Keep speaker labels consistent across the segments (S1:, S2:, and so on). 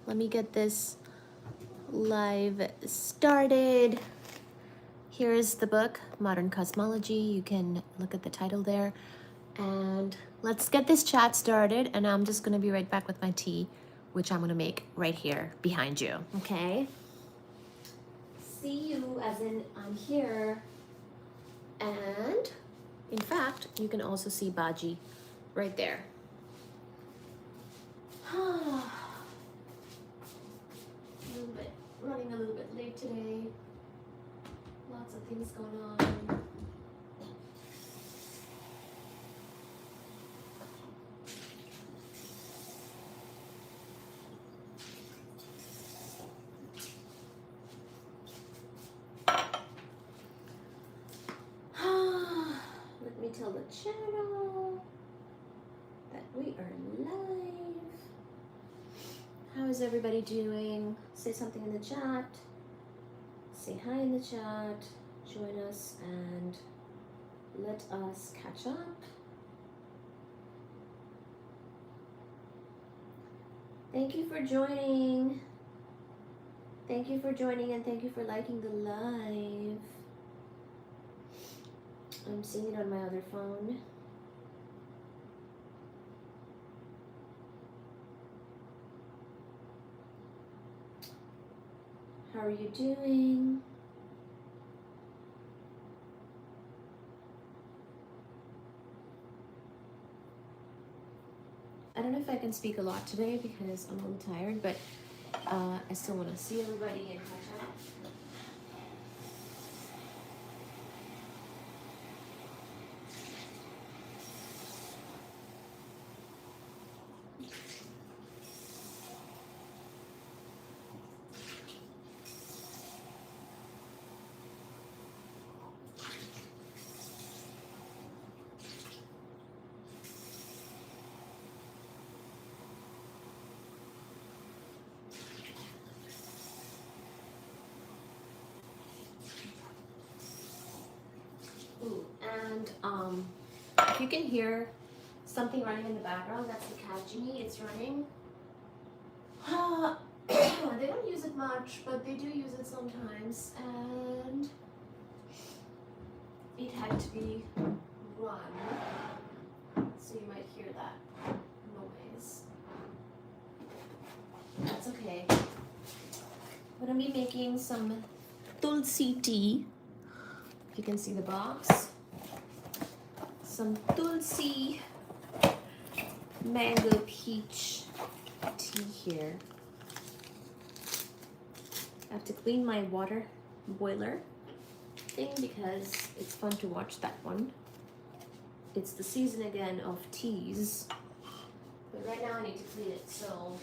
S1: let me get this live started. Here's the book, Modern Cosmology. You can look at the title there. And let's get this chat started. And I'm just gonna be right back with my tea, which I'm gonna make right here behind you, okay? See you as in I'm here. And in fact, you can also see Baji right there. Running a little bit late today. Lots of things going on. Let me tell the channel that we are live. How is everybody doing? Say something in the chat. Say hi in the chat. Join us and let us catch up. Thank you for joining. Thank you for joining and thank you for liking the live. I'm seeing it on my other phone. How are you doing? I don't know if I can speak a lot today because I'm a little tired, but I still want to see everybody and catch up. Ooh, and if you can hear something running in the background, that's the cat Jimmy. It's running. They don't use it much, but they do use it sometimes, and it had to be run, so you might hear that noise. That's okay. I'm gonna be making some tulsi tea. You can see the box. Some tulsi mango peach tea here. I have to clean my water boiler thing because it's fun to watch that one. It's the season again of teas, but right now I need to clean it, so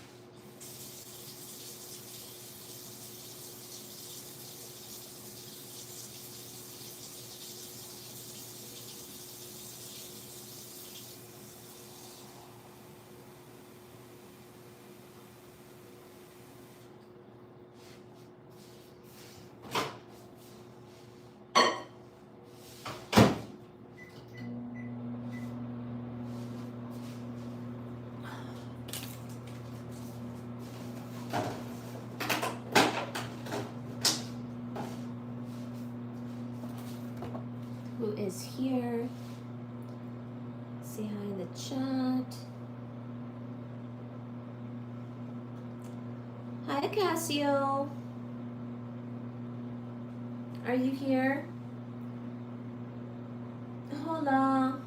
S1: who is here? Say hi in the chat. Hi, Cassio. Are you here? Hola.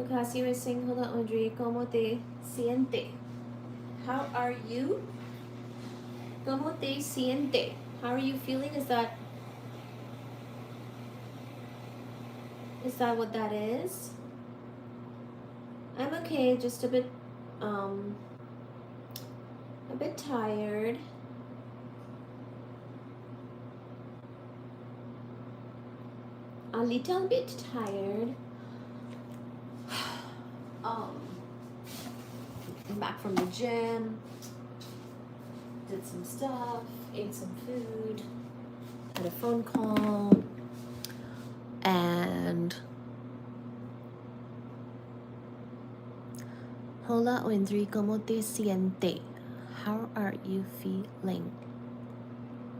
S1: Cassio is saying, hola, Audrey. ¿Cómo te siente? How are you? ¿Cómo te siente? How are you feeling? Is that what that is? I'm okay, just a bit tired. A little bit tired. I'm back from the gym. Did some stuff, ate some food, had a phone call, and hola Audrey, ¿cómo te siente? How are you feeling?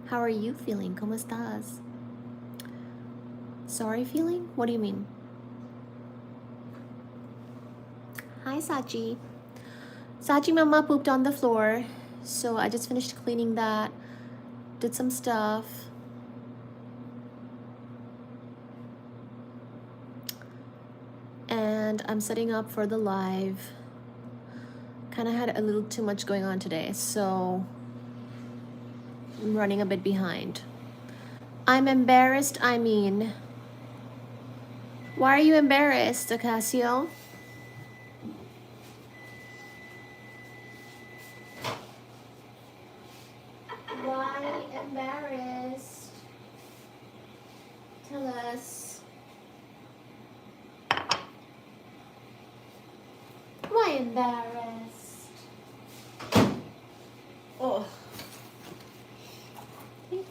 S1: How are you feeling? ¿Cómo estás? Sorry feeling? What do you mean? Hi, Sachi. Sachi Mama pooped on the floor, so I just finished cleaning that, did some stuff. And I'm setting up for the live. Kind of had a little too much going on today, so I'm running a bit behind. I'm embarrassed, I mean. Why are you embarrassed, Ocasio? Why embarrassed? Tell us. Why embarrassed? Oh. Think.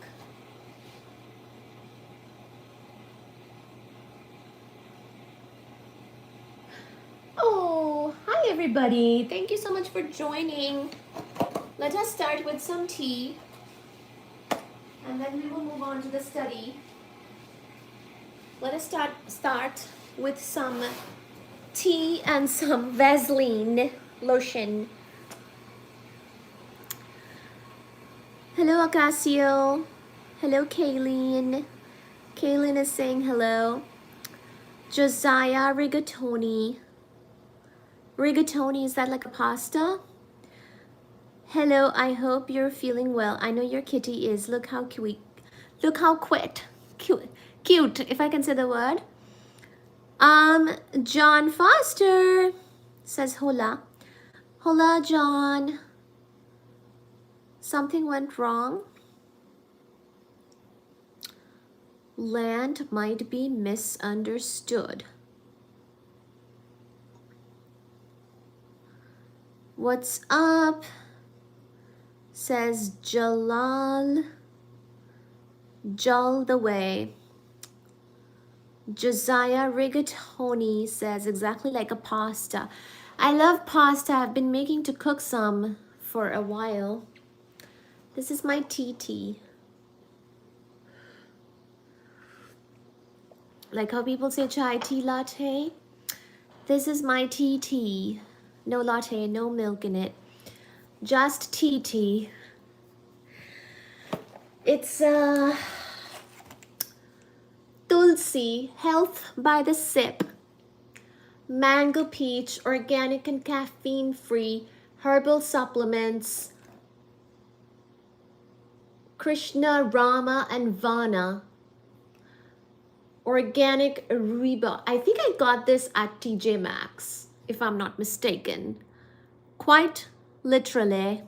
S1: Oh, hi everybody. Thank you so much for joining. Let us start with some tea, and then we will move on to the study. Let us start with some tea and some Vaseline lotion. Hello, Ocasio. Hello, Kayleen. Kayleen is saying hello. Josiah Rigatoni. Rigatoni, is that like a pasta? Hello, I hope you're feeling well. I know your kitty is. Look how cute. Look how cute, if I can say the word. John Foster says hola. Hola, John. Something went wrong. Land might be misunderstood. What's up? Says Jalal. Jal the way. Josiah Rigatoni says exactly like a pasta. I love pasta. I've been making to cook some for a while. This is my tea. Like how people say chai tea latte. This is my tea. No latte, no milk in it. Just tea. It's Tulsi, health by the sip. Mango peach, organic and caffeine free, herbal supplements. Krishna, Rama, and Vana. Organic Reba. I think I got this at TJ Maxx, if I'm not mistaken. Quite literally.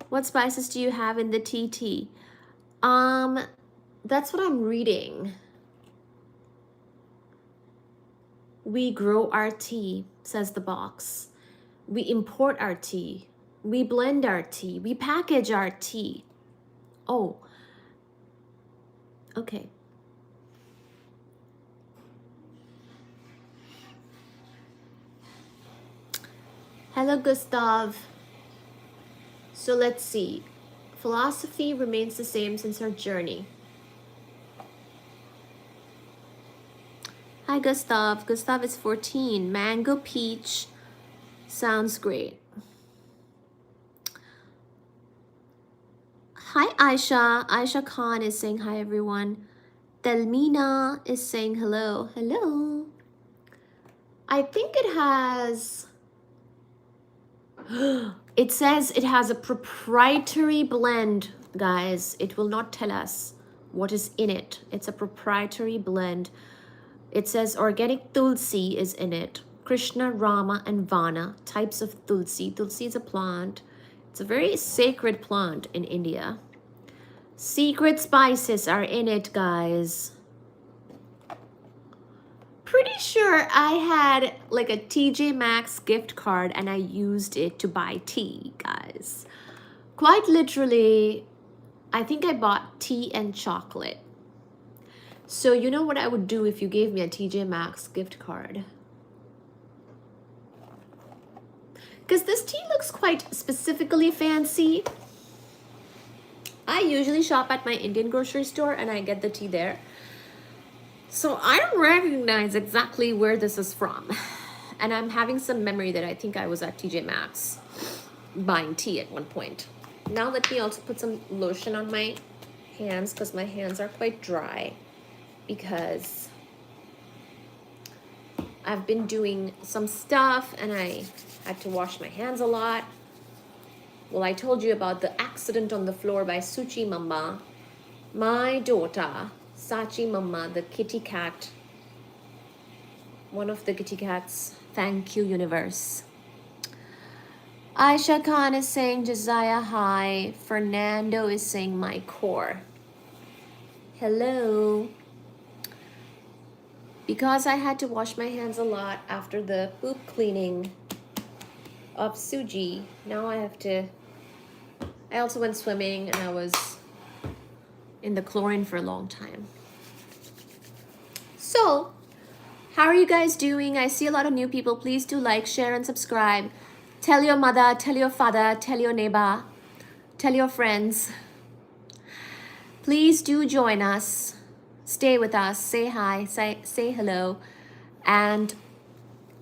S1: What spices do you have in the tea? That's what I'm reading. We grow our tea, says the box. We import our tea. We blend our tea. We package our tea. Oh, okay. Hello, Gustav. So let's see. Philosophy remains the same since our journey. Hi, Gustav. Gustav is 14. Mango peach sounds great. Hi, Aisha. Aisha Khan is saying hi, everyone. Telmina is saying hello. Hello. I think it has... It says it has a proprietary blend, guys. It will not tell us what is in it. It's a proprietary blend. It says organic tulsi is in it. Krishna, Rama, and Vana, types of tulsi. Tulsi is a plant. It's a very sacred plant in India. Secret spices are in it, guys. Pretty sure I had like a TJ Maxx gift card and I used it to buy tea, guys. Quite literally, I think I bought tea and chocolate. So you know what I would do if you gave me a TJ Maxx gift card? because this tea looks quite specifically fancy. I usually shop at my Indian grocery store and I get the tea there. So I don't recognize exactly where this is from. And I'm having some memory that I think I was at TJ Maxx buying tea at one point. Now let me also put some lotion on my hands because my hands are quite dry because I've been doing some stuff and I had to wash my hands a lot. Well, I told you about the accident on the floor by Suchi Mama. My daughter, Sachi Mama, the kitty cat, one of the kitty cats. Thank you, universe. Aisha Khan is saying Josiah hi. Fernando is saying my core. Hello. Because I had to wash my hands a lot after the poop cleaning of Suji, now I have to... I also went swimming and I was in the chlorine for a long time. So, how are you guys doing? I see a lot of new people. Please do like, share, and subscribe. Tell your mother, tell your father, tell your neighbor, tell your friends. Please do join us. Stay with us. Say hi. Say hello. And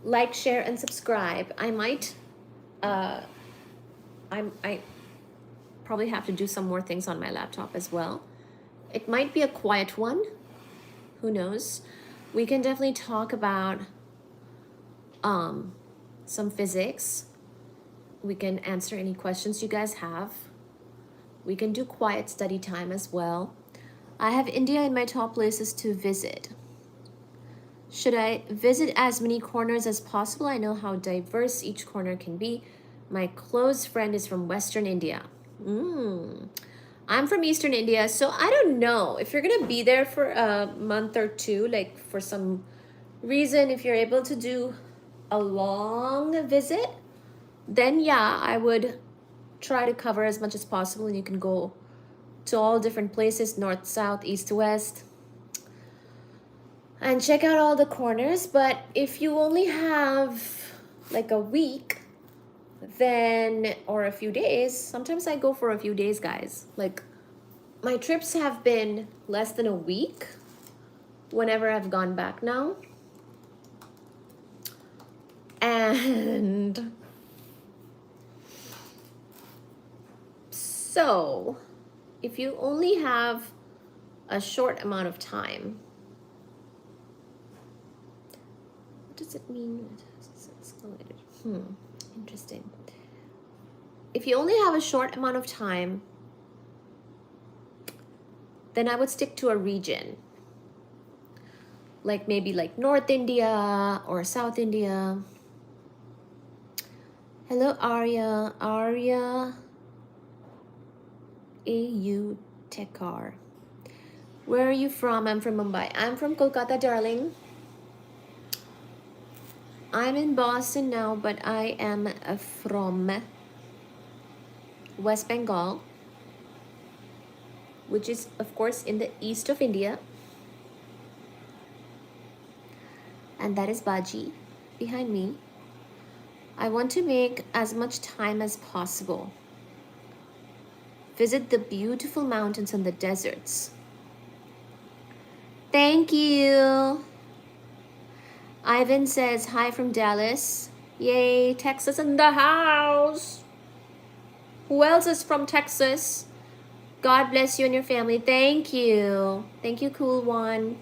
S1: like, share, and subscribe. I might... I probably have to do some more things on my laptop as well. It might be a quiet one. Who knows? We can definitely talk about some physics. We can answer any questions you guys have. We can do quiet study time as well. I have India in my top places to visit. Should I visit as many corners as possible? I know how diverse each corner can be. My close friend is from Western India. I'm from Eastern India, so I don't know. If you're gonna be there for a month or two, like for some reason, if you're able to do a long visit, then yeah, I would try to cover as much as possible and you can go to all different places, north, south, east, west, and check out all the corners. But if you only have like a week, then, or a few days, sometimes I go for a few days, guys. Like, my trips have been less than a week whenever I've gone back now. And so, if you only have a short amount of time, what does it mean? Interesting. If you only have a short amount of time, then I would stick to a region. Like maybe like North India or South India. Hello, Arya. Arya A.U. Tekar. Where are you from? I'm from Mumbai. I'm from Kolkata, darling. I'm in Boston now, but I am from West Bengal, which is, of course, in the east of India. And that is Baji behind me. I want to make as much time as possible. Visit the beautiful mountains and the deserts. Thank you. Ivan says, hi from Dallas. Yay, Texas in the house. Who else is from Texas? God bless you and your family. Thank you. Thank you, cool one.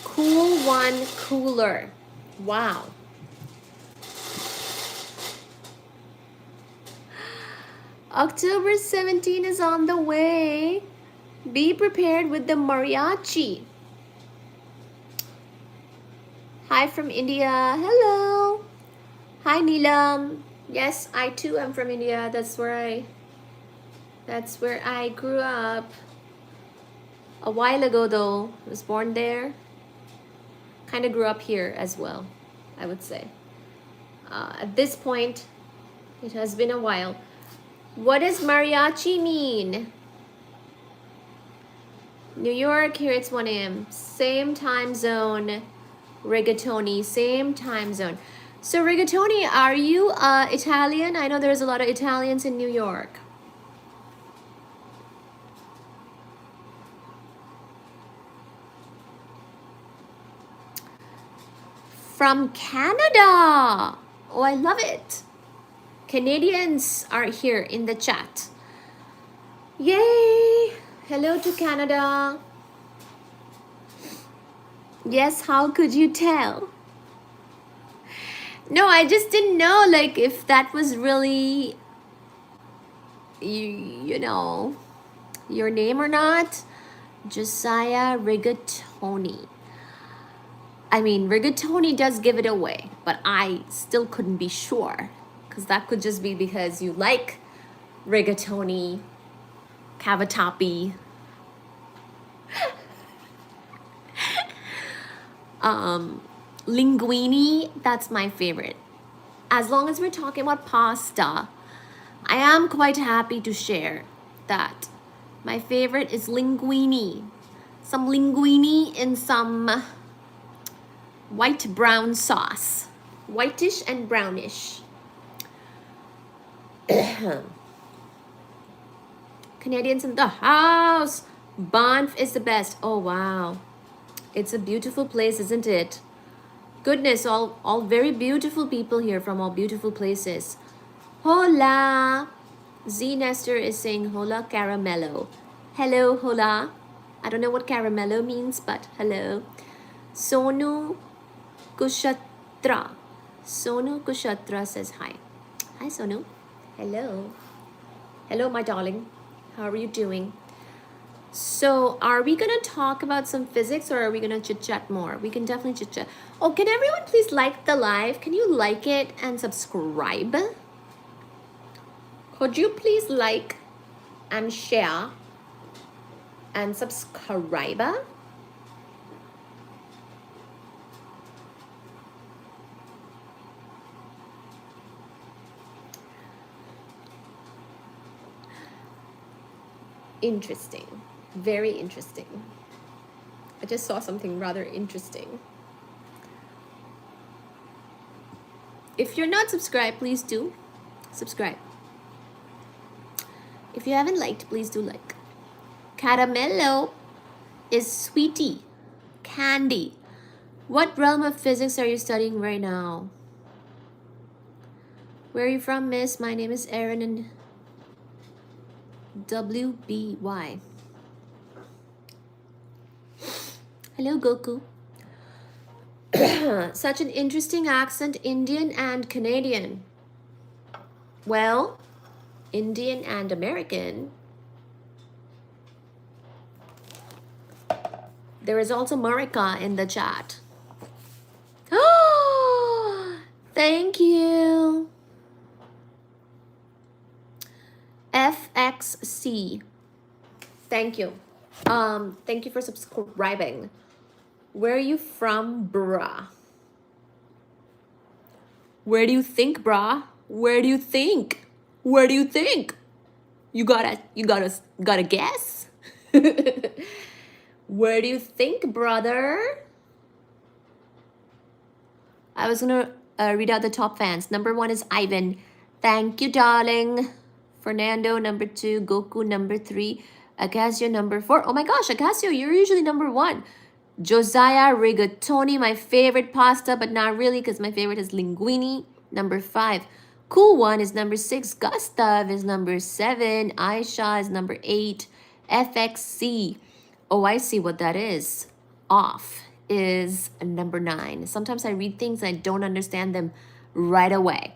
S1: Cool one, cooler. Wow. October 17 is on the way. Be prepared with the mariachi. Hi from India. Hello. Hi, Neelam. Yes, I too am from India. That's where I grew up. A while ago though. I was born there. Kind of grew up here as well, I would say. At this point, it has been a while. What does mariachi mean? New York, here it's 1 a.m. Same time zone. Rigatoni, same time zone. So Rigatoni, are you Italian? I know there's a lot of Italians in New York. From Canada. Oh, I love it. Canadians are here in the chat. Yay! Hello to Canada. Yes, how could you tell? No, I just didn't know like if that was really you know your name or not. Josiah Rigatoni. I mean, rigatoni does give it away, but I still couldn't be sure because that could just be because you like rigatoni, cavatappi, linguine. That's my favorite. As long as we're talking about pasta, I am quite happy to share that my favorite is linguine. Some linguine in some white brown sauce, whitish and brownish. Canadians in the house. Banff is the best. Oh wow, it's a beautiful place, isn't it? Goodness, all very beautiful people here from all beautiful places. Hola. Z Nestor is saying hola caramello. Hello, hola. I don't know what caramello means, but hello. Sonu Kushatra. Sonu Kushatra says hi. Hi, Sonu. Hello. Hello, my darling. How are you doing? So, are we going to talk about some physics or are we going to chit-chat more? We can definitely chit-chat. Oh, can everyone please like the live? Can you like it and subscribe? Could you please like and share and subscribe? Interesting. Very interesting. I just saw something rather interesting. If you're not subscribed, please do subscribe. If you haven't liked, please do like. Caramello is sweetie, candy. What realm of physics are you studying right now? Where are you from, miss? My name is Erin and WBY. Hello, Goku. Such an interesting accent, Indian and Canadian. Well, Indian and American. There is also Marika in the chat. Oh, thank you. FXC. Thank you. Thank you for subscribing. Where are you from, brah? Where do you think, brah? Where do you think? Where do you think? You gotta guess? Where do you think, brother? I was gonna read out the top fans. Number 1 is Ivan. Thank you, darling. Fernando, number 2. Goku, number 3. Acacio, number 4. Oh my gosh, Acacio, you're usually number 1. Josiah Rigatoni, my favorite pasta, but not really because my favorite is linguine. Number 5. Cool One is number 6. Gustav is number 7. Aisha is number 8. FXC. Oh, I see what that is. Off is number 9. Sometimes I read things and I don't understand them right away.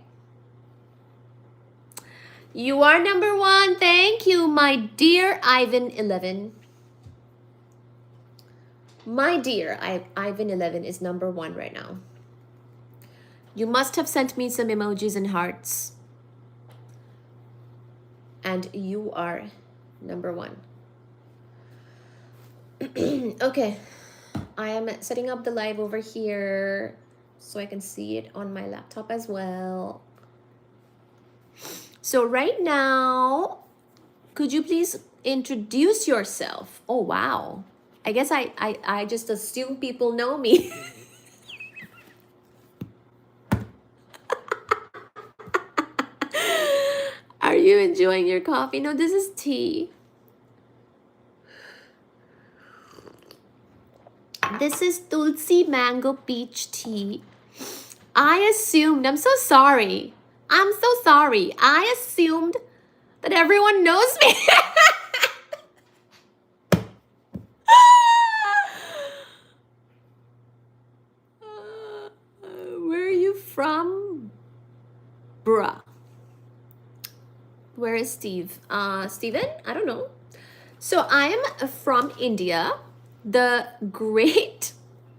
S1: You are number 1. Thank you, my dear Ivan 11. My dear Ivan 11 is number 1 right now. You must have sent me some emojis and hearts. And you are number 1. Okay. I am setting up the live over here so I can see it on my laptop as well. So right now, could you please introduce yourself? Oh, wow. I guess I just assume people know me. enjoying your coffee? No, this is tea. This is Tulsi Mango Peach Tea. I assumed, I'm so sorry. I'm so sorry. I assumed that everyone knows me. Where are you from? Bruh. Where is Steve? Steven? I don't know. So I am from India, the great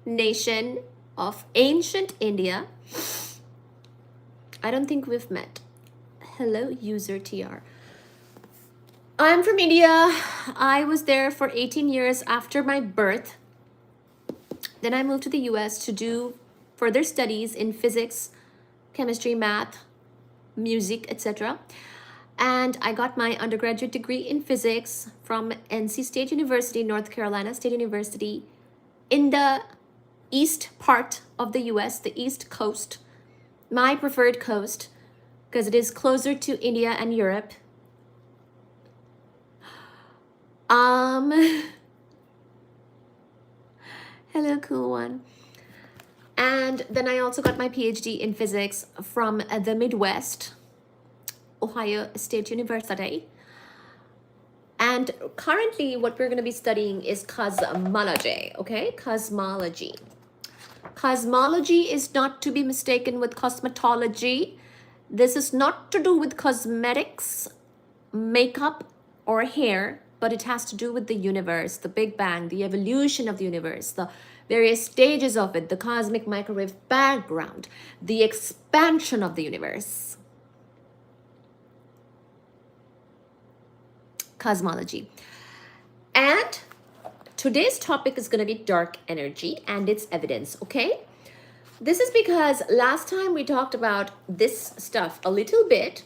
S1: nation of ancient India. I don't think we've met. Hello, user TR. I'm from India. I was there for 18 years after my birth. Then I moved to the US to do further studies in physics, chemistry, math, music, etc. And I got my undergraduate degree in physics from NC State University, North Carolina State University, in the east part of the US, the East Coast, my preferred coast, because it is closer to India and Europe. Hello, cool one. And then I also got my PhD in physics from the Midwest, Ohio State University. And currently what we're going to be studying is cosmology, okay? Cosmology. Cosmology is not to be mistaken with cosmetology. This is not to do with cosmetics, makeup, or hair, but it has to do with the universe, the Big Bang, the evolution of the universe, the various stages of it, the cosmic microwave background, the expansion of the universe. Cosmology. And today's topic is going to be dark energy and its evidence, okay? This is because last time we talked about this stuff a little bit.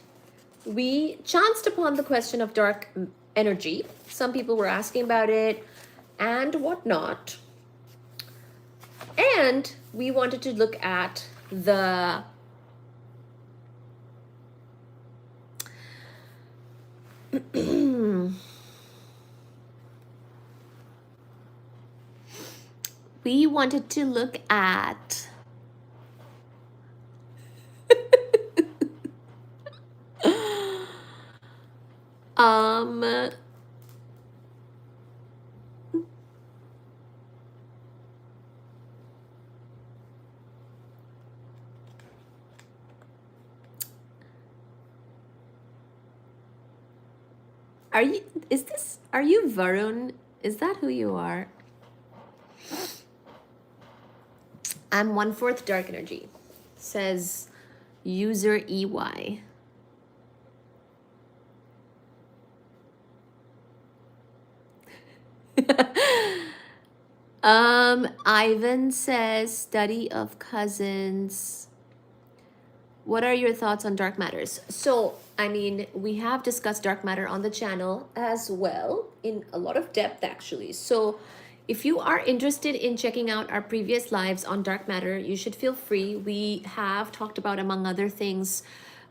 S1: We chanced upon the question of dark energy. Some people were asking about it and whatnot. And we wanted to look at the we wanted to look at are you Varun? Is that who you are? I'm 1/4 dark energy, says user EY. Ivan says study of cousins. What are your thoughts on dark matters? So, I mean, we have discussed dark matter on the channel as well in a lot of depth actually. So, if you are interested in checking out our previous lives on dark matter, you should feel free. We have talked about, among other things,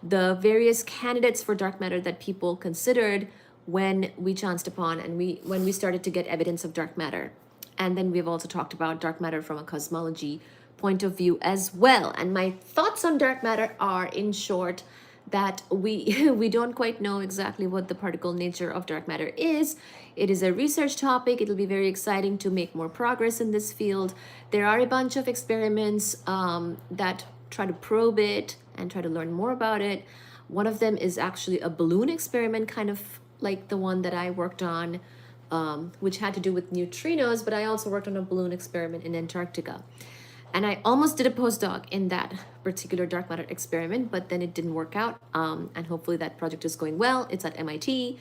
S1: the various candidates for dark matter that people considered when we chanced upon and when we started to get evidence of dark matter. And then we've also talked about dark matter from a cosmology point of view as well. And my thoughts on dark matter are, in short, that we don't quite know exactly what the particle nature of dark matter is. It is a research topic. It'll be very exciting to make more progress in this field. There are a bunch of experiments that try to probe it and try to learn more about it. One of them is actually a balloon experiment, kind of like the one that I worked on, which had to do with neutrinos, but I also worked on a balloon experiment in Antarctica. And I almost did a postdoc in that particular dark matter experiment, but then it didn't work out. And hopefully that project is going well. It's at MIT.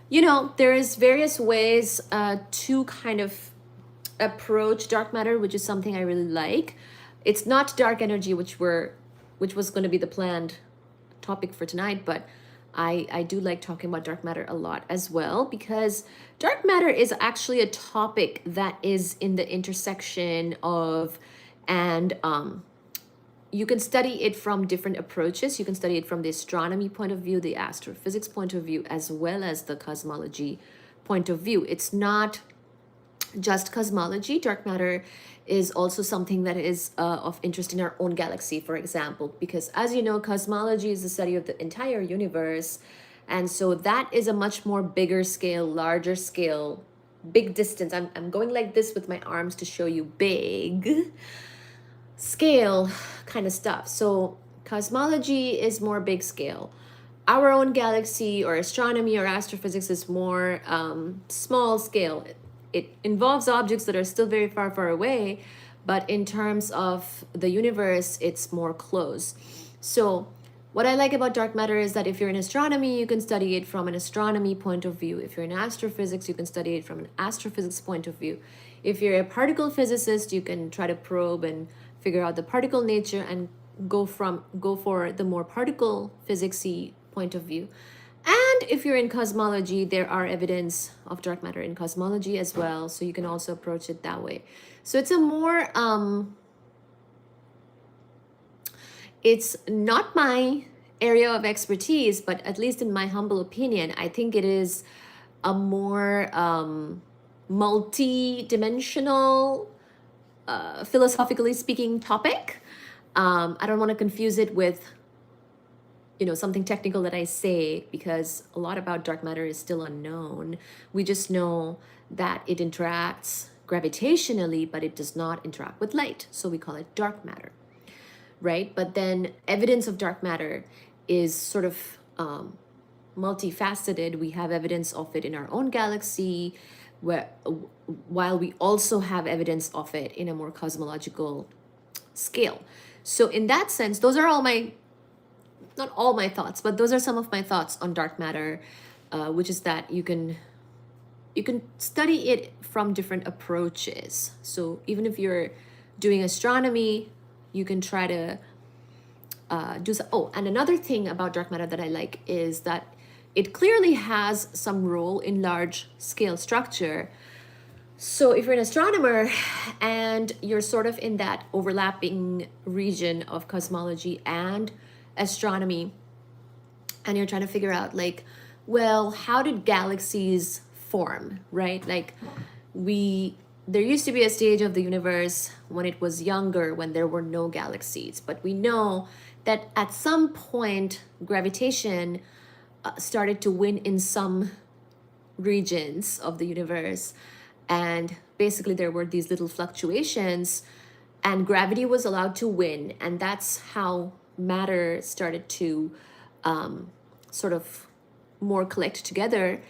S1: You know, there is various ways to kind of approach dark matter, which is something I really like. It's not dark energy, which was going to be the planned topic for tonight, but I do like talking about dark matter a lot as well, because dark matter is actually a topic that is in the intersection of and you can study it from different approaches. You can study it from the astronomy point of view, the astrophysics point of view, as well as the cosmology point of view. It's not just cosmology. Dark matter is also something that is of interest in our own galaxy, for example, because as you know, cosmology is the study of the entire universe. And so that is a much more bigger scale, larger scale, big distance. I'm going like this with my arms to show you big scale kind of stuff. So cosmology is more big scale. Our own galaxy or astronomy or astrophysics is more small scale. It involves objects that are still very far, far away, but in terms of the universe, it's more close. So what I like about dark matter is that if you're in astronomy, you can study it from an astronomy point of view. If you're in astrophysics, you can study it from an astrophysics point of view. If you're a particle physicist, you can try to probe and figure out the particle nature and go for the more particle physicsy point of view. And if you're in cosmology, there are evidence of dark matter in cosmology as well, so you can also approach it that way. So it's a more it's not my area of expertise, but at least in my humble opinion, I think it is a more multi-dimensional, philosophically speaking, topic. I don't want to confuse it with something technical that I say, because a lot about dark matter is still unknown. We just know that it interacts gravitationally, but it does not interact with light. So we call it dark matter, right? But then evidence of dark matter is sort of multifaceted. We have evidence of it in our own galaxy, while we also have evidence of it in a more cosmological scale. So in that sense, those are not all my thoughts, but those are some of my thoughts on dark matter, which is that you can study it from different approaches. So even if you're doing astronomy, you can try to do so. Oh, and another thing about dark matter that I like is that it clearly has some role in large scale structure. So if you're an astronomer and you're sort of in that overlapping region of cosmology and astronomy, and you're trying to figure out well, how did galaxies form, right? There used to be a stage of the universe when it was younger, when there were no galaxies, but we know that at some point gravitation started to win in some regions of the universe, and basically there were these little fluctuations and gravity was allowed to win, and that's how matter started to sort of more collect together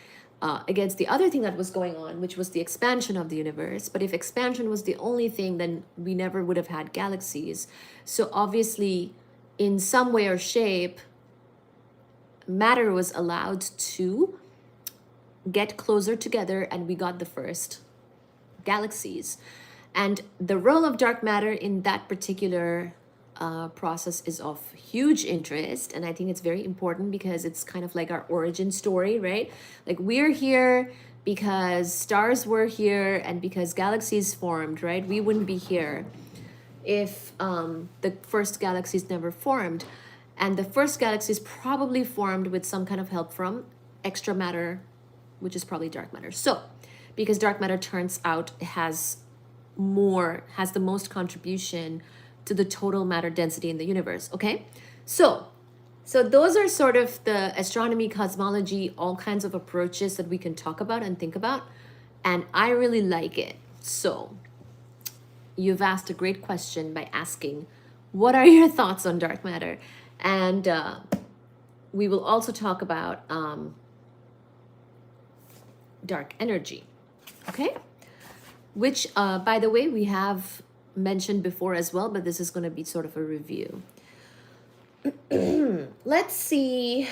S1: against the other thing that was going on, which was the expansion of the universe. But if expansion was the only thing, then we never would have had galaxies. So obviously, in some way or shape, matter was allowed to get closer together, and we got the first galaxies. And the role of dark matter in that particular process is of huge interest, and I think it's very important because it's kind of like our origin story, right? We're here because stars were here and because galaxies formed, right? We wouldn't be here if the first galaxies never formed, and the first galaxies probably formed with some kind of help from extra matter, which is probably dark matter. So because dark matter turns out has the most contribution to the total matter density in the universe. Okay, so those are sort of the astronomy, cosmology, all kinds of approaches that we can talk about and think about, and I really like it. So you've asked a great question by asking, what are your thoughts on dark matter? And we will also talk about dark energy, okay? Which, by the way, we have mentioned before as well, but this is going to be sort of a review. Let's see.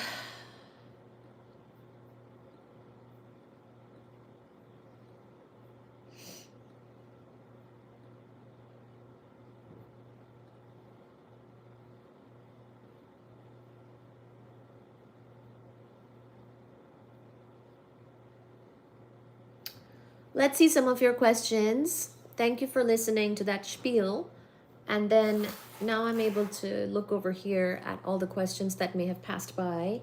S1: Let's see some of your questions. Thank you for listening to that spiel. And then now I'm able to look over here at all the questions that may have passed by.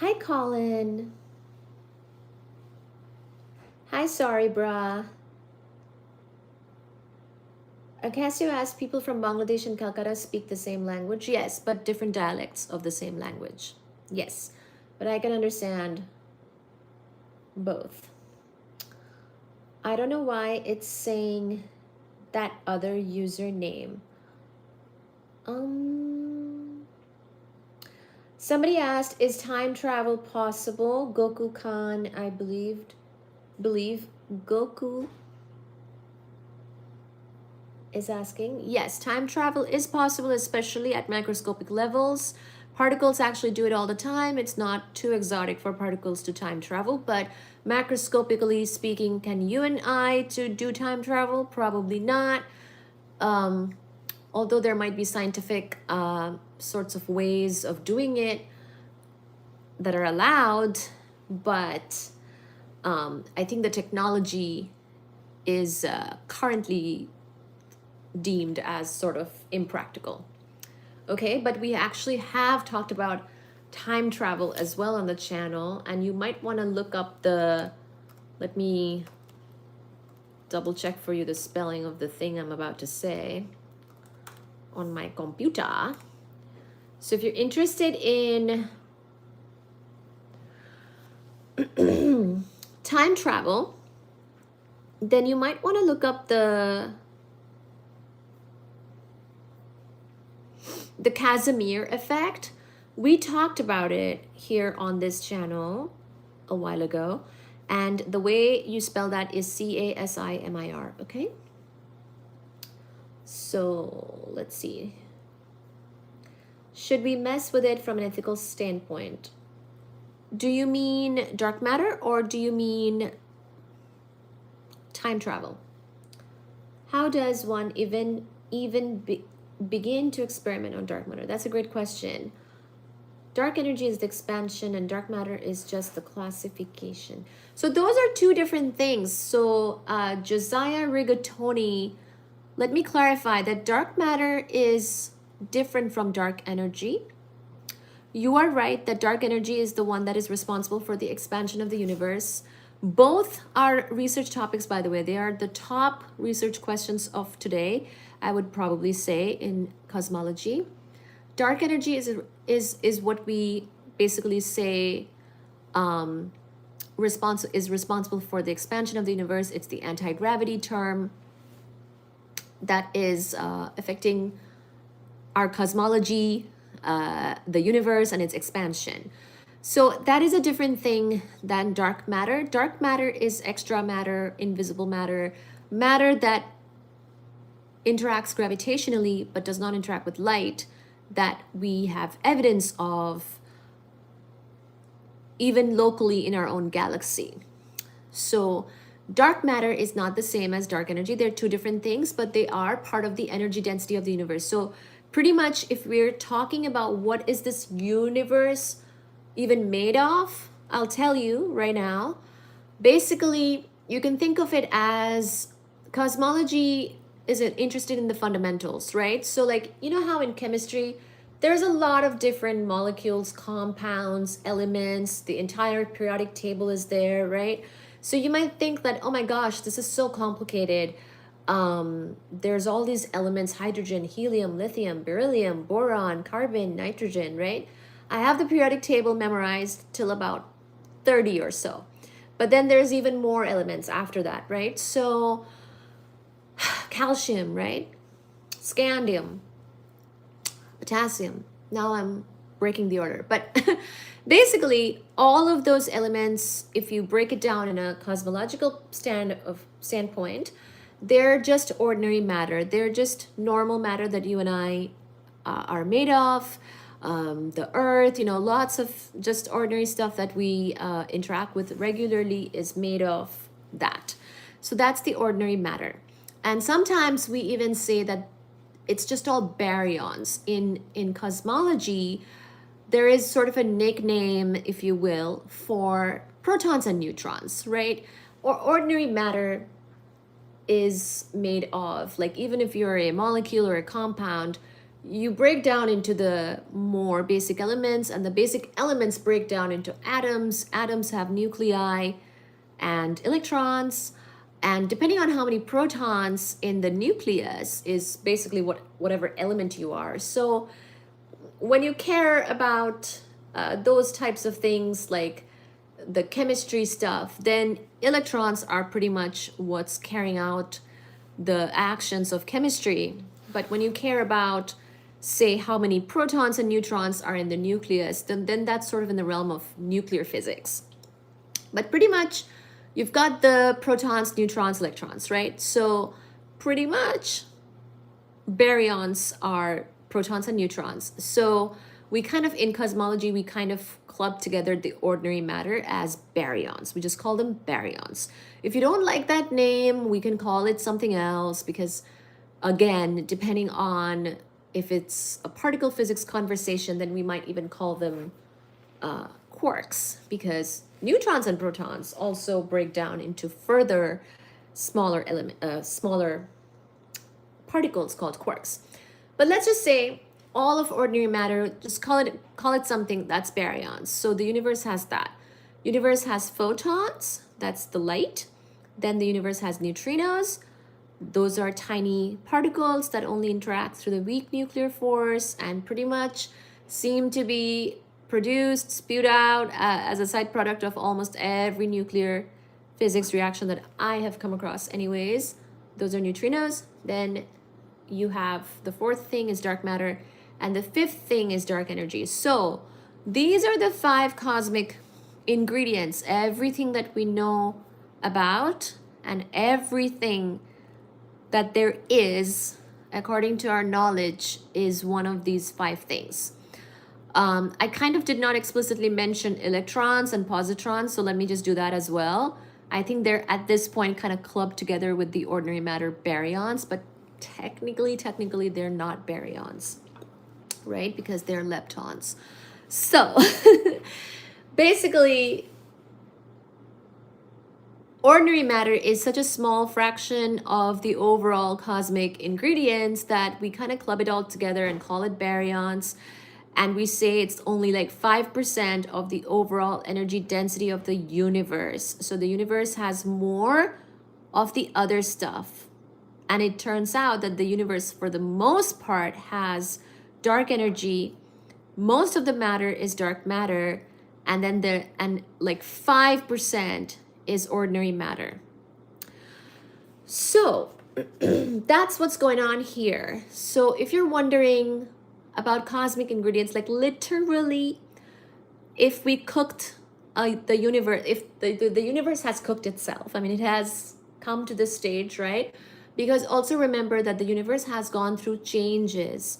S1: Hi, Colin. Hi, sorry, brah. Ocasio asked, people from Bangladesh and Calcutta speak the same language? Yes, but different dialects of the same language. Yes, but I can understand both. I don't know why it's saying that other username. Somebody asked, is time travel possible? Goku Khan, I believe Goku is asking. Yes, time travel is possible, especially at microscopic levels. Particles actually do it all the time. It's not too exotic for particles to time travel, but macroscopically speaking, can you and I to do time travel? Probably not. Although there might be scientific sorts of ways of doing it that are allowed, but I think the technology is currently deemed as sort of impractical. Okay, but we actually have talked about time travel as well on the channel, and you might want to look up the, let me double check for you the spelling of the thing I'm about to say on my computer. So if you're interested in time travel, then you might want to look up the Casimir effect. We talked about it here on this channel a while ago, and the way you spell that is Casimir, okay? So let's see. Should we mess with it from an ethical standpoint? Do you mean dark matter or do you mean time travel? How does one even begin to experiment on dark matter? That's a great question. Dark energy is the expansion and dark matter is just the classification. So those are two different things. So Josiah Rigatoni, let me clarify that dark matter is different from dark energy. You are right that dark energy is the one that is responsible for the expansion of the universe. Both are research topics, by the way. They are the top research questions of today, I would probably say, in cosmology. Dark energy is what we basically say is responsible for the expansion of the universe. It's the anti-gravity term that is affecting our cosmology, the universe, and its expansion. So that is a different thing than dark matter. Dark matter is extra matter, invisible matter, matter that interacts gravitationally but does not interact with light, that we have evidence of even locally in our own galaxy. So dark matter is not the same as dark energy. They're two different things, but they are part of the energy density of the universe. So pretty much if we're talking about what is this universe even made of, I'll tell you right now. Basically, you can think of it as cosmology is interested in the fundamentals, right? So like, you know how in chemistry, there's a lot of different molecules, compounds, elements, the entire periodic table is there, right? So you might think that, oh my gosh, this is so complicated. There's all these elements, hydrogen, helium, lithium, beryllium, boron, carbon, nitrogen, right? I have the periodic table memorized till about 30 or so. But then there's even more elements after that, right? So calcium, right? Scandium, potassium. Now I'm breaking the order. But basically, all of those elements, if you break it down in a cosmological standpoint, they're just ordinary matter. They're just normal matter that you and I are made of. the earth, lots of just ordinary stuff that we interact with regularly is made of that. So that's the ordinary matter. And sometimes we even say that it's just all baryons. In cosmology, there is sort of a nickname, if you will, for protons and neutrons, right? Or ordinary matter is made of, like, even if you're a molecule or a compound, you break down into the more basic elements, and the basic elements break down into atoms. Atoms have nuclei and electrons, and depending on how many protons in the nucleus is basically whatever element you are. So when you care about those types of things, like the chemistry stuff, then electrons are pretty much what's carrying out the actions of chemistry. But when you care about, say, how many protons and neutrons are in the nucleus, then that's sort of in the realm of nuclear physics. But pretty much you've got the protons, neutrons, electrons, right? So pretty much baryons are protons and neutrons. So we kind of, in cosmology, we kind of club together the ordinary matter as baryons. We just call them baryons. If you don't like that name, we can call it something else, because again, depending on if it's a particle physics conversation, then we might even call them quarks, because neutrons and protons also break down into further smaller particles called quarks. But let's just say all of ordinary matter, just call it something that's baryons. So the universe has that. Universe has photons, that's the light. Then the universe has neutrinos. Those are tiny particles that only interact through the weak nuclear force and pretty much seem to be produced, spewed out as a side product of almost every nuclear physics reaction that I have come across anyways. Those are neutrinos. Then you have the fourth thing is dark matter, and the fifth thing is dark energy. So these are the 5 cosmic ingredients. Everything that we know about and everything that there is, according to our knowledge, is one of these 5 things. I kind of did not explicitly mention electrons and positrons, so let me just do that as well. I think they're at this point kind of clubbed together with the ordinary matter baryons, but technically they're not baryons, right? Because they're leptons. So basically, ordinary matter is such a small fraction of the overall cosmic ingredients that we kind of club it all together and call it baryons. And we say it's only like 5% of the overall energy density of the universe. So the universe has more of the other stuff. And it turns out that the universe, for the most part, has dark energy. Most of the matter is dark matter. And then like 5% is ordinary matter. So that's what's going on here. So if you're wondering about cosmic ingredients, like literally, if we cooked the universe, if the universe has cooked itself, I mean, it has come to this stage, right? Because also remember that the universe has gone through changes.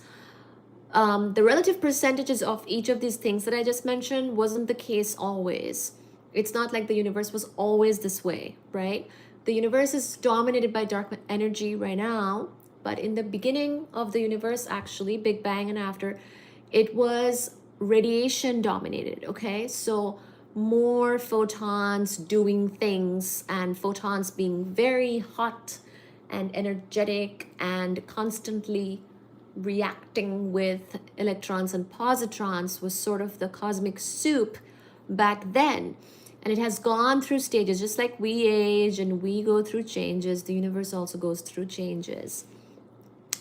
S1: The relative percentages of each of these things that I just mentioned wasn't the case always. It's not like the universe was always this way, right? The universe is dominated by dark energy right now, but in the beginning of the universe, actually, Big Bang and after, it was radiation dominated, okay? So more photons doing things, and photons being very hot and energetic and constantly reacting with electrons and positrons was sort of the cosmic soup back then. And it has gone through stages. Just like we age and we go through changes, the universe also goes through changes.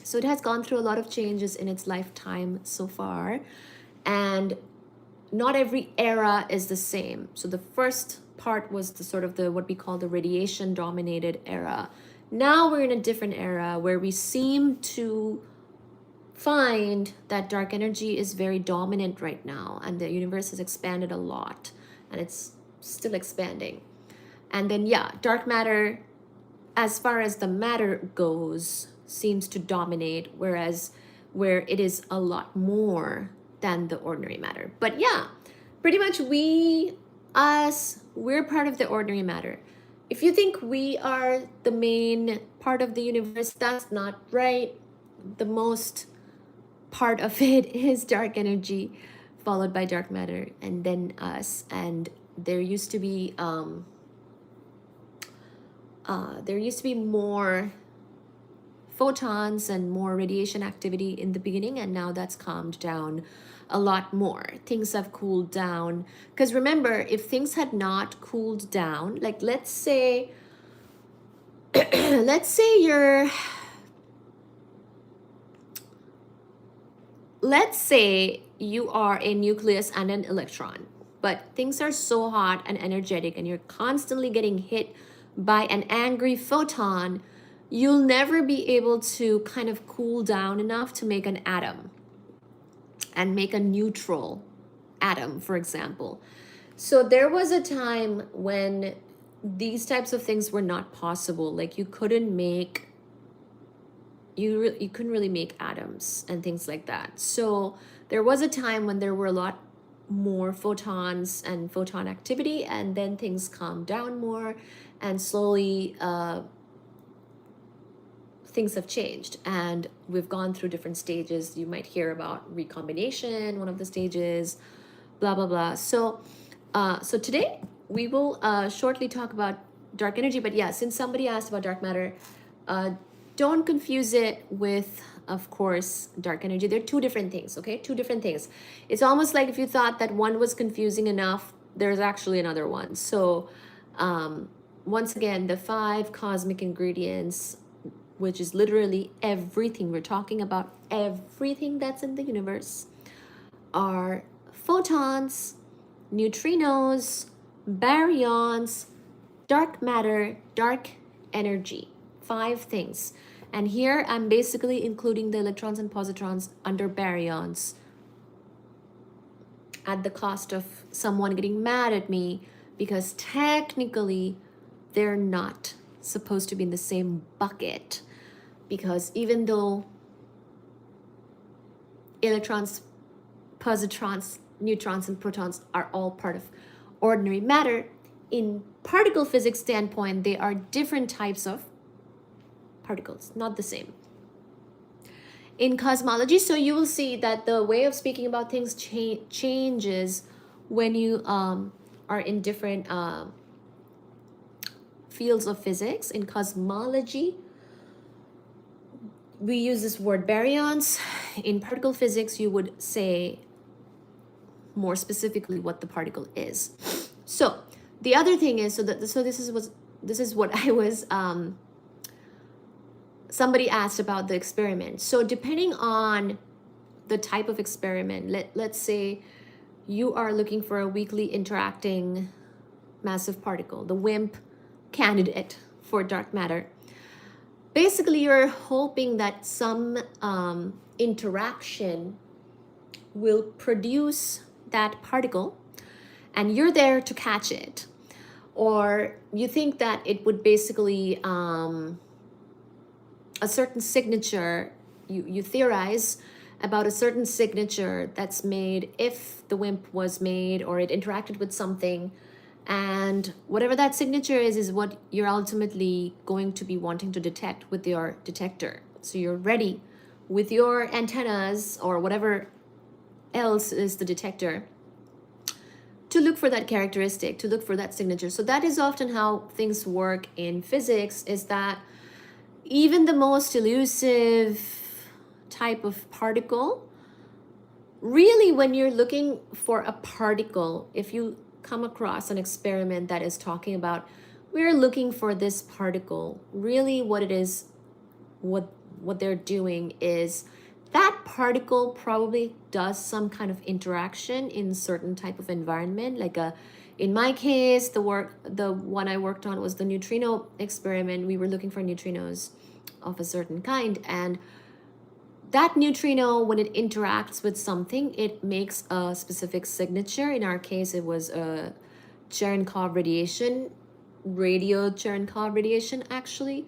S1: So it has gone through a lot of changes in its lifetime so far. And not every era is the same. So the first part was the sort of the what we call the radiation dominated era. Now we're in a different era where we seem to find that dark energy is very dominant right now, and the universe has expanded a lot, and it's still expanding. And then, yeah, dark matter, as far as the matter goes, seems to dominate, whereas where it is a lot more than the ordinary matter. But yeah, pretty much we're part of the ordinary matter. If you think we are the main part of the universe, that's not right. The most part of it is dark energy, followed by dark matter, and then us. And there used to be more photons and more radiation activity in the beginning, and now that's calmed down a lot more. Things have cooled down, because remember, if things had not cooled down, like let's say let's say you are a nucleus and an electron, but things are so hot and energetic and you're constantly getting hit by an angry photon, you'll never be able to kind of cool down enough to make an atom and make a neutral atom, for example. So there was a time when these types of things were not possible. Like you couldn't really make atoms and things like that. So there was a time when there were a lot more photons and photon activity, and then things calmed down more, and slowly things have changed, and we've gone through different stages. You might hear about recombination, one of the stages, blah blah blah. So today we will shortly talk about dark energy. But yeah, since somebody asked about dark matter, don't confuse it with, of course, dark energy. They're two different things, okay? Two different things. It's almost like if you thought that one was confusing enough, there's actually another one. So once again, the 5 cosmic ingredients, which is literally everything, we're talking about everything that's in the universe, are photons, neutrinos, baryons, dark matter, dark energy. 5 things. And here I'm basically including the electrons and positrons under baryons, at the cost of someone getting mad at me, because technically they're not supposed to be in the same bucket. Because even though electrons, positrons, neutrons, and protons are all part of ordinary matter, in particle physics standpoint, they are different types of particles, not the same. In cosmology, so you will see that the way of speaking about things changes when you are in different fields of physics. In cosmology, we use this word baryons. In particle physics, you would say more specifically what the particle is. So the other thing is, this is what I was somebody asked about the experiment. So depending on the type of experiment, let's say you are looking for a weakly interacting massive particle, the WIMP candidate for dark matter. Basically, you're hoping that some interaction will produce that particle, and you're there to catch it. Or you think that it would basically a certain signature, you theorize about a certain signature that's made if the WIMP was made or it interacted with something, and whatever that signature is what you're ultimately going to be wanting to detect with your detector. So you're ready with your antennas or whatever else is the detector to look for that characteristic, to look for that signature. So that is often how things work in physics, is that even the most elusive type of particle, really when you're looking for a particle, if you come across an experiment that is talking about, we're looking for this particle, really what it is, what they're doing is that particle probably does some kind of interaction in certain type of environment. Like in my case, the one I worked on was the neutrino experiment. We were looking for neutrinos of a certain kind, and that neutrino, when it interacts with something, it makes a specific signature. In our case, it was a Cherenkov radiation, radio Cherenkov radiation actually,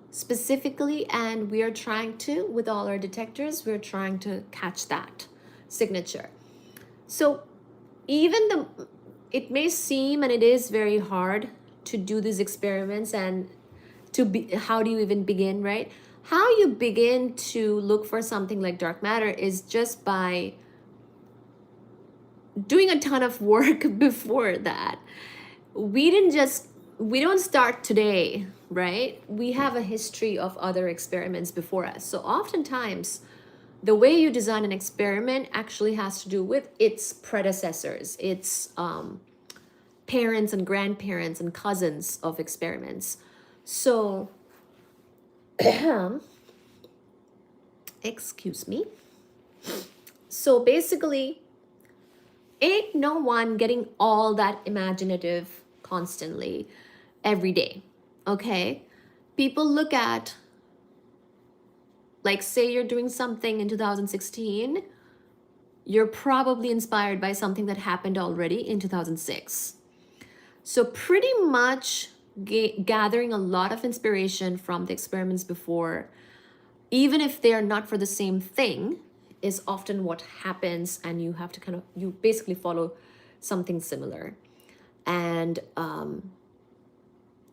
S1: specifically, and we are trying to, with all our detectors, we're trying to catch that. signature. So even it may seem, and it is very hard to do these experiments, and how do you even begin, right? How you begin to look for something like dark matter is just by doing a ton of work before that. We don't start today, right? We have a history of other experiments before us. So oftentimes the way you design an experiment actually has to do with its predecessors, its parents and grandparents and cousins of experiments. So excuse me. So basically, ain't no one getting all that imaginative constantly every day. Okay? People look at, like, say you're doing something in 2016, you're probably inspired by something that happened already in 2006. So pretty much gathering a lot of inspiration from the experiments before, even if they are not for the same thing, is often what happens, and you have to you basically follow something similar. And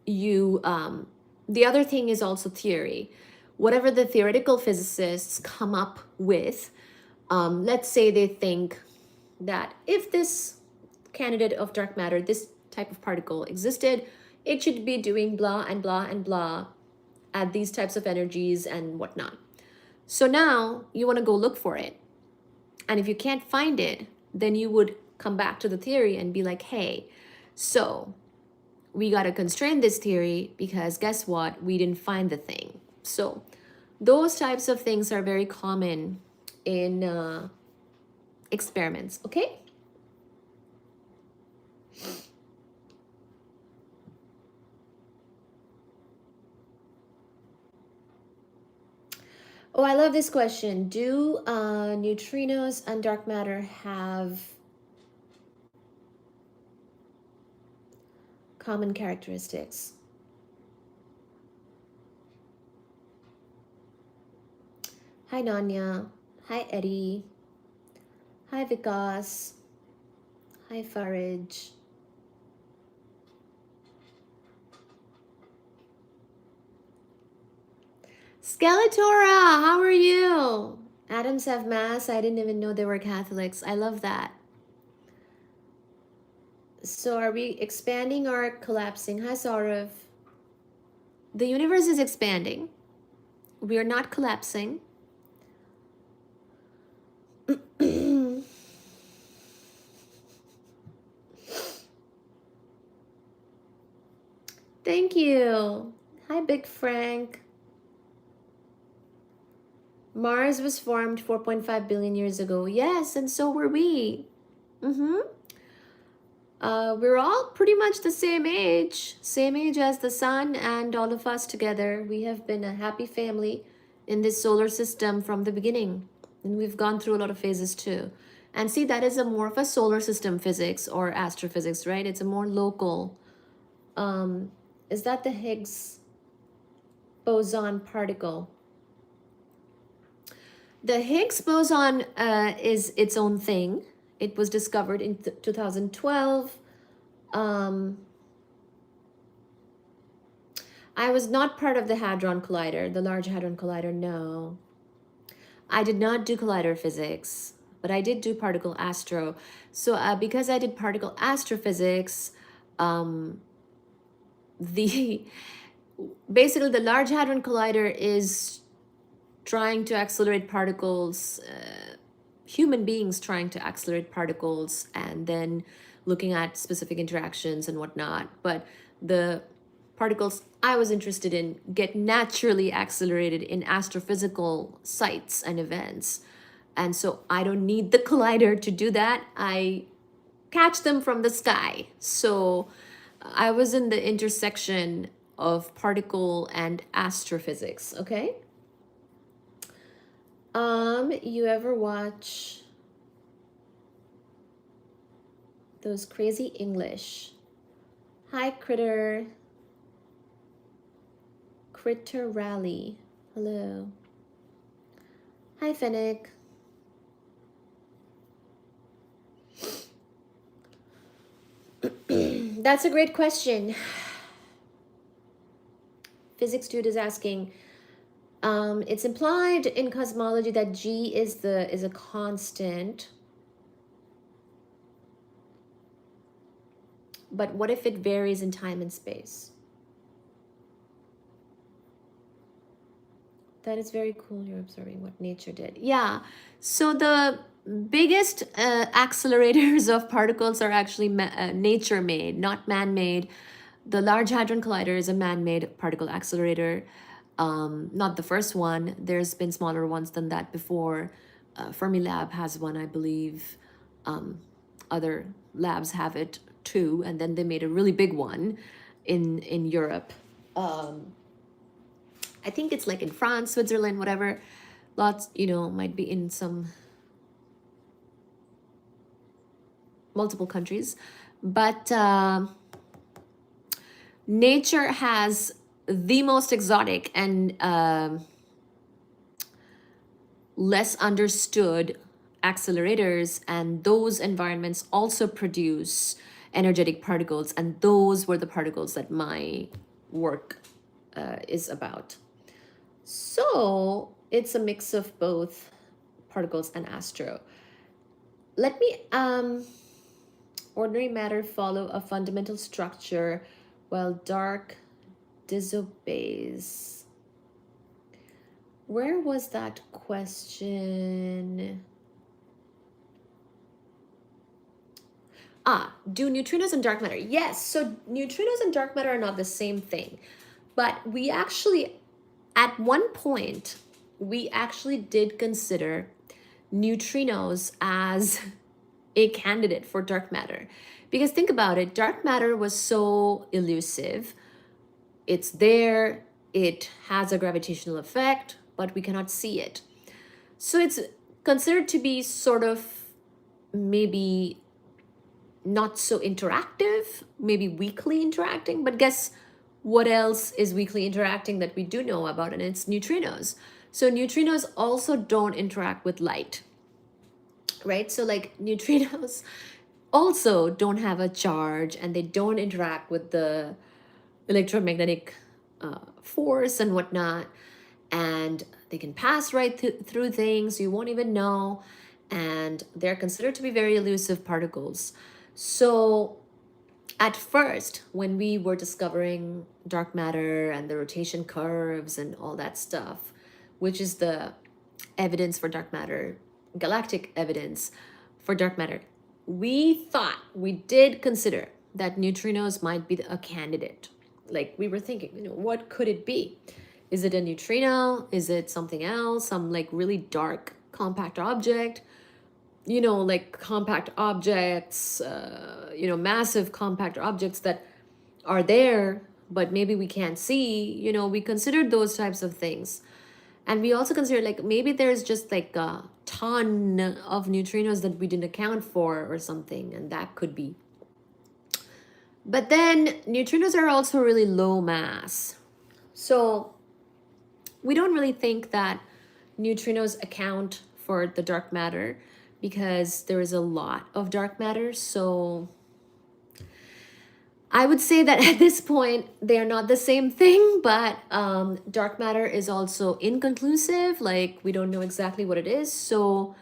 S1: the other thing is also theory. Whatever the theoretical physicists come up with, let's say they think that if this candidate of dark matter, this type of particle existed, it should be doing blah and blah and blah at these types of energies and whatnot. So now you want to go look for it. And if you can't find it, then you would come back to the theory and be like, hey, so we got to constrain this theory because guess what? We didn't find the thing. So those types of things are very common in experiments, okay? Oh, I love this question. Do neutrinos and dark matter have common characteristics? Hi, Nanya. Hi, Eddie. Hi, Vikas. Hi, Farage. Skeletora, how are you? Atoms have mass. I didn't even know they were Catholics. I love that. So are we expanding or collapsing? Hi, Saurav. The universe is expanding. We are not collapsing. Thank you. Hi, Big Frank. Mars was formed 4.5 billion years ago. Yes, and so were we. We're all pretty much the same age as the sun, and all of us together. We have been a happy family in this solar system from the beginning, and we've gone through a lot of phases too. And see, that is a more of a solar system physics or astrophysics, right? It's a more local. Is that the Higgs boson particle? The Higgs boson is its own thing. It was discovered in 2012. I was not part of the Hadron Collider, the Large Hadron Collider, no. I did not do collider physics, but I did do particle astro. So because I did particle astrophysics, basically the Large Hadron Collider is trying to accelerate particles, human beings trying to accelerate particles, and then looking at specific interactions and whatnot. But the particles I was interested in get naturally accelerated in astrophysical sites and events. And so I don't need the collider to do that. I catch them from the sky. So I was in the intersection of particle and astrophysics, okay? You ever watch those crazy English? Hi, Critter Rally. Hello. Hi, Fennec. That's a great question. Physics Dude is asking, it's implied in cosmology that G is a constant. But what if it varies in time and space? That is very cool. You're observing what nature did. Yeah. So the biggest accelerators of particles are actually nature made, not man made. The Large Hadron Collider is a man made particle accelerator. Not the first one. There's been smaller ones than that before. Fermilab has one, I believe. Other labs have it too. And then they made a really big one in Europe. I think it's like in France, Switzerland, whatever. Lots, might be in some multiple countries. But nature has the most exotic and less understood accelerators, and those environments also produce energetic particles, and those were the particles that my work is about. So it's a mix of both particles and astro. Let me ordinary matter follow a fundamental structure while dark disobeys. Where was that question? Do neutrinos and dark matter? Yes, so neutrinos and dark matter are not the same thing. But we actually, at one point, we actually did consider neutrinos as a candidate for dark matter. Because think about it, dark matter was so elusive. It's there, it has a gravitational effect, but we cannot see it. So it's considered to be sort of maybe not so interactive, maybe weakly interacting, but guess what else is weakly interacting that we do know about, and it's neutrinos. So neutrinos also don't interact with light, right? So like neutrinos also don't have a charge, and they don't interact with the electromagnetic force and whatnot, and they can pass right through things, you won't even know, and they're considered to be very elusive particles. So at first, when we were discovering dark matter and the rotation curves and all that stuff, which is the evidence for dark matter, galactic evidence for dark matter, we did consider that neutrinos might be a candidate. Like we were thinking, what could it be? Is it a neutrino? Is it something else? Some like really dark compact object? Like compact objects, massive compact objects that are there, but maybe we can't see. We considered those types of things. And we also considered like maybe there's just like a ton of neutrinos that we didn't account for or something, and that could be. But then neutrinos are also really low mass. So we don't really think that neutrinos account for the dark matter, because there is a lot of dark matter. So I would say that at this point, they are not the same thing, but dark matter is also inconclusive. Like we don't know exactly what it is. So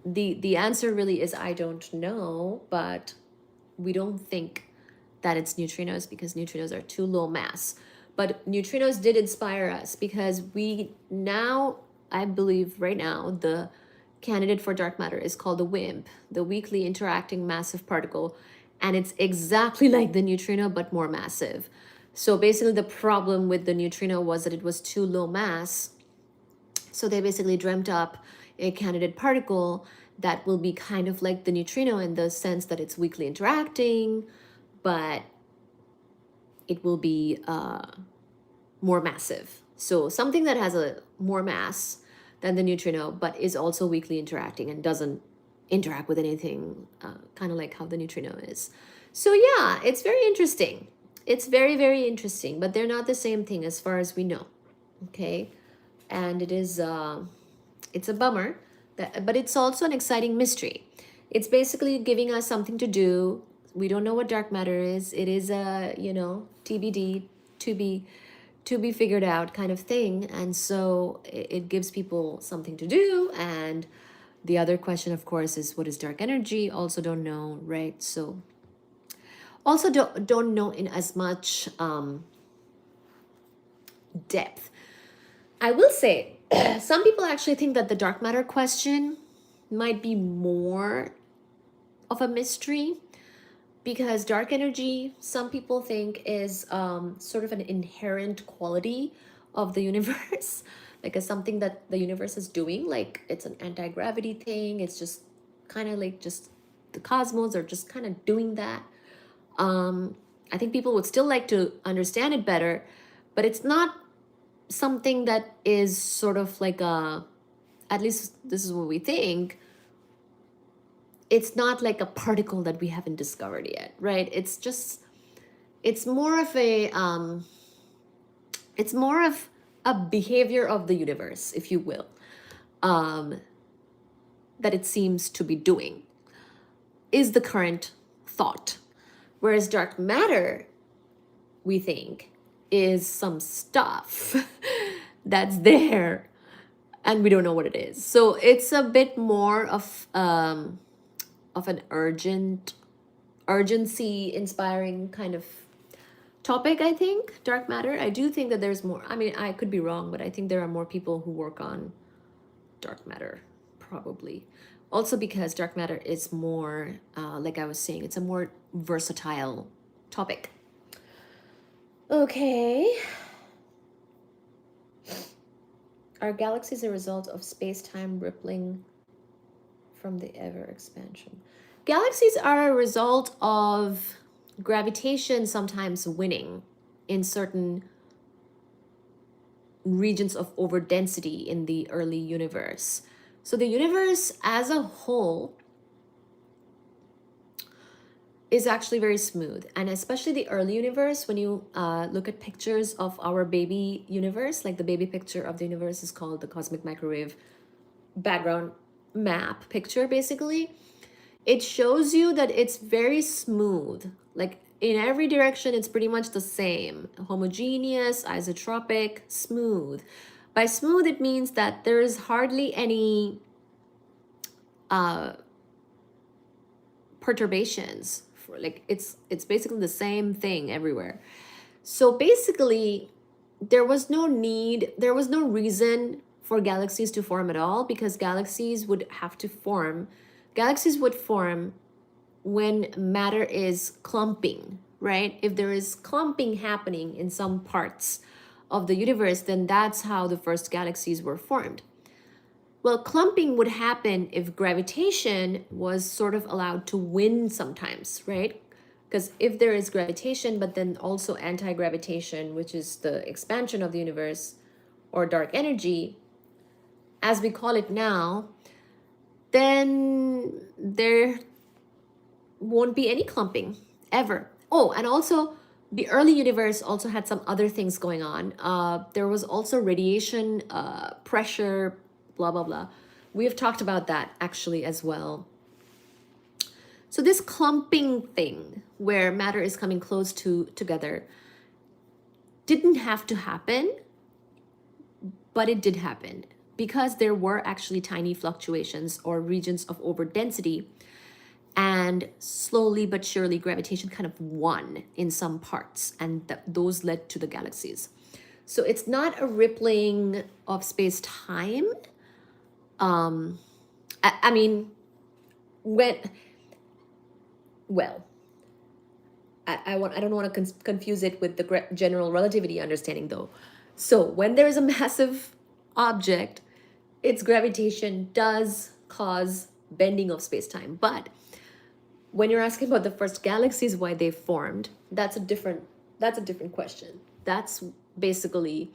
S1: the answer really is I don't know, but we don't think that it's neutrinos because neutrinos are too low mass. But neutrinos did inspire us, because we now, I believe right now, the candidate for dark matter is called the WIMP, the weakly interacting massive particle. And it's exactly like the neutrino, but more massive. So basically the problem with the neutrino was that it was too low mass. So they basically dreamt up a candidate particle that will be kind of like the neutrino in the sense that it's weakly interacting, but it will be more massive. So something that has a more mass than the neutrino, but is also weakly interacting and doesn't interact with anything, kind of like how the neutrino is. So yeah, it's very interesting. It's very, very interesting, but they're not the same thing as far as we know. Okay, and it is it's a bummer, but it's also an exciting mystery, It's basically giving us something to do. We don't know what dark matter is. It is a, TBD, to be figured out kind of thing. And so it gives people something to do. And the other question, of course, is what is dark energy? Also don't know, right? So also don't know in as much depth. I will say, some people actually think that the dark matter question might be more of a mystery, because dark energy, some people think, is sort of an inherent quality of the universe, like as something that the universe is doing, like it's an anti-gravity thing. It's just kind of like just the cosmos are just kind of doing that. I think people would still like to understand it better, but it's not something that is sort of like at least this is what we think, it's not like a particle that we haven't discovered yet, right? It's more of a behavior of the universe, if you will, that it seems to be doing, is the current thought. Whereas dark matter, we think, is some stuff that's there and we don't know what it is. So it's a bit more of an urgency inspiring kind of topic, I think, dark matter. I do think that there's more. I mean, I could be wrong, but I think there are more people who work on dark matter, probably. Also because dark matter is more, like I was saying, it's a more versatile topic. Okay. Are galaxies a result of space-time rippling from the ever expansion? Galaxies are a result of gravitation sometimes winning in certain regions of overdensity in the early universe. So the universe as a whole is actually very smooth, and especially the early universe. When you look at pictures of our baby universe, like the baby picture of the universe is called the cosmic microwave background map picture. Basically, it shows you that it's very smooth, like in every direction it's pretty much the same, homogeneous, isotropic, smooth. By smooth, it means that there is hardly any perturbations. Like it's basically the same thing everywhere. So basically there was no reason for galaxies to form at all, because galaxies would form when matter is clumping, right? If there is clumping happening in some parts of the universe, then that's how the first galaxies were formed. Well, clumping would happen if gravitation was sort of allowed to win sometimes, right? Because if there is gravitation, but then also anti-gravitation, which is the expansion of the universe, or dark energy, as we call it now, then there won't be any clumping ever. Oh, and also the early universe also had some other things going on. There was also radiation, pressure, blah, blah, blah. We have talked about that actually as well. So this clumping thing where matter is coming close together didn't have to happen, but it did happen because there were actually tiny fluctuations or regions of overdensity, and slowly but surely gravitation kind of won in some parts, and those led to the galaxies. So it's not a rippling of space-time. I mean, I don't want to confuse it with the general relativity understanding, though. So when there is a massive object, its gravitation does cause bending of space-time. But when you're asking about the first galaxies, why they formed, that's a different question. That's basically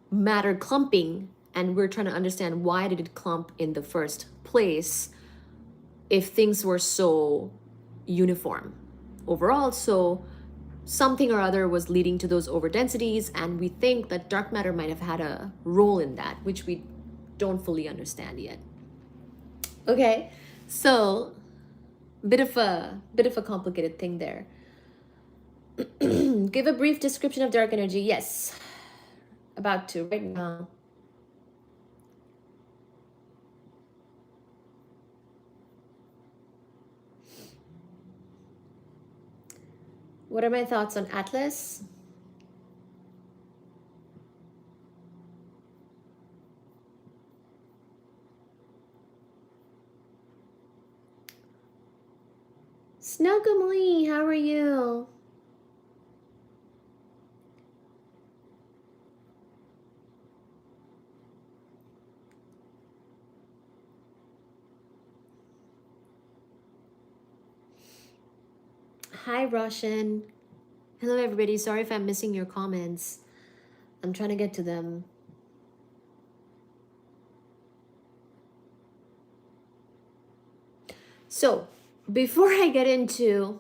S1: matter clumping, and we're trying to understand why did it clump in the first place if things were so uniform overall. So something or other was leading to those overdensities, and we think that dark matter might have had a role in that, which we don't fully understand yet. Okay, So, bit of a complicated thing there. Give a brief description of dark energy. Yes, about to right now. What are my thoughts on Atlas? Snuggamly, how are you? Hi, Roshan. Hello, everybody. Sorry if I'm missing your comments. I'm trying to get to them. So, before I get into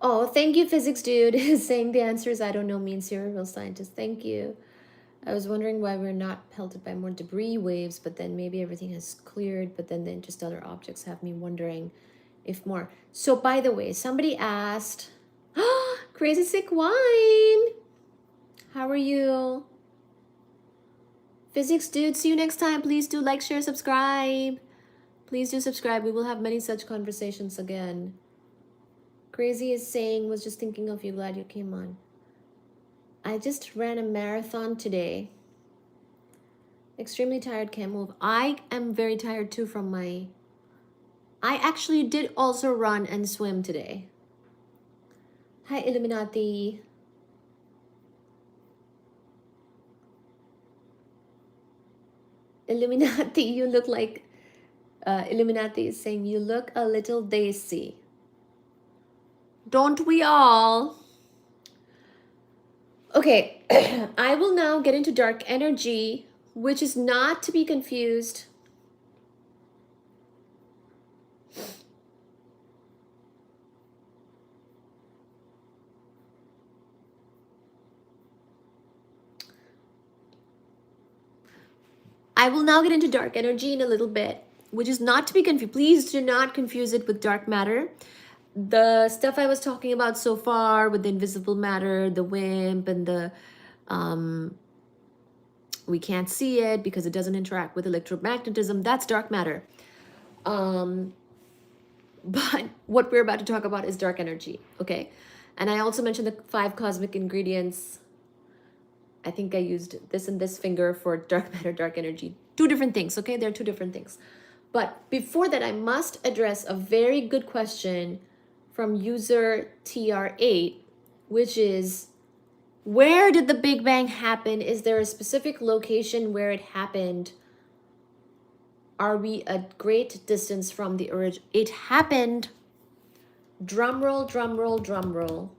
S1: oh, thank you, physics dude, saying the answer is I don't know means you're a real scientist. Thank you. I was wondering why we're not pelted by more debris waves, but then maybe everything has cleared, but then the interstellar objects have me wondering if more. So, by the way, somebody asked, Crazy Sick Wine, how are you? Physics dude, see you next time. Please do like, share, subscribe. Please do subscribe. We will have many such conversations again. Crazy is saying, was just thinking of you, glad you came on. I just ran a marathon today. Extremely tired, can't move. I am very tired too from my... I actually did also run and swim today. Hi, Illuminati. Illuminati, you look like... Illuminati is saying, you look a little daisy. Don't we all? Okay, I will now get into dark energy, which is not to be confused. I will now get into dark energy in a little bit, which is not to be confused. Please do not confuse it with dark matter. The stuff I was talking about so far with the invisible matter, the WIMP, and the we can't see it because it doesn't interact with electromagnetism, that's dark matter. But what we're about to talk about is dark energy, okay? And I also mentioned the 5 cosmic ingredients. I think I used this and this finger for dark matter, dark energy. 2 different things, okay? They're 2 different things. But before that, I must address a very good question from user TR8, which is, where did the Big Bang happen? Is there a specific location where it happened? Are we a great distance from the origin? It happened. Drum roll, drum roll, drum roll.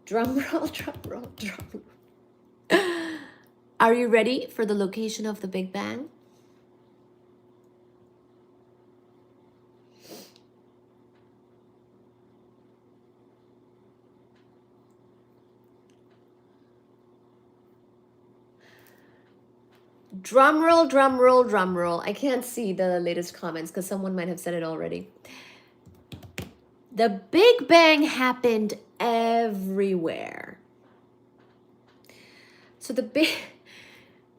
S1: Drum roll, drum roll, drum roll. Are you ready for the location of the Big Bang? Drum roll, drum roll, drum roll. I can't see the latest comments because someone might have said it already. The Big Bang happened everywhere. So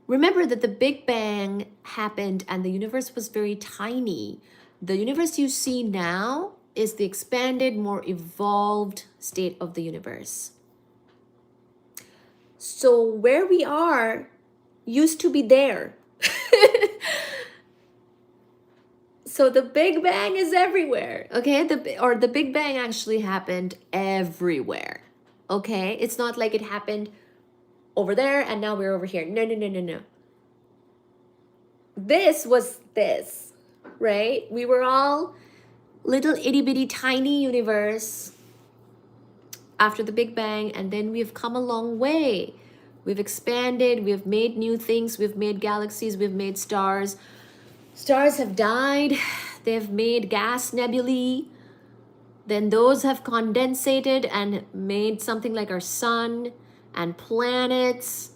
S1: remember that the Big Bang happened and the universe was very tiny. The universe you see now is the expanded, more evolved state of the universe. So where we are used to be there. So the Big Bang is everywhere, okay? The Big Bang actually happened everywhere, okay? It's not like it happened over there and now we're over here. No, no, no, no, no. This was this, right? We were all little itty bitty tiny universe after the Big Bang, and then we've come a long way. We've expanded, we've made new things, we've made galaxies, we've made stars. Stars have died, they've made gas nebulae. Then those have condensated and made something like our sun and planets,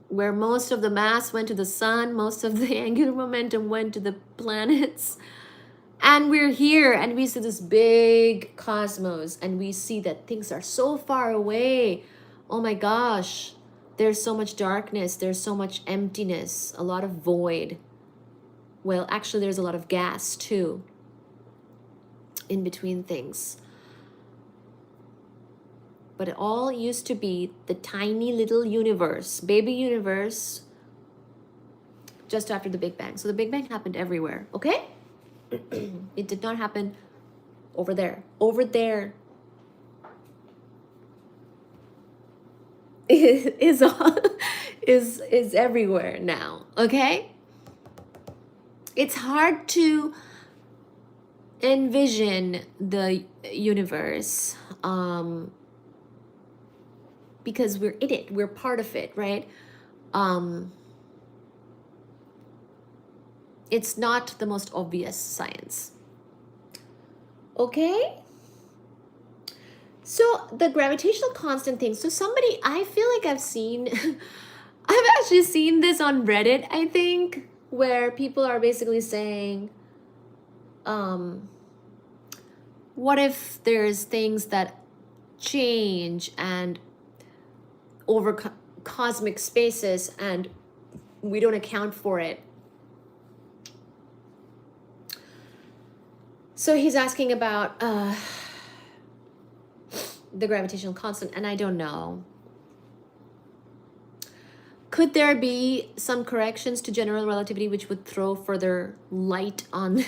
S1: where most of the mass went to the sun, most of the angular momentum went to the planets. And we're here and we see this big cosmos and we see that things are so far away. Oh my gosh, there's so much darkness, there's so much emptiness, a lot of void. Well, actually, there's a lot of gas too in between things. But it all used to be the tiny little universe, baby universe, just after the Big Bang. So the Big Bang happened everywhere, okay? It did not happen over there. Over there is everywhere now, okay? It's hard to envision the universe because we're in it, we're part of it, right? It's not the most obvious science. Okay? So the gravitational constant thing. So somebody, I feel like I've seen, I've actually seen this on Reddit, I think, where people are basically saying, what if there's things that change and over cosmic spaces and we don't account for it? So he's asking about the gravitational constant, and I don't know. Could there be some corrections to general relativity which would throw further light on,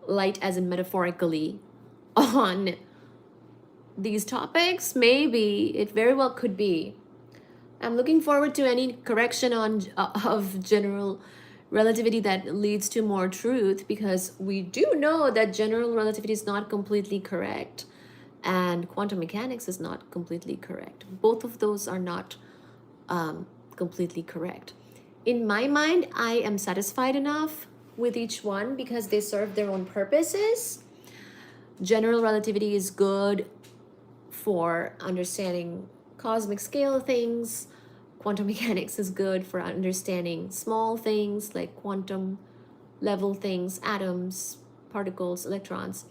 S1: light as in metaphorically, on these topics? Maybe. It very well could be. I'm looking forward to any correction on of general relativity that leads to more truth, because we do know that general relativity is not completely correct and quantum mechanics is not completely correct. Both of those are not completely correct. In my mind, I am satisfied enough with each one because they serve their own purposes. General relativity is good for understanding cosmic scale things. Quantum mechanics is good for understanding small things like quantum level things, atoms, particles, electrons.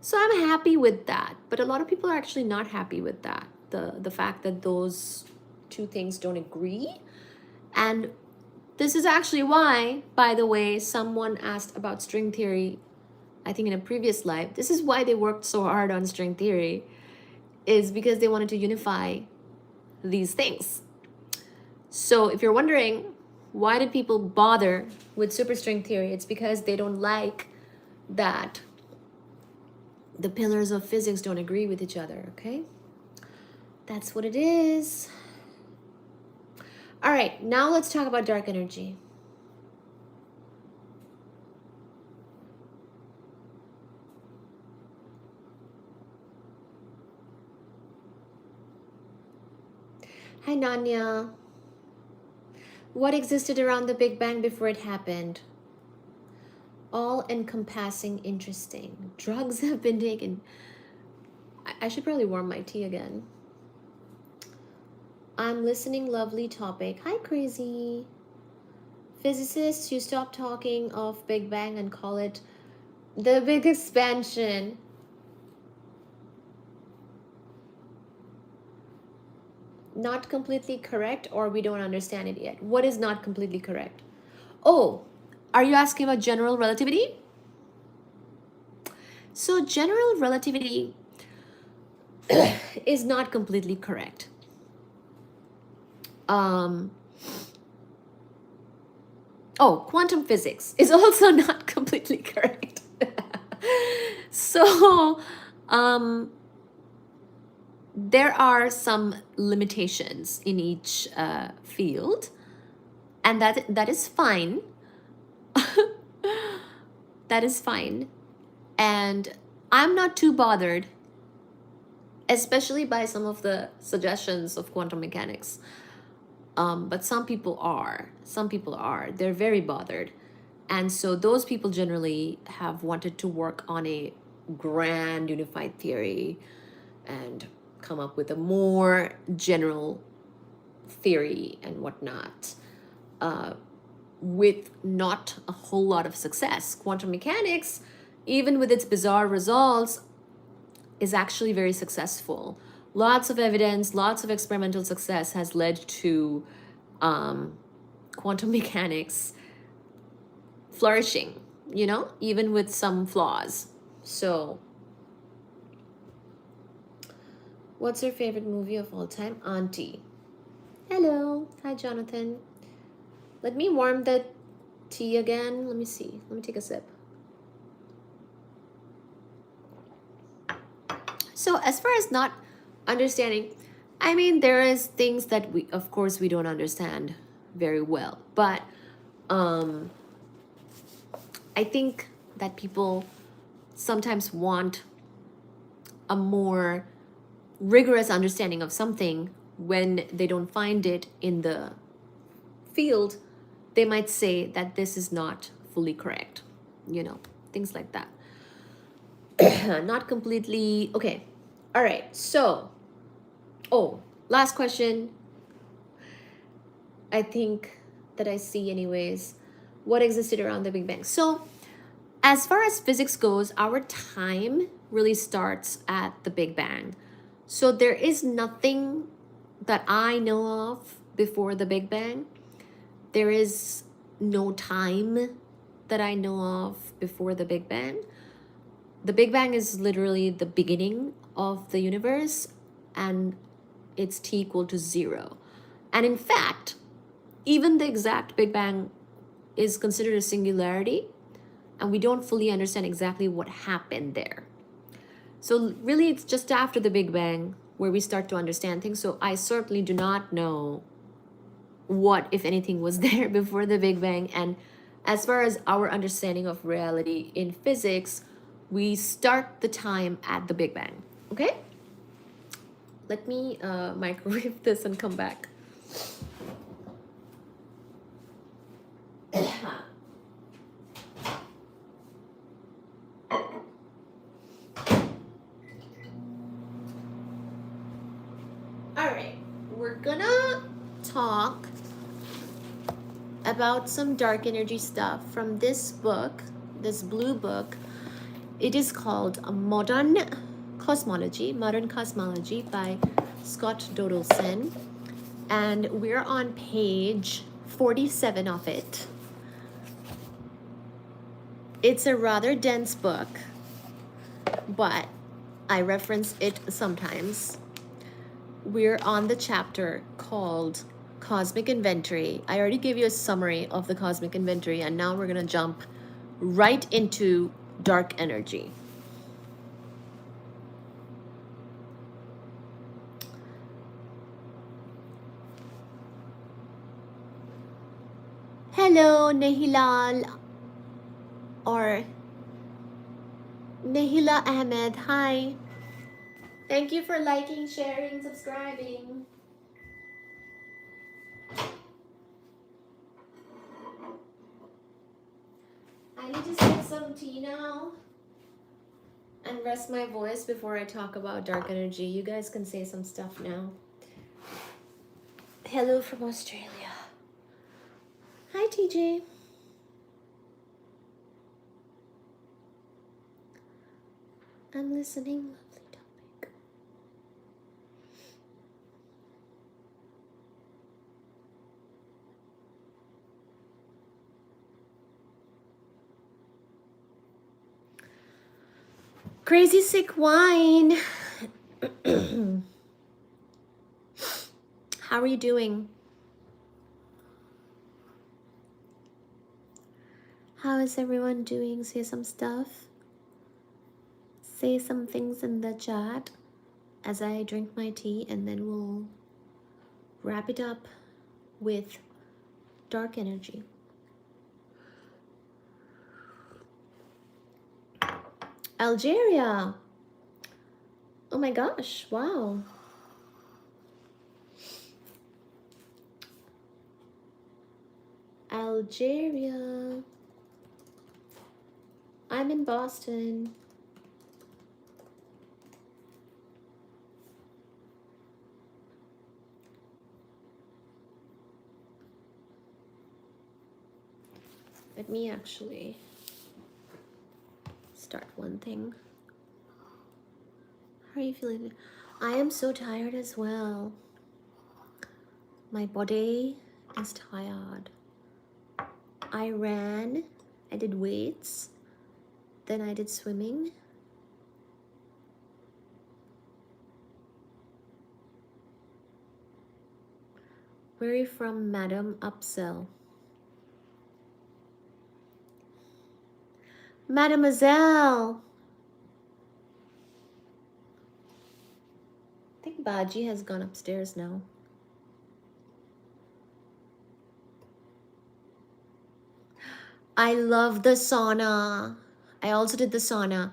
S1: So I'm happy with that. But a lot of people are actually not happy with that. The fact that those two things don't agree. And this is actually why, by the way, someone asked about string theory, I think in a previous live. This is why they worked so hard on string theory, is because they wanted to unify these things. So if you're wondering, why did people bother with superstring theory? It's because they don't like that the pillars of physics don't agree with each other, okay? That's what it is. All right, now let's talk about dark energy. Hi, Nanya. What existed around the Big Bang before it happened? All-encompassing, interesting. Drugs have been taken. I should probably warm my tea again. I'm listening, lovely topic. Hi, Crazy. Physicists, you stop talking of Big Bang and call it the Big Expansion. Not completely correct, or we don't understand it yet? What is not completely correct? Oh, are you asking about general relativity? So general relativity is not completely correct. Quantum physics is also not completely correct. So there are some limitations in each field, and that is fine. That is fine. And I'm not too bothered, especially by some of the suggestions of quantum mechanics. But some people are. They're very bothered. And so those people generally have wanted to work on a grand unified theory and come up with a more general theory and whatnot, with not a whole lot of success. Quantum mechanics, even with its bizarre results, is actually very successful. Lots of evidence, lots of experimental success has led to quantum mechanics flourishing, even with some flaws. So, what's your favorite movie of all time? Auntie. Hello. Hi, Jonathan. Let me warm the tea again. Let me see. Let me take a sip. So, as far as not understanding, I mean, there is things that of course, we don't understand very well. But I think that people sometimes want a more rigorous understanding of something. When they don't find it in the field, they might say that this is not fully correct, things like that. Not completely. Okay. All right. So, last question. I think that I see anyways. What existed around the Big Bang? So, as far as physics goes, our time really starts at the Big Bang. So there is nothing that I know of before the Big Bang. There is no time that I know of before the Big Bang. The Big Bang is literally the beginning of the universe, and it's t equal to 0. And in fact, even the exact Big Bang is considered a singularity, and we don't fully understand exactly what happened there. So really, it's just after the Big Bang where we start to understand things. So I certainly do not know what, if anything, was there before the Big Bang. And as far as our understanding of reality in physics, we start the time at the Big Bang. Okay? Let me microwave this and come back. Alright, we're gonna talk about some dark energy stuff from this book, this blue book. It is called Modern Cosmology by Scott Dodelson. And we're on page 47 of it. It's a rather dense book, but I reference it sometimes. We're on the chapter called Cosmic Inventory. I already gave you a summary of the Cosmic Inventory, and now we're going to jump right into dark energy. Hello, Nehilal, or Nehila Ahmed. Hi. Thank you for liking, sharing, subscribing. I need to sip some tea now and rest my voice before I talk about dark energy. You guys can say some stuff now. Hello from Australia. Hi, TJ. I'm listening. Lovely topic. Crazy sick wine. How are you doing? How is everyone doing? Say some stuff. Say some things in the chat as I drink my tea, and then we'll wrap it up with dark energy. Algeria. Oh my gosh, wow. Algeria. I'm in Boston. Let me actually start one thing. How are you feeling? I am so tired as well. My body is tired. I ran, I did weights, then I did swimming. Where are you from, Madam Upsell? Mademoiselle! I think Baji has gone upstairs now. I love the sauna. I also did the sauna.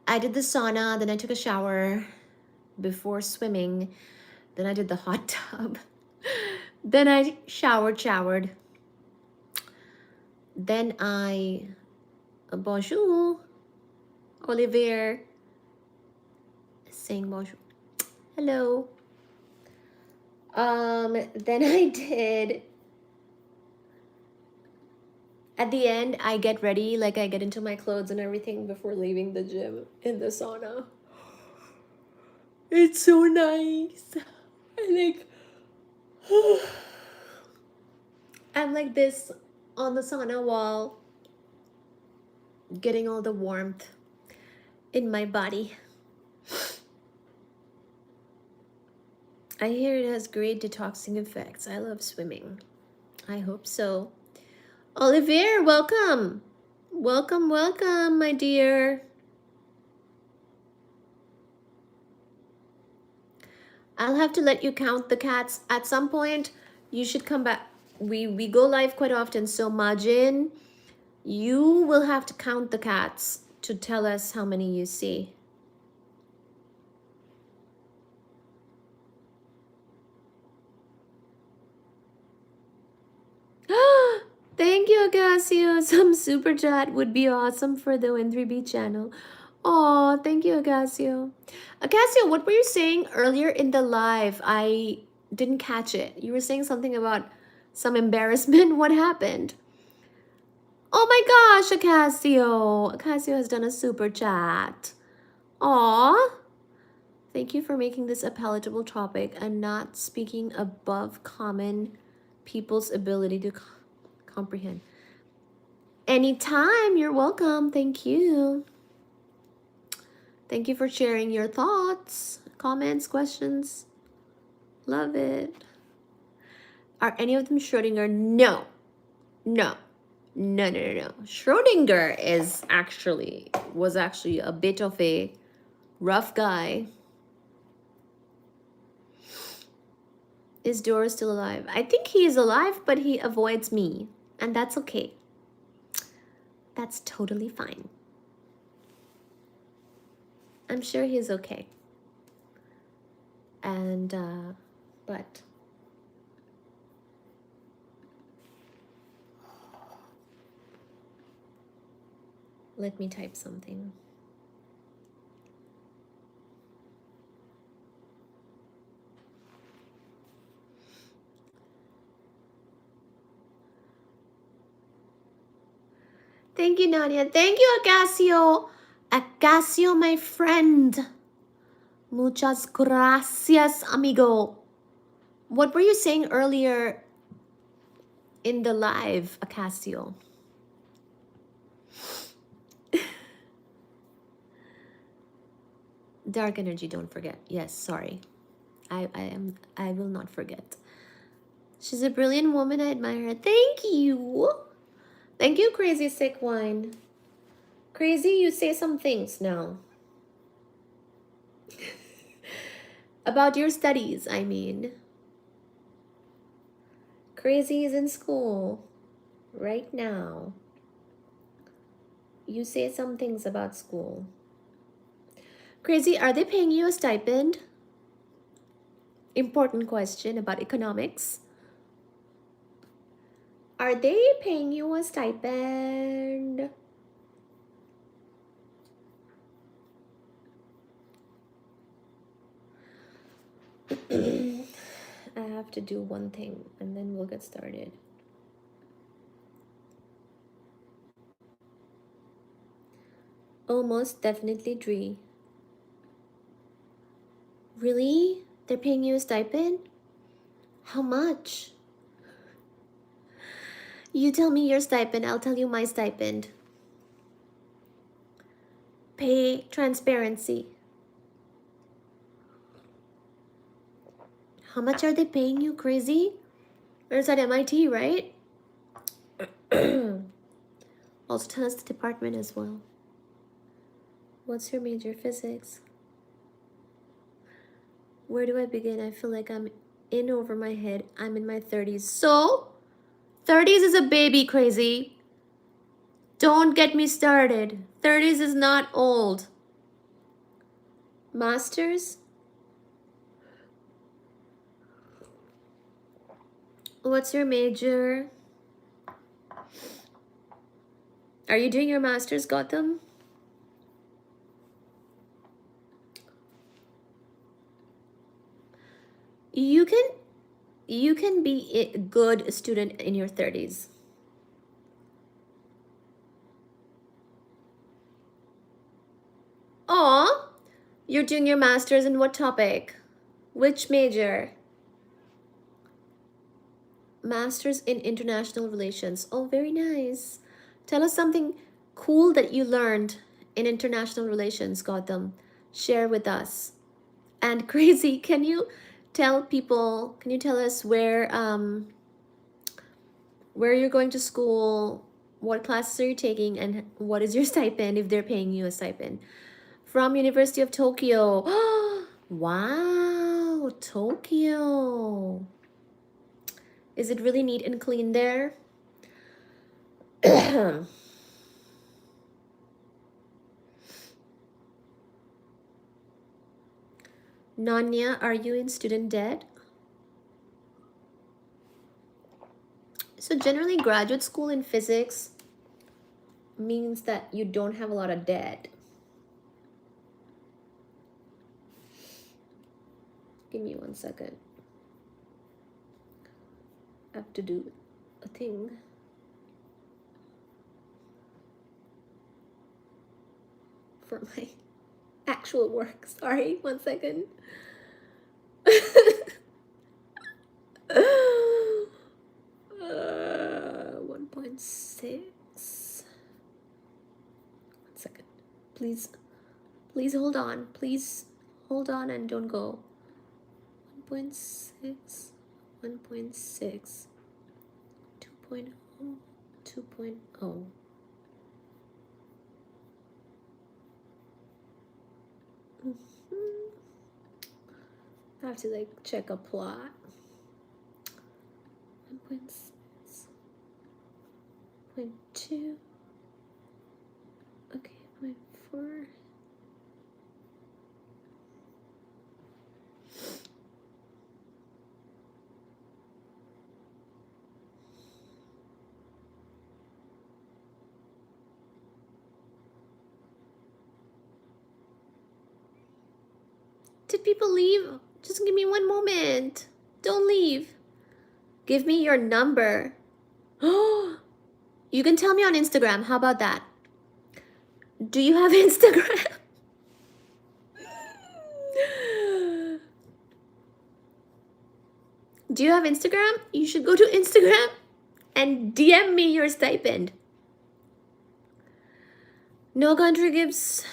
S1: I did the sauna, then I took a shower before swimming. Then I did the hot tub. Then I showered. Then I, bonjour, Olivier, saying bonjour. Hello. Then I did, at the end, I get ready, like I get into my clothes and everything before leaving the gym in the sauna. It's so nice. I'm like this on the sauna wall, getting all the warmth in my body. I hear it has great detoxing effects. I love swimming. I hope so. Olivier, welcome. Welcome, welcome, my dear. I'll have to let you count the cats at some point. You should come back. We go live quite often. So Majin, you will have to count the cats to tell us how many you see. Thank you, Agasio. Some super chat would be awesome for the Win3B channel. Oh, thank you, Agasio. Agasio, what were you saying earlier in the live? I didn't catch it. You were saying something about some embarrassment. What happened? Oh my gosh, Agasio. Agasio has done a super chat. Aw. Thank you for making this a palatable topic and not speaking above common people's ability to comprehend. Anytime, you're welcome. Thank you. Thank you for sharing your thoughts, comments, questions. Love it. Are any of them Schrodinger? No. Schrodinger was actually a bit of a rough guy. Is Dora still alive? I think he is alive, but he avoids me. And that's okay. That's totally fine. I'm sure he's okay. And, but... let me type something. Thank you, Nadia. Thank you, Agasio. Agasio, my friend. Muchas gracias, amigo. What were you saying earlier in the live, Agasio? Dark energy, don't forget. Yes, sorry. I will not forget. She's a brilliant woman. I admire her. Thank you. Thank you, Crazy Sick Wine. Crazy, you say some things now. About your studies, I mean. Crazy is in school right now. You say some things about school. Crazy, are they paying you a stipend? Important question about economics. Are they paying you a stipend? to do one thing and then we'll get started. Oh, most definitely, Dree. Really? They're paying you a stipend? How much? You tell me your stipend, I'll tell you my stipend. Pay transparency. How much are they paying you, crazy? It's at MIT, right? Also tell us the department as well. What's your major? Physics. Where do I begin? I feel like I'm in over my head. I'm in my 30s. So? 30s is a baby, crazy. Don't get me started. 30s is not old. Masters? What's your major? Are you doing your master's, Gotham? You can be a good student in your 30s. Aw, you're doing your master's in what topic? Which major? Master's in International Relations. Oh, very nice. Tell us something cool that you learned in international relations, Gautam. Share with us. And crazy, can you tell us where you're going to school, what classes are you taking, and what is your stipend if they're paying you a stipend? From University of Tokyo. Wow, Tokyo. Is it really neat and clean there? Nanya, are you in student debt? So generally graduate school in physics means that you don't have a lot of debt. Give me 1 second. I have to do a thing. For my actual work. Sorry, 1 second. 1.6. 1 second. Please hold on. Please hold on and don't go. 1.6, 1.6, 2.0, 2.0. I have to like check a plot. 1.6, 0.2, okay, 0.4. Did people leave? Just give me 1 moment. Don't leave. Give me your number. Oh, you can tell me on Instagram. How about that? Do you have Instagram? Do you have Instagram? You should go to Instagram and DM me your stipend. No country gives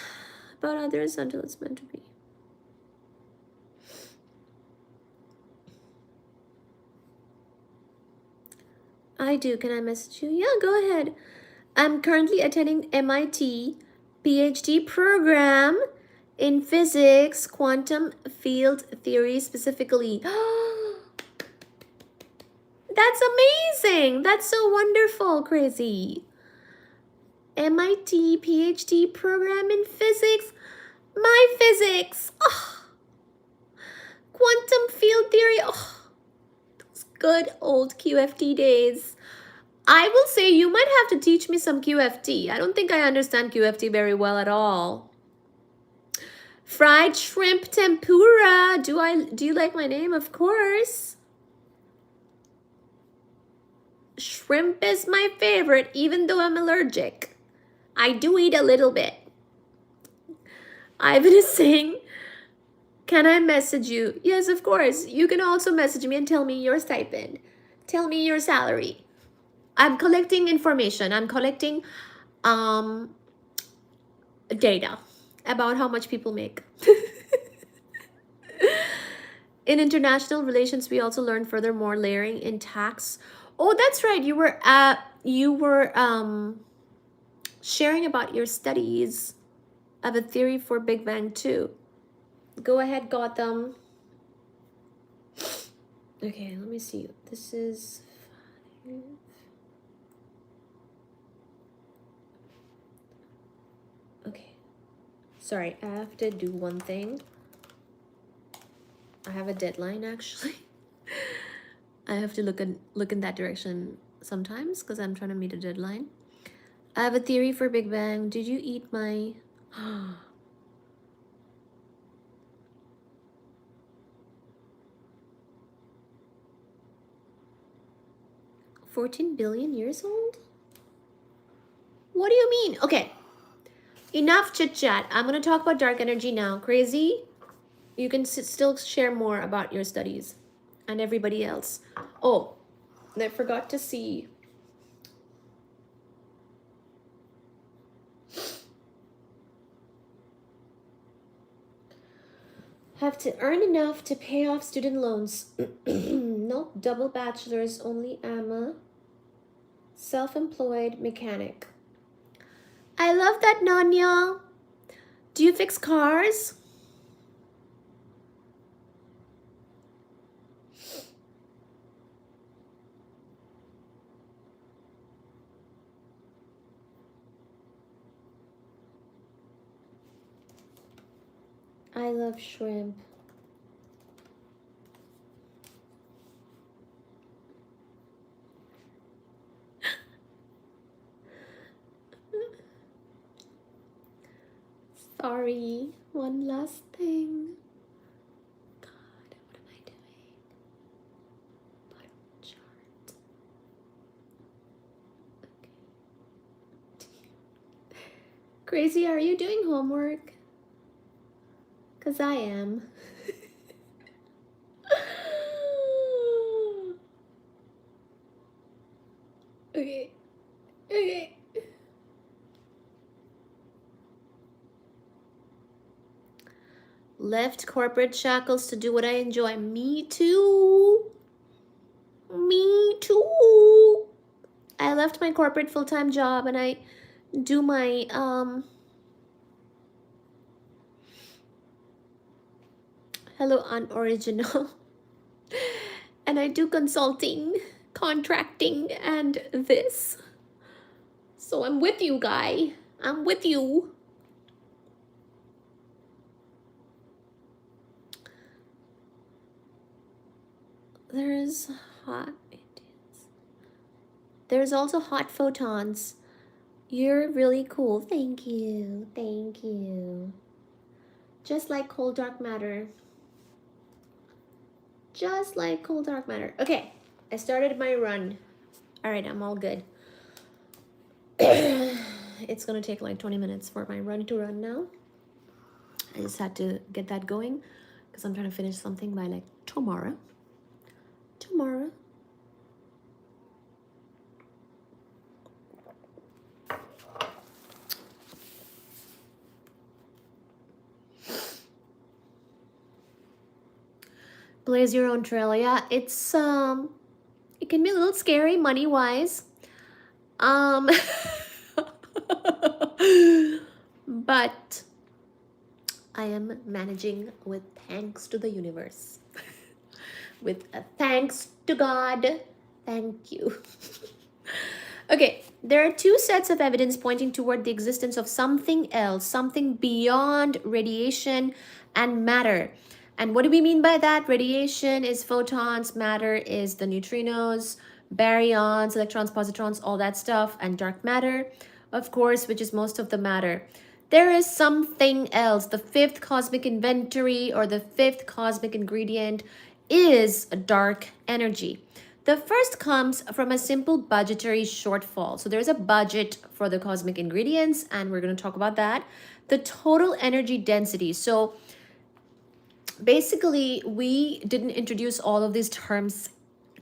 S1: about others until it's meant to be. I do. Can I message you? Yeah, go ahead. I'm currently attending MIT PhD program in physics, quantum field theory specifically. That's amazing. That's so wonderful, crazy. MIT PhD program in physics. My physics. Oh. Quantum field theory. Oh. Those good old QFT days. I will say you might have to teach me some QFT. I don't think I understand QFT very well at all. Fried shrimp tempura. Do you like my name? Of course. Shrimp is my favorite, even though I'm allergic. I do eat a little bit. Ivan is saying, can I message you? Yes, of course. You can also message me and tell me your stipend. Tell me your salary. I'm collecting information. I'm collecting data about how much people make. In international relations, we also learn furthermore layering in tax. Oh, that's right. You were sharing about your studies of a theory for Big Bang too. Go ahead, Gotham. Okay, let me see. This is 5. Okay. Sorry, I have to do one thing. I have a deadline actually. I have to look in that direction sometimes because I'm trying to meet a deadline. I have a theory for Big Bang. Did you eat my 14 billion years old? What do you mean? Okay. Enough chit chat. I'm going to talk about dark energy now. Crazy? You can still share more about your studies and everybody else. Oh, and I forgot to see. Have to earn enough to pay off student loans. Nope, double bachelor's, only AMA. Self-employed mechanic. I love that, Nanya. Do you fix cars? I love shrimp. Sorry, one last thing. God, what am I doing? Bottom chart. Okay. Crazy, are you doing homework? Because I am. Okay. Okay. Left corporate shackles to do what I enjoy. Me too. Me too. I left my corporate full-time job and I do my hello unoriginal. And I do consulting, contracting, and this. So I'm with you, guy. I'm with you. There's hot Indians. There's also hot photons. You're really cool. Thank you. Thank you. Just like cold dark matter. Just like cold dark matter. Okay, I started my run. All right, I'm all good. It's gonna take like 20 minutes for my run to run now. I just had to get that going because I'm trying to finish something by like tomorrow. Tomorrow. Blaze your own trail. Yeah, it's it can be a little scary money wise. But I am managing with thanks to the universe. With a thanks to God. Thank you. Okay, there are 2 sets of evidence pointing toward the existence of something else, something beyond radiation and matter. And what do we mean by that? Radiation is photons, matter is the neutrinos, baryons, electrons, positrons, all that stuff, and dark matter, of course, which is most of the matter. There is something else. The 5th cosmic inventory or the 5th cosmic ingredient is dark energy. The first comes from a simple budgetary shortfall. So there's a budget for the cosmic ingredients, and we're going to talk about that. The total energy density. So basically, we didn't introduce all of these terms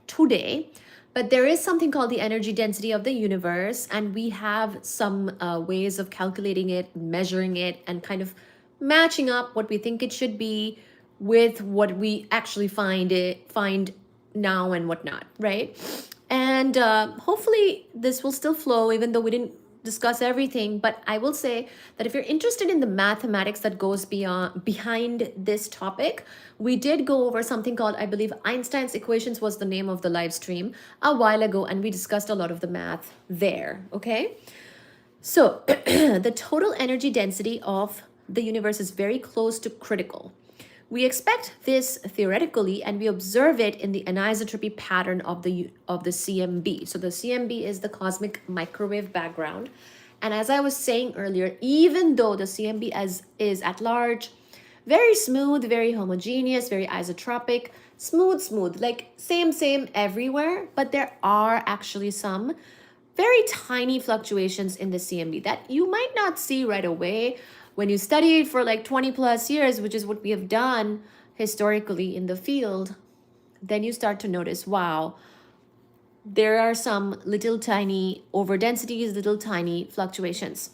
S1: today, but there is something called the energy density of the universe, and we have some ways of calculating it, measuring it, and kind of matching up what we think it should be with what we actually find now and whatnot, right? And hopefully this will still flow, even though we didn't discuss everything. But I will say that if you're interested in the mathematics that goes behind this topic, we did go over something called, I believe, Einstein's equations was the name of the live stream a while ago, and we discussed a lot of the math there. Okay, so the total energy density of the universe is very close to critical. We expect this theoretically, and we observe it in the anisotropy pattern of the CMB. So the CMB is the cosmic microwave background. And as I was saying earlier, even though the CMB is at large, very smooth, very homogeneous, very isotropic, smooth, like same everywhere, but there are actually some very tiny fluctuations in the CMB that you might not see right away. When you study it for like 20 plus years, which is what we have done historically in the field, then you start to notice, wow, there are some little tiny overdensities, little tiny fluctuations.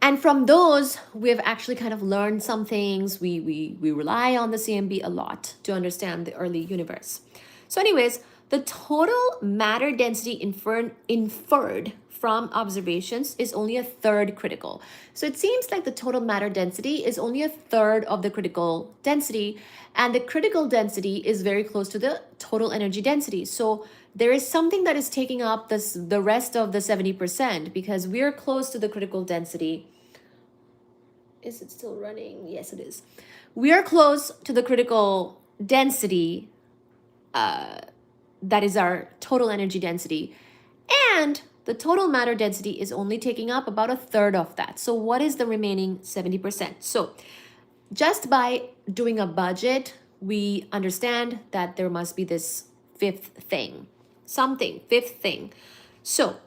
S1: And from those, we have actually kind of learned some things. We rely on the CMB a lot to understand the early universe. So anyways, the total matter density inferred from observations is only a third critical. So it seems like the total matter density is only a third of the critical density, and the critical density is very close to the total energy density. So there is something that is taking up the rest of the 70% because we're close to the critical density. Is it still running? Yes, it is. We are close to the critical density. That is our total energy density. And the total matter density is only taking up about a third of that. So what is the remaining 70%? So just by doing a budget, we understand that there must be this fifth thing. So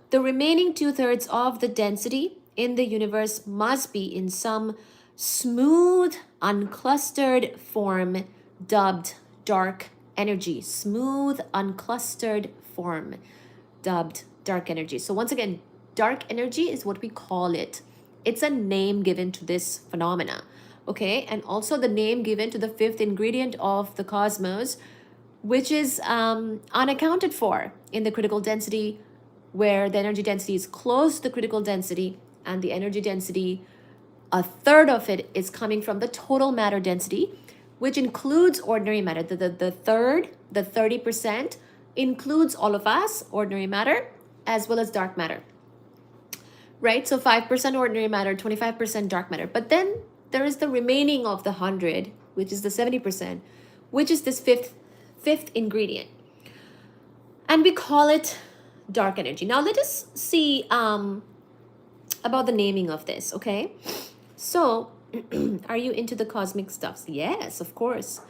S1: the remaining 2/3 of the density in the universe must be in some smooth, unclustered form dubbed dark energy. Smooth, unclustered form dubbed dark energy. So once again, dark energy is what we call it. It's a name given to this phenomena, okay? And also the name given to the fifth ingredient of the cosmos, which is unaccounted for in the critical density, where the energy density is close to the critical density, and the energy density, a third of it is coming from the total matter density, which includes ordinary matter. The third, the 30%, includes all of us, ordinary matter, as well as dark matter, right? So 5% ordinary matter, 25% dark matter. But then there is the remaining of the 100, which is the 70%, which is this fifth ingredient. And we call it dark energy. Now let us see about the naming of this, okay? So are you into the cosmic stuffs? Yes, of course.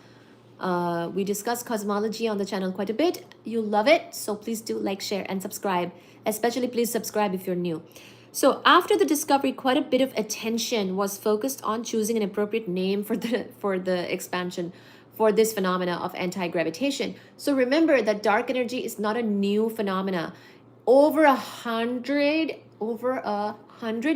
S1: We discuss cosmology on the channel quite a bit. You'll love it. So please do like, share, and subscribe. Especially please subscribe if you're new. So after the discovery, quite a bit of attention was focused on choosing an appropriate name for the expansion for this phenomena of anti-gravitation. So remember that dark energy is not a new phenomena. Over a hundred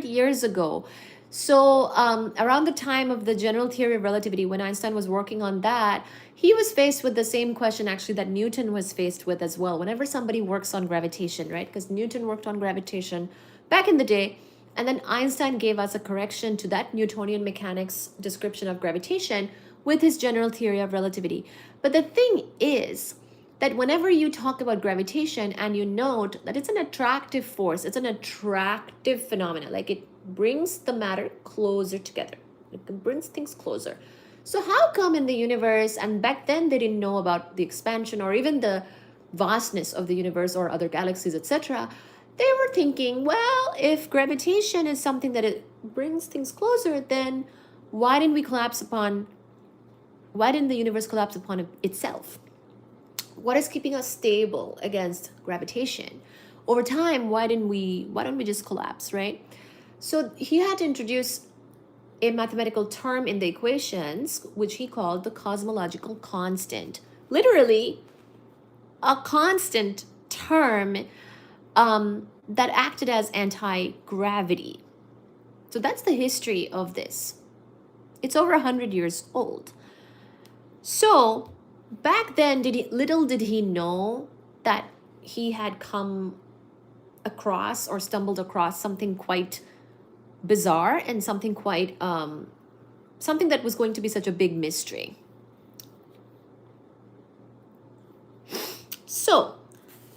S1: years ago. So around the time of the general theory of relativity, when Einstein was working on that, he was faced with the same question actually that Newton was faced with as well. Whenever somebody works on gravitation, right? Because Newton worked on gravitation back in the day, and then Einstein gave us a correction to that Newtonian mechanics description of gravitation with his general theory of relativity. But the thing is that whenever you talk about gravitation and you note that it's an attractive force, it's an attractive phenomena, like it brings the matter closer together. It brings things closer. So how come in the universe, and back then they didn't know about the expansion or even the vastness of the universe or other galaxies, etc., they were thinking, well, if gravitation is something that it brings things closer, then why didn't the universe collapse upon itself? What is keeping us stable against gravitation? Over time, why don't we just collapse, right? So he had to introduce a mathematical term in the equations, which he called the cosmological constant. Literally, a constant term that acted as anti-gravity. So that's the history of this. It's over 100 years old. So back then, little did he know that he had come across or stumbled across something quite bizarre and something quite something that was going to be such a big mystery. So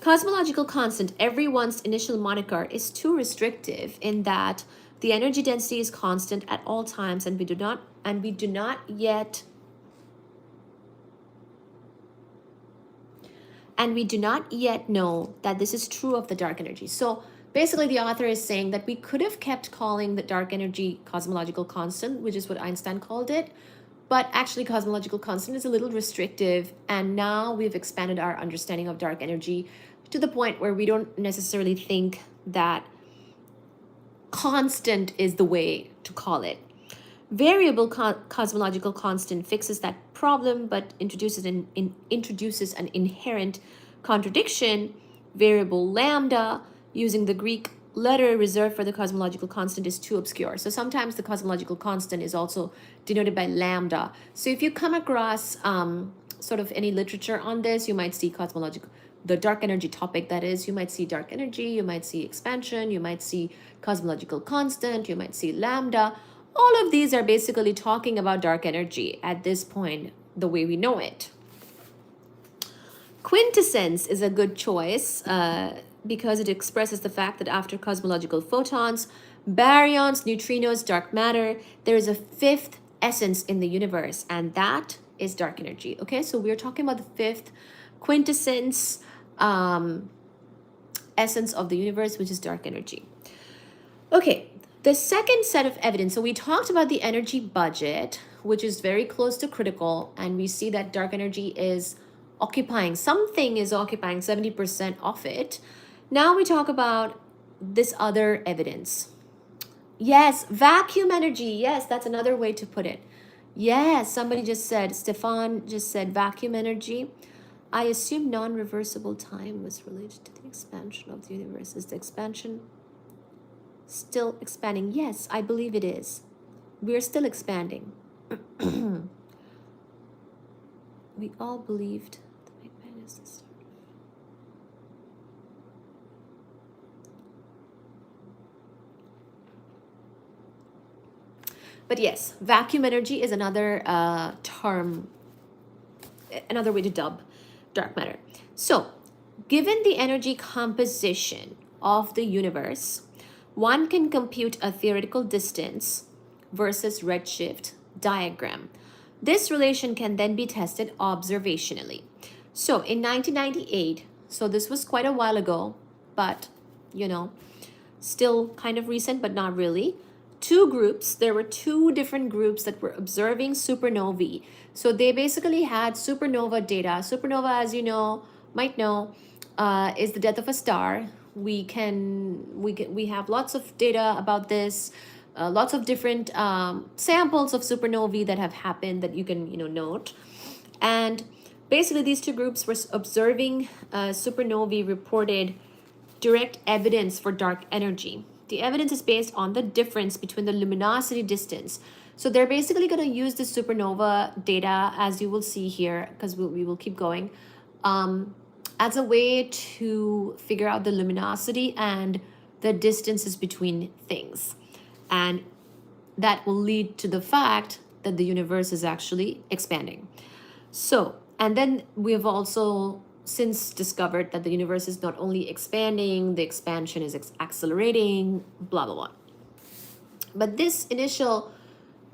S1: cosmological constant, everyone's initial moniker, is too restrictive in that the energy density is constant at all times, and we do not yet know that this is true of the dark energy. So basically, the author is saying that we could have kept calling the dark energy cosmological constant, which is what Einstein called it, but actually cosmological constant is a little restrictive, and now we've expanded our understanding of dark energy to the point where we don't necessarily think that constant is the way to call it. Variable cosmological constant fixes that problem, but introduces an inherent contradiction. Variable lambda, using the Greek letter reserved for the cosmological constant, is too obscure. So sometimes the cosmological constant is also denoted by lambda. So if you come across sort of any literature on this, you might see the dark energy topic, that is, you might see dark energy, you might see expansion, you might see cosmological constant, you might see lambda. All of these are basically talking about dark energy at this point, the way we know it. Quintessence is a good choice because it expresses the fact that after cosmological photons, baryons, neutrinos, dark matter, there is a fifth essence in the universe, and that is dark energy. Okay, so we're talking about the fifth quintessence essence of the universe, which is dark energy. Okay, the second set of evidence, so we talked about the energy budget, which is very close to critical, and we see that dark energy is occupying 70% of it. Now we talk about this other evidence. Yes, vacuum energy. Yes, that's another way to put it. Yes, Stefan just said vacuum energy. I assume non-reversible time was related to the expansion of the universe. Is the expansion still expanding? Yes, I believe it is. We are still expanding. We all believed the Big Bang is the start. But yes, vacuum energy is another term, another way to dub dark matter. So, given the energy composition of the universe, one can compute a theoretical distance versus redshift diagram. This relation can then be tested observationally. So in 1998, so this was quite a while ago, but still kind of recent, but not really. There were two different groups that were observing supernovae. So they basically had supernova data. Supernova, as you might know, is the death of a star. We have lots of data about this, lots of different samples of supernovae that have happened that you can note. And basically these two groups were observing supernovae reported direct evidence for dark energy. The evidence is based on the difference between the luminosity distance. So they're basically going to use the supernova data, as you will see here, because we will keep going, as a way to figure out the luminosity and the distances between things. And that will lead to the fact that the universe is actually expanding. So, and then we have also since discovered that the universe is not only expanding, the expansion is accelerating, blah, blah, blah. But this initial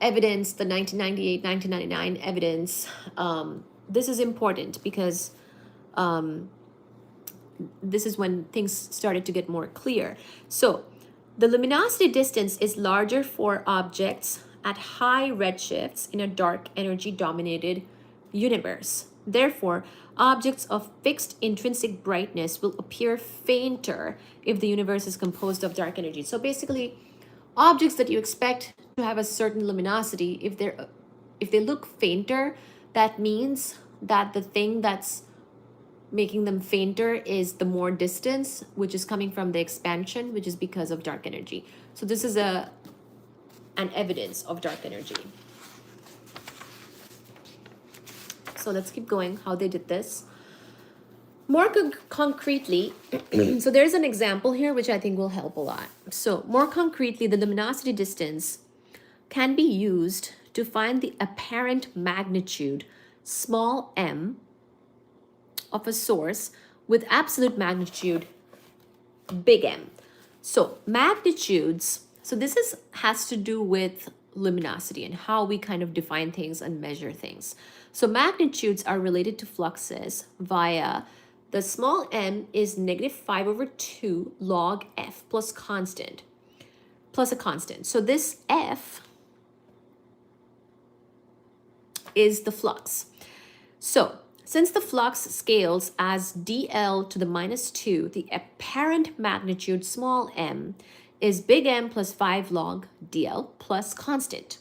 S1: evidence, the 1998, 1999 evidence, this is important because this is when things started to get more clear. So the luminosity distance is larger for objects at high redshifts in a dark energy dominated universe. Therefore, objects of fixed intrinsic brightness will appear fainter if the universe is composed of dark energy. So basically, objects that you expect to have a certain luminosity, if they look fainter, that means that the thing that's making them fainter is the more distance, which is coming from the expansion, which is because of dark energy. So this is an evidence of dark energy. So let's keep going, how they did this. More concretely, so there's an example here which I think will help a lot. So more concretely, the luminosity distance can be used to find the apparent magnitude, small m, of a source with absolute magnitude, big M. So magnitudes, so this has to do with luminosity and how we kind of define things and measure things. So magnitudes are related to fluxes via the small m is -5/2 log f plus a constant. So this f is the flux. So since the flux scales as dl to the -2, the apparent magnitude small m is big M plus 5 log dl plus constant.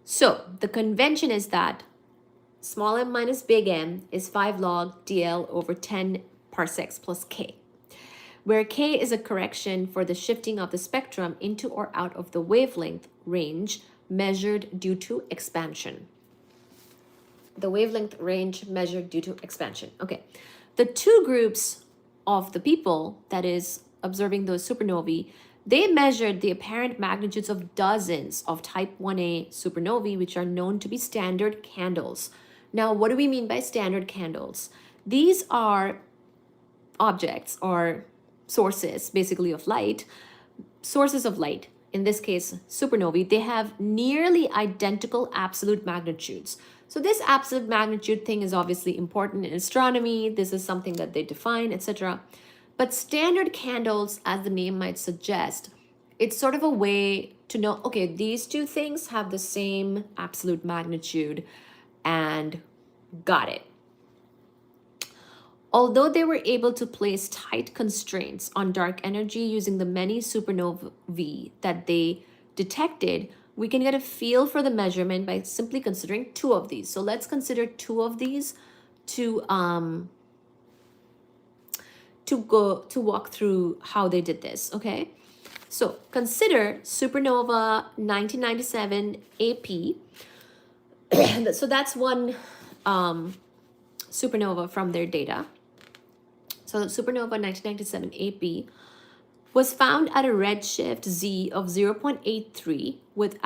S1: So the convention is that small m minus big M is 5 log dl over 10 parsecs plus k, where k is a correction for the shifting of the spectrum into or out of the wavelength range measured due to expansion. The wavelength range measured due to expansion. Okay, the two groups of the people, that is observing those supernovae, they measured the apparent magnitudes of dozens of type 1a supernovae, which are known to be standard candles. Now, what do we mean by standard candles? These are objects or sources, basically, of light, sources of light. In this case, supernovae, they have nearly identical absolute magnitudes. So this absolute magnitude thing is obviously important in astronomy. This is something that they define, etc. But standard candles, as the name might suggest, it's sort of a way to know, okay, these two things have the same absolute magnitude and got it. Although they were able to place tight constraints on dark energy using the many supernovae that they detected, we can get a feel for the measurement by simply considering two of these. So let's consider two of these to walk through how they did this, okay? So consider supernova 1997 AP. So that's one supernova from their data. So supernova 1997 AP was found at a redshift Z of 0.83 with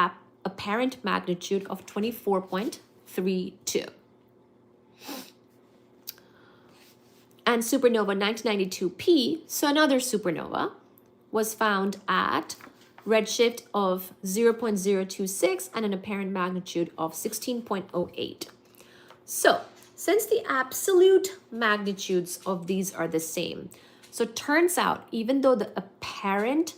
S1: apparent magnitude of 24.32. And supernova 1992P, so another supernova, was found at redshift of 0.026 and an apparent magnitude of 16.08. So, since the absolute magnitudes of these are the same, so it turns out even though the apparent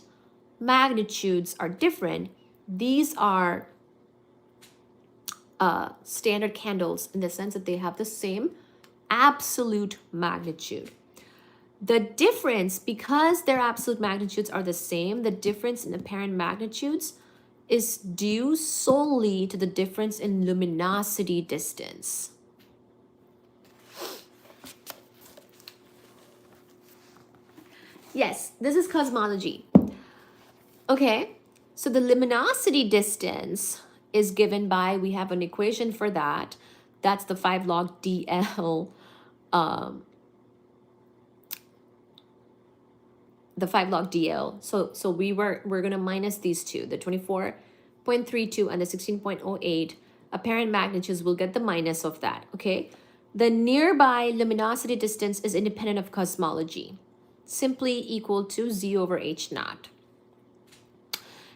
S1: magnitudes are different, these are standard candles in the sense that they have the same absolute magnitude. The difference, because their absolute magnitudes are the same, the difference in apparent magnitudes is due solely to the difference in luminosity distance. Yes, this is cosmology. Okay, so the luminosity distance is given by, we have an equation for that. That's the 5 log dl, the 5 log dl. So we're gonna minus these two, the 24.32 and the 16.08. Apparent magnitudes will get the minus of that, okay? The nearby luminosity distance is independent of cosmology, simply equal to z over h naught.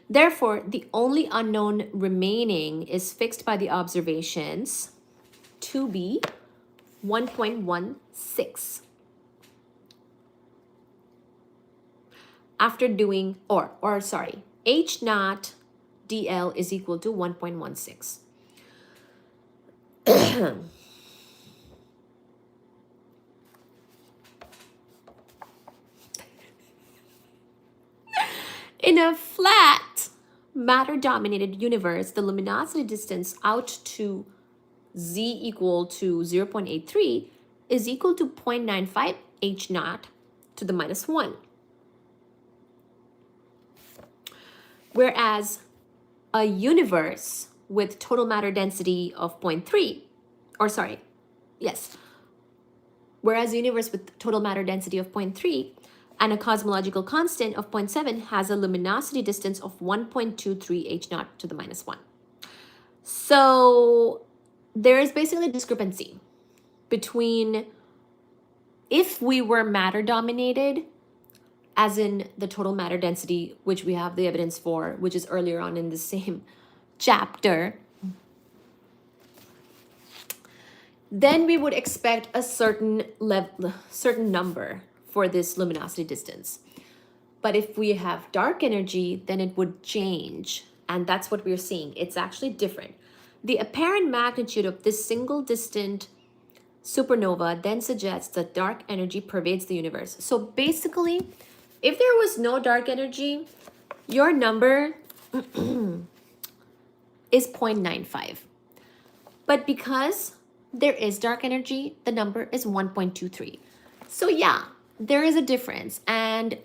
S1: Therefore, the only unknown remaining is fixed by the observations to be 1.16. After doing, h naught dl is equal to 1.16. In a flat, matter-dominated universe, the luminosity distance out to z equal to 0.83 is equal to 0.95 h naught to the minus 1. Whereas a universe with total matter density of 0.3, or sorry, yes, whereas a universe with total matter density of 0.3 and a cosmological constant of 0.7 has a luminosity distance of 1.23 h naught to the minus 1. So there is basically a discrepancy between if we were matter dominated, as in the total matter density, which we have the evidence for, which is earlier on in the same chapter, then we would expect a certain number for this luminosity distance. But if we have dark energy, then it would change. And that's what we're seeing. It's actually different. The apparent magnitude of this single distant supernova then suggests that dark energy pervades the universe. So basically, if there was no dark energy, your number is 0.95. But because there is dark energy, the number is 1.23. So yeah, there is a difference. And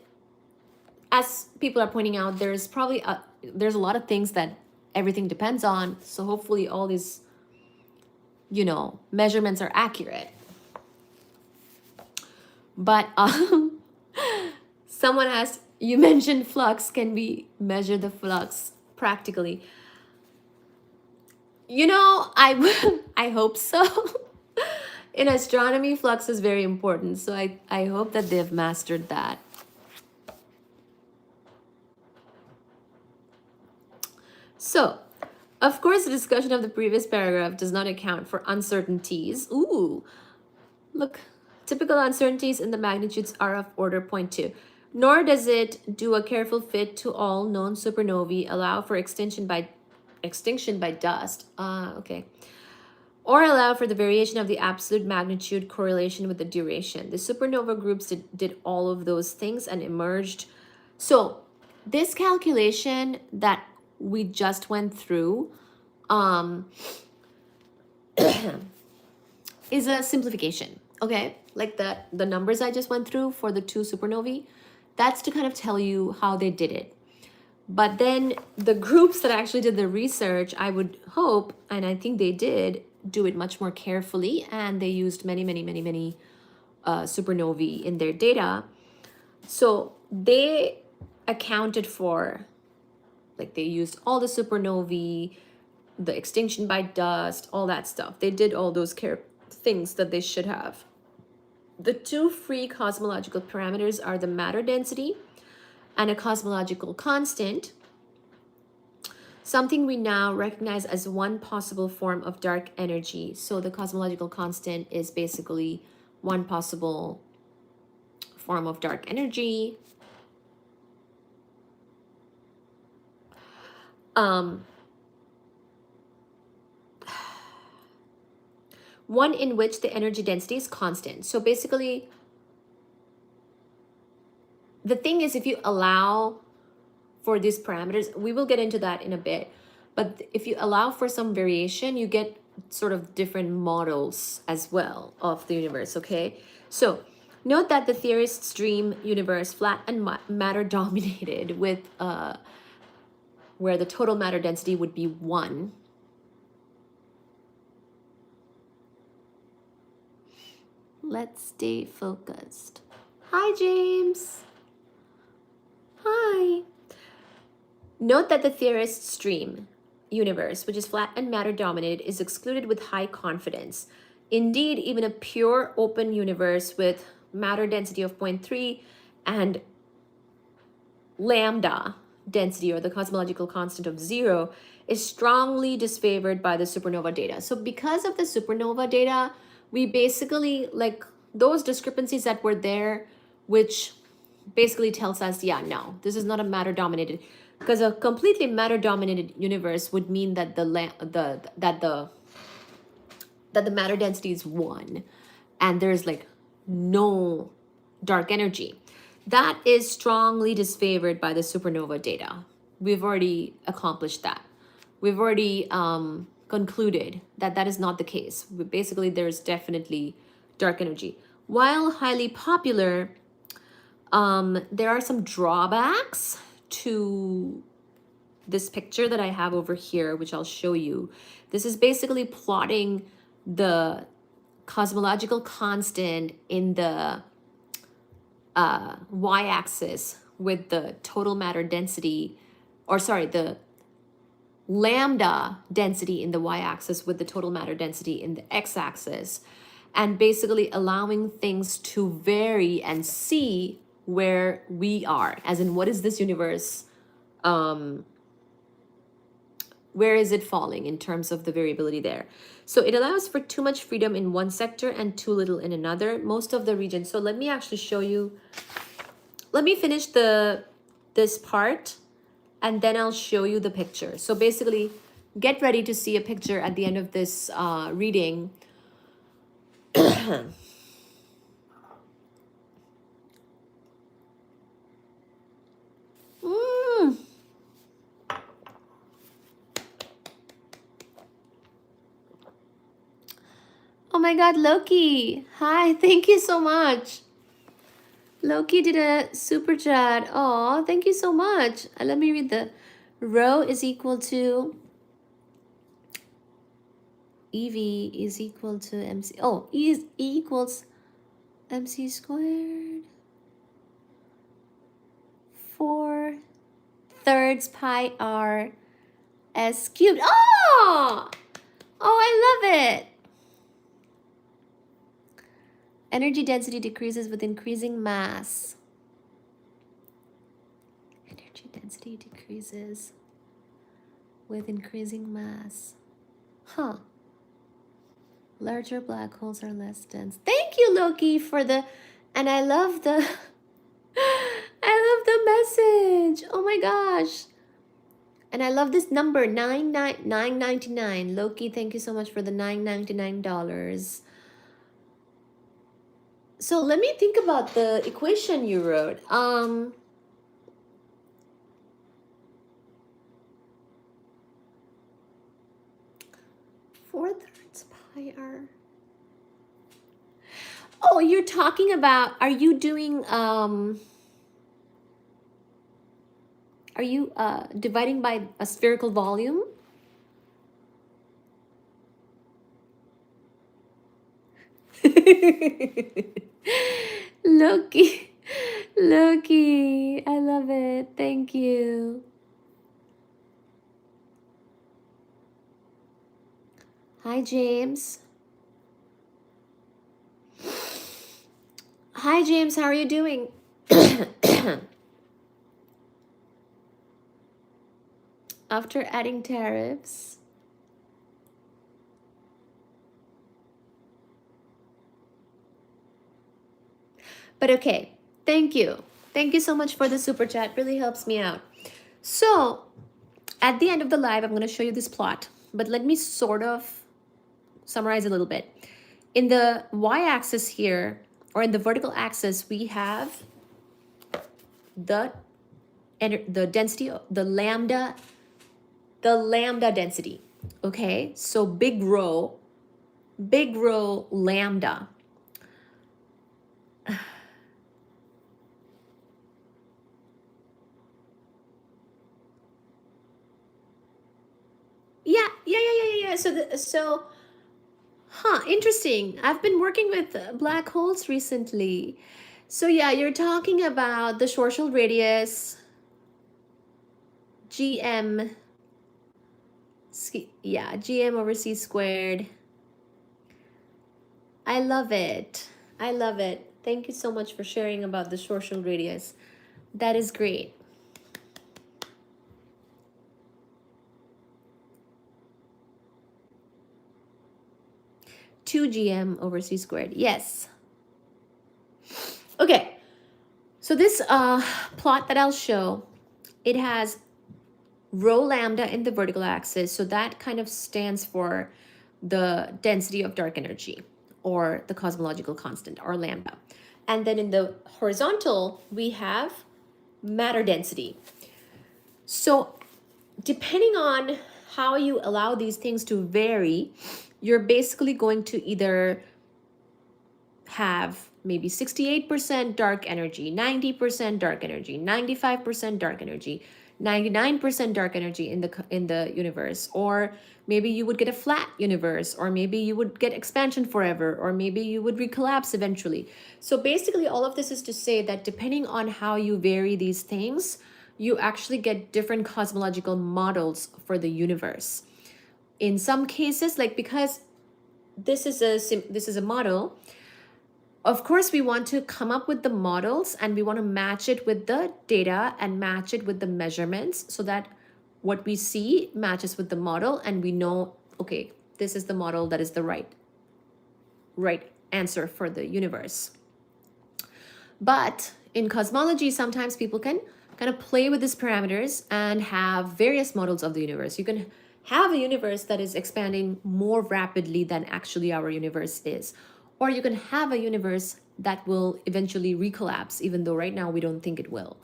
S1: as people are pointing out, there's a lot of things that everything depends on. So hopefully all these, measurements are accurate. But someone asked, you mentioned flux. Can we measure the flux practically? I hope so. In astronomy, flux is very important. So I hope that they've mastered that. So, of course, the discussion of the previous paragraph does not account for uncertainties. Ooh, look, typical uncertainties in the magnitudes are of order 0.2. Nor does it do a careful fit to all known supernovae, allow for extinction by dust. Okay. Or allow for the variation of the absolute magnitude correlation with the duration. The supernova groups did all of those things and emerged. So this calculation that we just went through is a simplification, okay? Like the numbers I just went through for the two supernovae, that's to kind of tell you how they did it. But then the groups that actually did the research, I would hope, and I think they did, do it much more carefully, and they used many supernovae in their data. So they accounted for, like, they used all the supernovae, the extinction by dust, all that stuff. They did all those things that they should have. The two free cosmological parameters are the matter density and a cosmological constant, something we now recognize as one possible form of dark energy. So the cosmological constant is basically one possible form of dark energy. One in which the energy density is constant. So basically, the thing is, if you allow for these parameters, we will get into that in a bit, but if you allow for some variation, you get sort of different models as well of the universe, okay? So note that the theorists dream universe flat and matter dominated with where the total matter density would be 1. Let's stay focused. Hi, James. Hi. Note that the theorists' dream universe, which is flat and matter dominated, is excluded with high confidence. Indeed, even a pure open universe with matter density of 0.3 and lambda density, or the cosmological constant of 0, is strongly disfavored by the supernova data. So because of the supernova data, we basically, like, those discrepancies that were there, which basically tells us, yeah, no, this is not a matter dominated, because a completely matter dominated universe would mean that the matter density is 1 and there's like no dark energy. that is strongly disfavored by the supernova data. We've already accomplished that. We've already concluded that that is not the case. Basically, there's definitely dark energy. While highly popular, there are some drawbacks to this picture that I have over here, which I'll show you. This is basically plotting the cosmological constant in the y-axis with the total matter density, or sorry, the lambda density in the y-axis with the total matter density in the x-axis, and basically allowing things to vary and see where we are, as in what is this universe, where is it falling in terms of the variability there. So it allows for too much freedom in one sector and too little in another, most of the region. So let me actually show you, let me finish this part and then I'll show you the picture. So basically, get ready to see a picture at the end of this reading. Oh my God, Loki. Hi, thank you so much. Loki did a super chat. Oh, thank you so much. Let me read the rho is equal to EV is equal to MC. Oh, E equals MC squared. 4/3 pi r s cubed. Oh, I love it. Energy density decreases with increasing mass. Energy density decreases with increasing mass. Huh. Larger black holes are less dense. Thank you, Loki, for the... And I love the... I love the message. Oh my gosh. And I love this number, $9.99. Loki, thank you so much for the $9.99. So let me think about the equation you wrote. 4/3 pi r. Oh, you're talking about, are you doing, are you dividing by a spherical volume? Loki, Loki, I love it. Thank you. Hi, James. Hi, James. How are you doing? After adding tariffs. But okay, thank you. Thank you so much for the super chat. Really helps me out. So at the end of the live, I'm going to show you this plot. But let me sort of summarize a little bit. In the y-axis here, or in the vertical axis, we have the density, the lambda density. Okay, so big rho lambda. Yeah. So, interesting. I've been working with black holes recently. So yeah, you're talking about the Schwarzschild radius, GM. Yeah, GM over C squared. I love it. I love it. Thank you so much for sharing about the Schwarzschild radius. That is great. Two GM over C squared. Yes. Okay. So this plot that I'll show, it has rho lambda in the vertical axis. So that kind of stands for the density of dark energy, or the cosmological constant, or lambda. And then in the horizontal, we have matter density. So depending on how you allow these things to vary, you're basically going to either have maybe 68% dark energy, 90% dark energy, 95% dark energy, 99% dark energy in the universe, or maybe you would get a flat universe, or maybe you would get expansion forever, or maybe you would recollapse eventually. So basically all of this is to say that depending on how you vary these things, you actually get different cosmological models for the universe. In some cases, like because this is a model, of course, we want to come up with the models and we want to match it with the data and match it with the measurements so that what we see matches with the model and we know, okay, this is the model that is the right answer for the universe. But in cosmology, sometimes people can kind of play with these parameters and have various models of the universe. You can have a universe that is expanding more rapidly than actually our universe is. Or you can have a universe that will eventually recollapse, even though right now we don't think it will.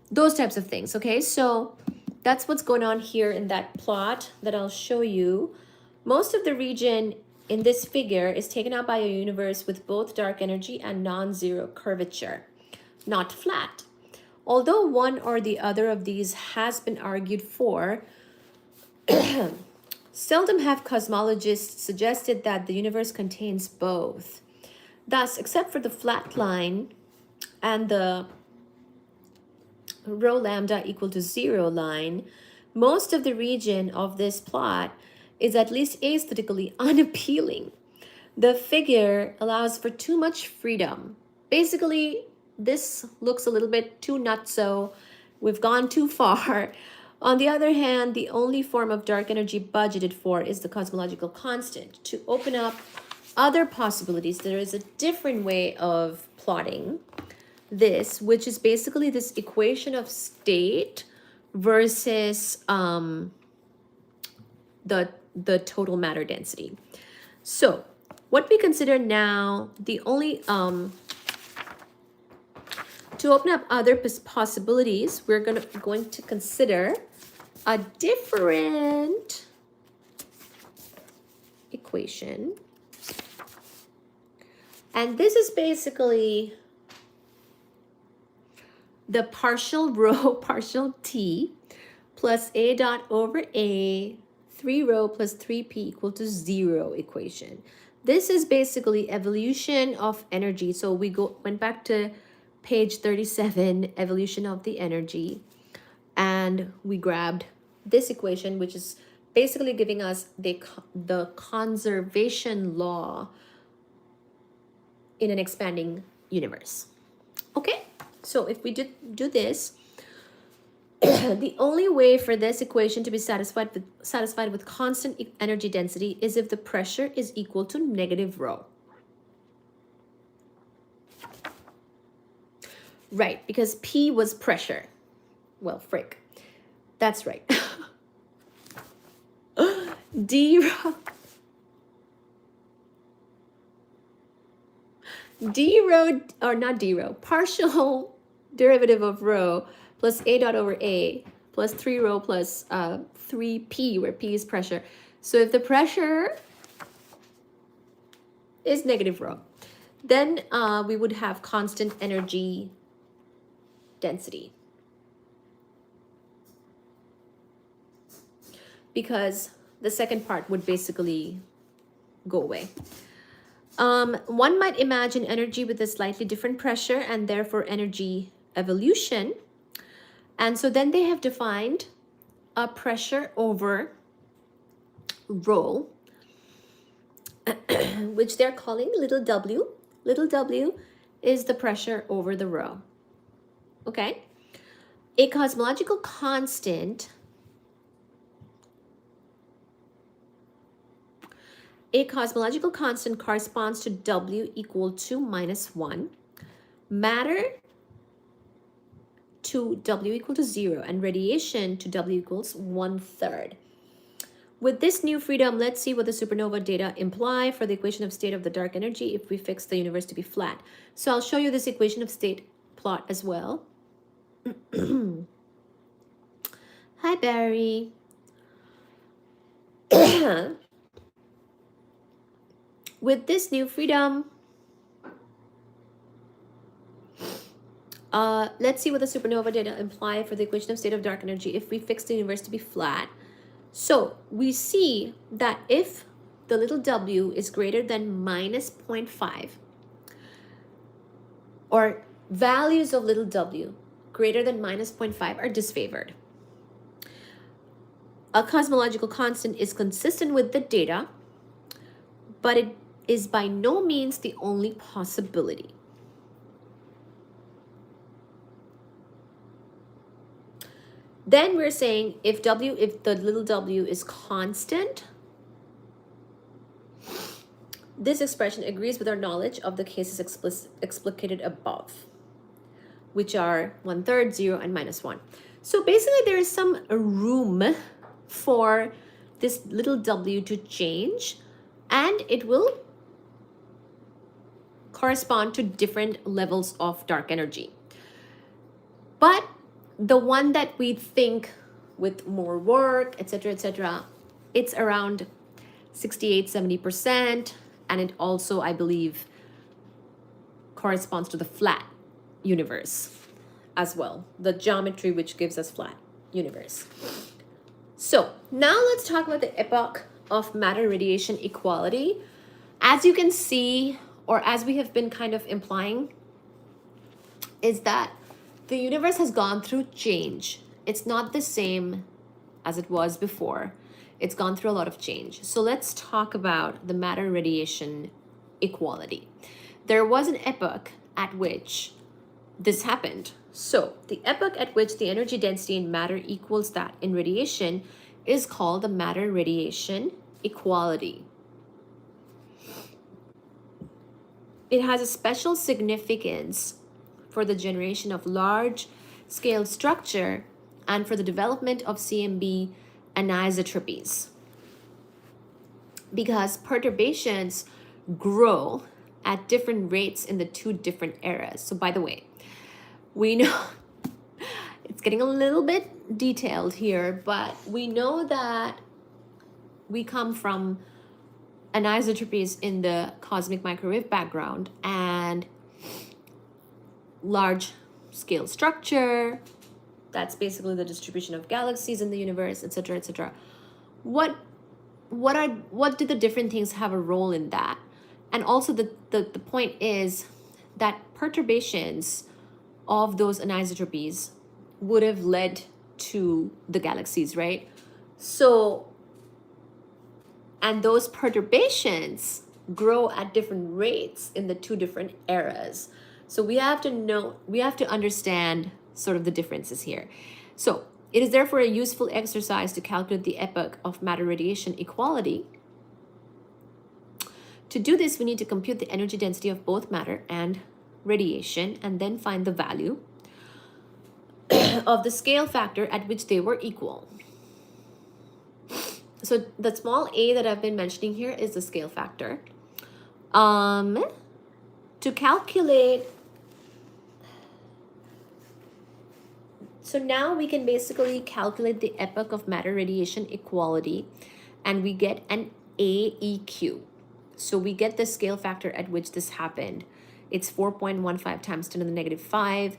S1: Those types of things, okay? So that's what's going on here in that plot that I'll show you. Most of the region in this figure is taken up by a universe with both dark energy and non-zero curvature, not flat. Although one or the other of these has been argued for, seldom have cosmologists suggested that the universe contains both. Thus, except for the flat line and the rho lambda equal to 0 line, most of the region of this plot is at least aesthetically unappealing. The figure allows for too much freedom. Basically, this looks a little bit too nutso. We've gone too far. On the other hand, the only form of dark energy budgeted for is the cosmological constant. To open up other possibilities, there is a different way of plotting this, which is basically this equation of state versus the total matter density. So what we consider now, the only to open up other possibilities, we're going to consider a different equation. And this is basically the partial rho partial t plus a dot over a 3 rho plus 3p equal to 0 equation. This is basically evolution of energy. So we went back to page 37, evolution of the energy, and we grabbed this equation, which is basically giving us the conservation law in an expanding universe. Okay, so if we do this, the only way for this equation to be satisfied with constant energy density is if the pressure is equal to negative rho. Right, because P was pressure. Well, frick. That's right. D rho, or not D rho, partial derivative of rho plus a dot over a plus 3 rho plus 3p, where p is pressure. So if the pressure is negative rho, then we would have constant energy density, because the second part would basically go away. One might imagine energy with a slightly different pressure and therefore energy evolution. And so then they have defined a pressure over rho, which they're calling little w. Little w is the pressure over the rho. Okay? A cosmological constant corresponds to W equal to -1, matter to W equal to 0, and radiation to W equals 1/3. With this new freedom, let's see what the supernova data imply for the equation of state of the dark energy if we fix the universe to be flat. So I'll show you this equation of state plot as well. Hi, Barry. With this new freedom, let's see what the supernova data imply for the equation of state of dark energy if we fix the universe to be flat. So we see that if the little w is greater than minus 0.5, or values of little w greater than minus 0.5 are disfavored. A cosmological constant is consistent with the data, but it is by no means the only possibility. Then we're saying if the little w is constant, this expression agrees with our knowledge of the cases explicated above, which are 1/3, 0, and -1. So basically there is some room for this little w to change, and it will correspond to different levels of dark energy. But the one that we think with more work, etc., it's around 68-70%, and it also, I believe, corresponds to the flat universe as well, the geometry which gives us flat universe. So now let's talk about the epoch of matter radiation equality. As you can see, or as we have been kind of implying, is that the universe has gone through change. It's not the same as it was before. It's gone through a lot of change. So let's talk about the matter radiation equality. There was an epoch at which this happened. So the epoch at which the energy density in matter equals that in radiation is called the matter radiation equality. It has a special significance for the generation of large-scale structure and for the development of CMB anisotropies, because perturbations grow at different rates in the two different eras. So by the way, we know it's getting a little bit detailed here, but we know that we come from anisotropies in the cosmic microwave background and large scale structure. That's basically the distribution of galaxies in the universe, etc., etc. What do the different things have a role in that? And also the point is that perturbations of those anisotropies would have led to the galaxies, right? So, and those perturbations grow at different rates in the two different eras. So we have to understand sort of the differences here. So it is therefore a useful exercise to calculate the epoch of matter radiation equality. To do this, we need to compute the energy density of both matter and radiation and then find the value of the scale factor at which they were equal. So the small a that I've been mentioning here is the scale factor. To calculate, so now we can basically calculate the epoch of matter radiation equality, and we get an AEQ. So we get the scale factor at which this happened. It's 4.15 times 10 to the negative 5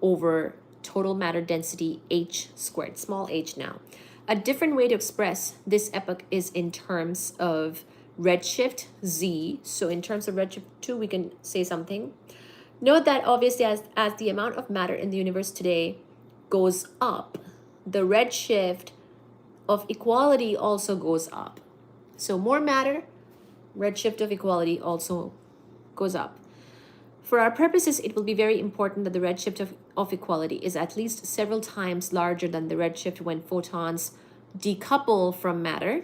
S1: over total matter density h squared, small h now. A different way to express this epoch is in terms of redshift z. So in terms of redshift 2, we can say something. Note that obviously as the amount of matter in the universe today goes up, the redshift of equality also goes up. So more matter, redshift of equality also goes up. For our purposes, it will be very important that the redshift of equality is at least several times larger than the redshift when photons decouple from matter.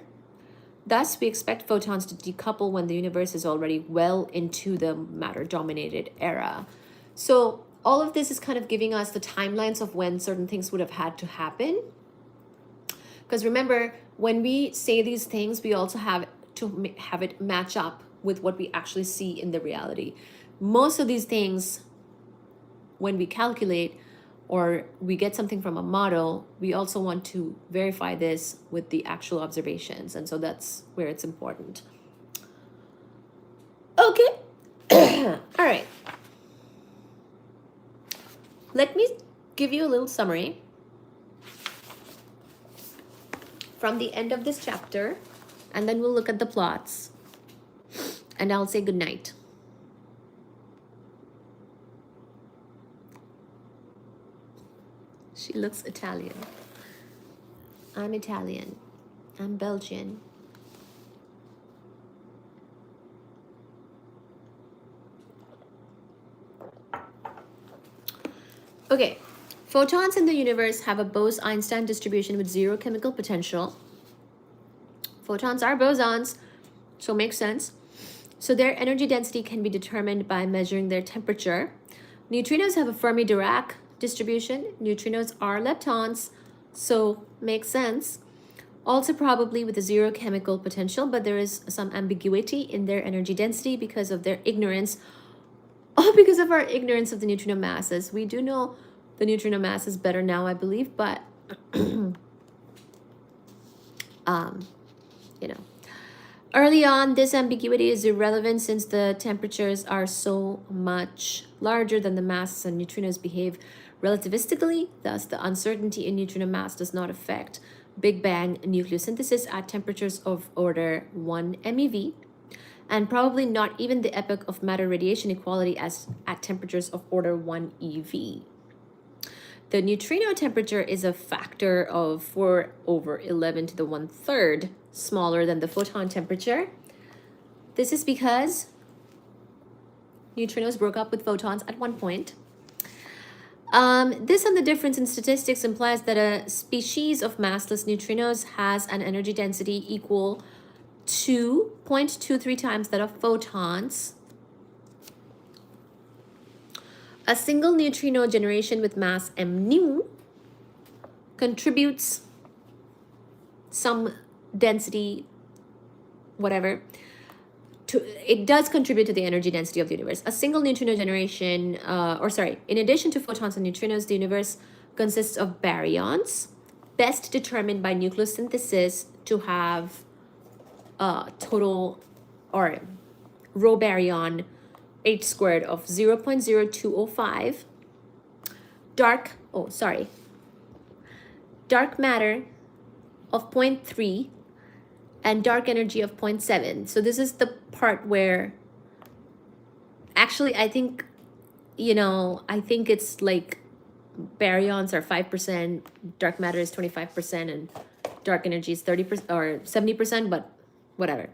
S1: Thus, we expect photons to decouple when the universe is already well into the matter-dominated era. So all of this is kind of giving us the timelines of when certain things would have had to happen. Because remember, when we say these things, we also have to have it match up with what we actually see in the reality. Most of these things, when we calculate or we get something from a model, we also want to verify this with the actual observations. And so that's where it's important. Okay. All right. Let me give you a little summary from the end of this chapter, and then we'll look at the plots, and I'll say good night. She looks Italian. I'm Italian. I'm Belgian. Okay, photons in the universe have a Bose-Einstein distribution with zero chemical potential. Photons are bosons, so it makes sense. So their energy density can be determined by measuring their temperature. Neutrinos have a Fermi-Dirac distribution. Neutrinos are leptons, so makes sense. Also probably with a zero chemical potential, but there is some ambiguity in their energy density because of their ignorance. Oh, because of our ignorance of the neutrino masses. We do know the neutrino masses better now, I believe, but you know. Early on, this ambiguity is irrelevant since the temperatures are so much larger than the masses, and neutrinos behave relativistically. Thus, the uncertainty in neutrino mass does not affect Big Bang nucleosynthesis at temperatures of order 1 MeV, and probably not even the epoch of matter radiation equality as at temperatures of order 1 eV. The neutrino temperature is a factor of 4/11 to the 1/3 smaller than the photon temperature. This is because neutrinos broke up with photons at one point. This and the difference in statistics implies that a species of massless neutrinos has an energy density equal to 0.23 times that of photons. A single neutrino generation with mass mu contributes some density, whatever, it does contribute to the energy density of the universe. A single neutrino generation, in addition to photons and neutrinos, the universe consists of baryons, best determined by nucleosynthesis to have total or rho baryon H squared of 0.0205, dark matter of 0.3, and dark energy of 0.7. So this is the part where actually I think it's like baryons are 5%, dark matter is 25%, and dark energy is 30% or 70%, but whatever.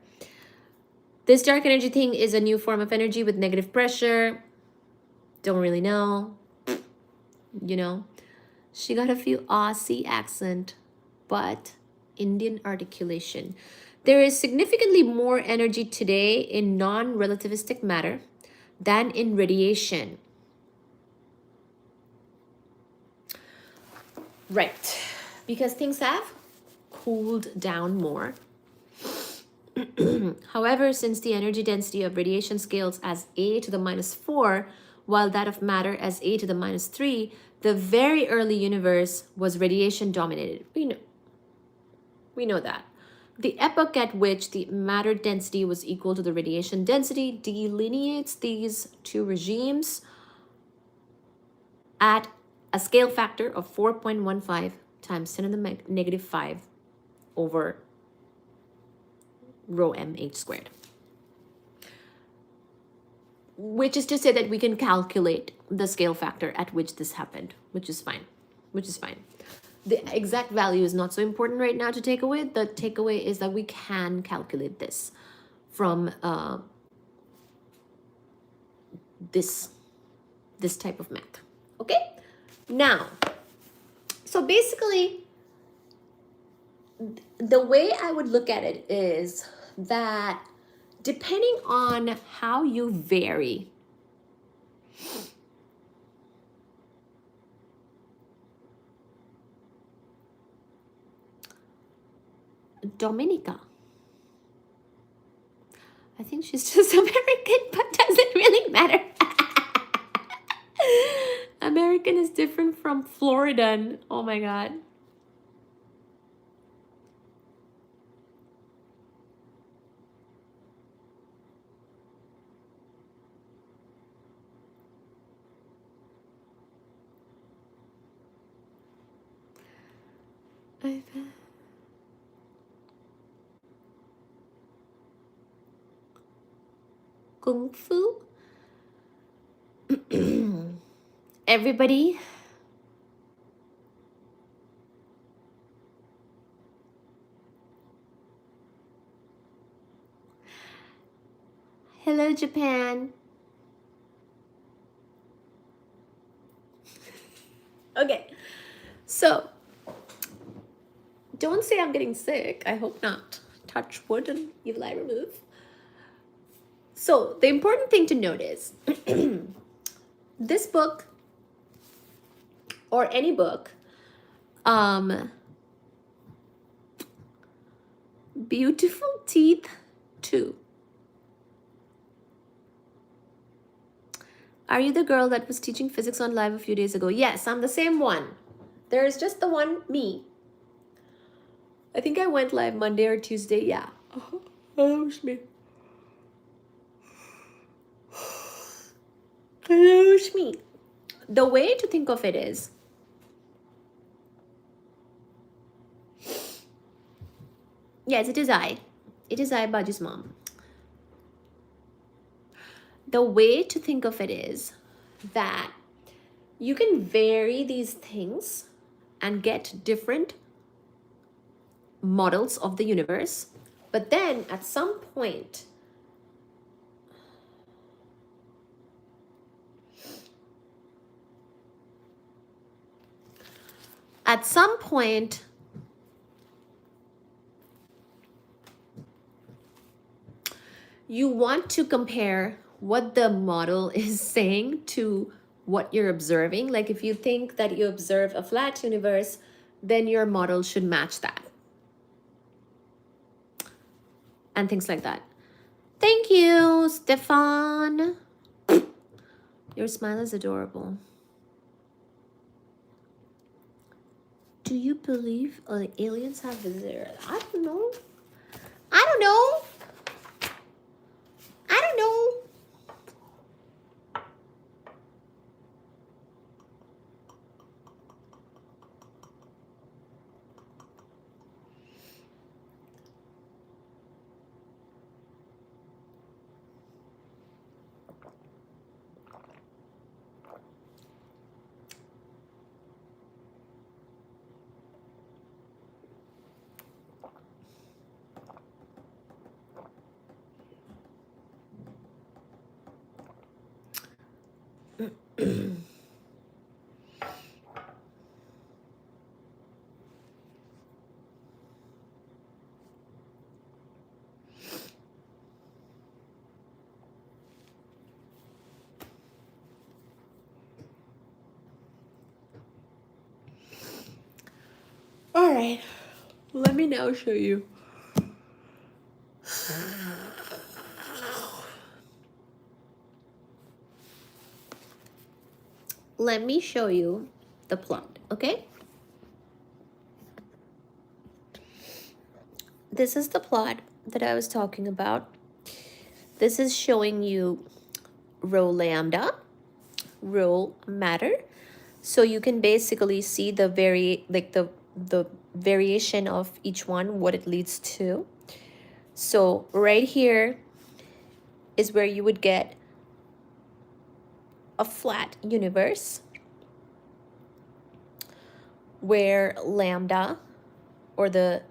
S1: This dark energy thing is a new form of energy with negative pressure. Don't really know. She got a few Aussie accent, but Indian articulation. There is significantly more energy today in non-relativistic matter than in radiation. Right, because things have cooled down more. However, since the energy density of radiation scales as a to the -4, while that of matter as a to the -3, the very early universe was radiation dominated. We know that. The epoch at which the matter density was equal to the radiation density delineates these two regimes at a scale factor of 4.15 times 10 to the -5 over rho m h squared. Which is to say that we can calculate the scale factor at which this happened, which is fine. The exact value is not so important right now to take away. The takeaway is that we can calculate this from this type of math. Okay? Now, so basically, the way I would look at it is that depending on how you vary Dominica. I think she's just American, but doesn't really matter. American is different from Floridan. Oh my God. Kung Fu. Everybody. Hello, Japan. Okay, so don't say I'm getting sick. I hope not. Touch wood and evil eye remove. So the important thing to note is this book or any book, Beautiful Teeth 2. Are you the girl that was teaching physics on live a few days ago? Yes, I'm the same one. There's just the one me. I think I went live Monday or Tuesday. Yeah. Oh, that was me. That was me. The way to think of it is, yes, it is I. It is I, Baji's mom. The way to think of it is that you can vary these things and get different models of the universe, but then at some point, you want to compare what the model is saying to what you're observing. Like if you think that you observe a flat universe, then your model should match that. And things like that. Thank you, Stefan. Your smile is adorable. Do you believe aliens have visitors? I don't know. I don't know. I don't know. All right, let me now show you. Let me show you the plot, okay? This is the plot that I was talking about. This is showing you rho lambda, rho matter. So you can basically see the the variation of each one, what it leads to. So right here is where you would get a flat universe where lambda or the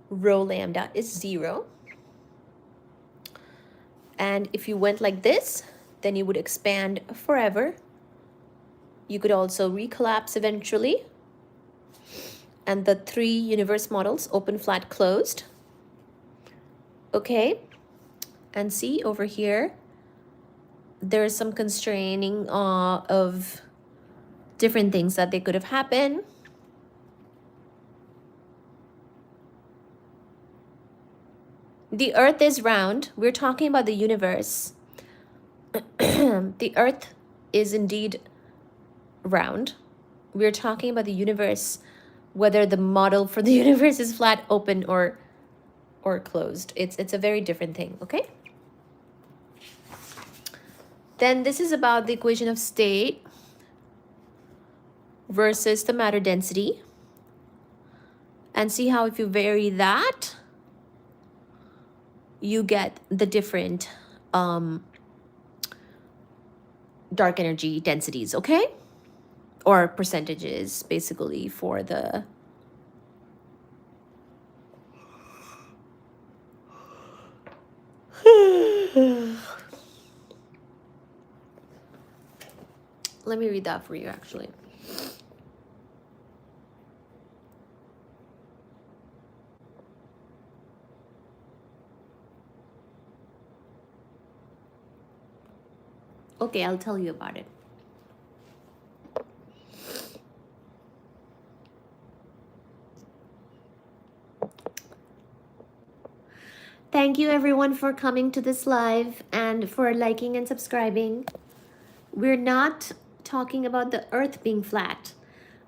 S1: rho lambda is 0. And if you went like this, then you would expand forever. You could also recollapse eventually. And the 3 universe models, open, flat, closed. Okay, and see over here, there's some constraining of different things that they could have happened. The earth is round. We're talking about the universe. The earth is indeed round. We're talking about the universe, whether the model for the universe is flat, open, or closed. It's a very different thing, okay? Then this is about the equation of state versus the matter density. And see how if you vary that, you get the different dark energy densities, okay? Or percentages, basically, for the let me read that for you, actually. Okay, I'll tell you about it. Thank you everyone for coming to this live and for liking and subscribing. We're not talking about the earth being flat.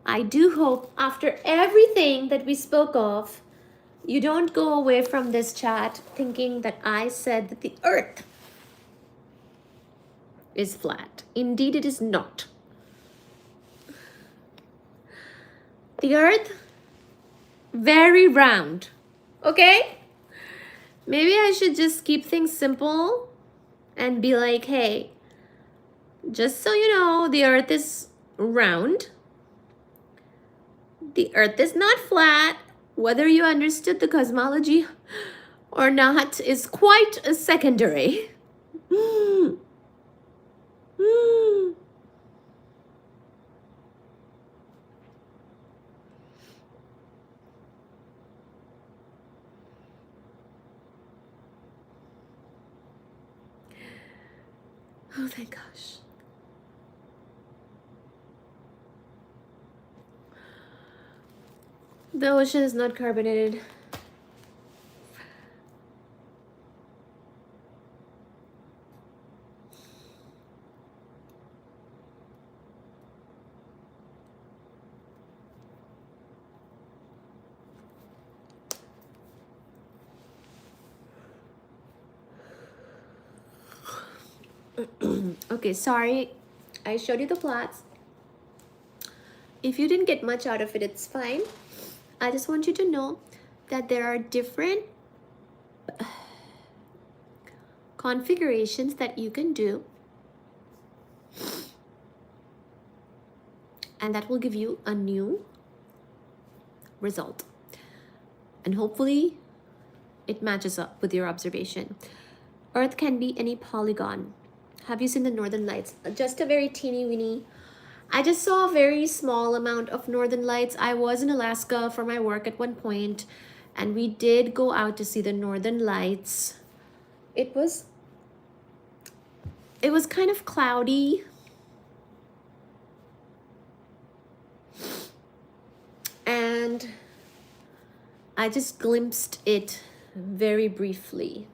S1: I do hope after everything that we spoke of, you don't go away from this chat thinking that I said that the earth is flat. Indeed, it is not. The earth, very round. Okay? Maybe I should just keep things simple and be like, hey, just so you know, the earth is round. The earth is not flat. Whether you understood the cosmology or not is quite a secondary. Oh, thank gosh. The ocean is not carbonated. Okay, sorry. I showed you the plots. If you didn't get much out of it, it's fine. I just want you to know that there are different configurations that you can do, and that will give you a new result. And hopefully it matches up with your observation. Earth can be any polygon. Have you seen the Northern Lights? Just a very teeny weeny. I just saw a very small amount of Northern Lights. I was in Alaska for my work at one point, and we did go out to see the Northern Lights. It was kind of cloudy. And I just glimpsed it very briefly.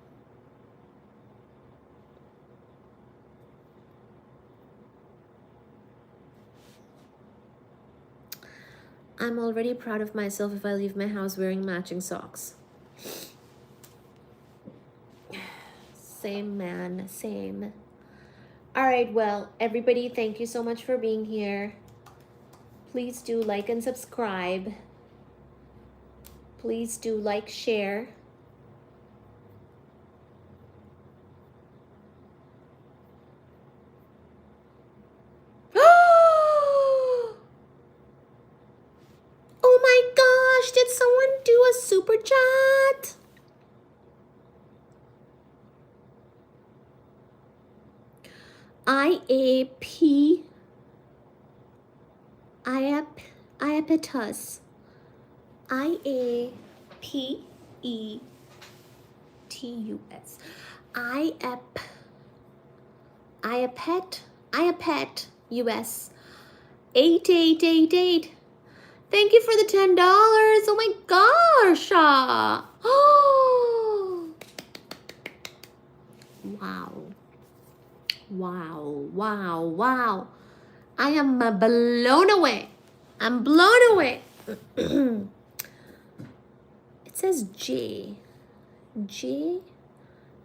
S1: I'm already proud of myself if I leave my house wearing matching socks. Same, man, same. All right, well, everybody, thank you so much for being here. Please do like and subscribe. Please do like, share. Oh my gosh, did someone do a super chat? Iapetus. IAPETUS. Iapet US. 8888. Thank you for the $10. Oh my gosh. Oh. Wow. Wow, wow, wow. I am blown away. I'm blown away. It says J. J.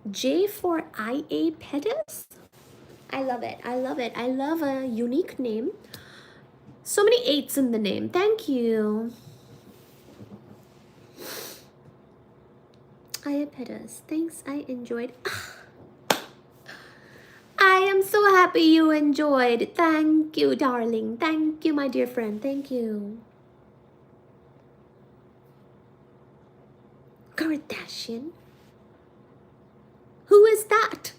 S1: J for Iapetus? I love it. I love it. I love a unique name. So many 8s in the name. Thank you. Iapetus. Thanks. I enjoyed. I am so happy you enjoyed. Thank you, darling. Thank you, my dear friend. Thank you. Kardashian? Who is that?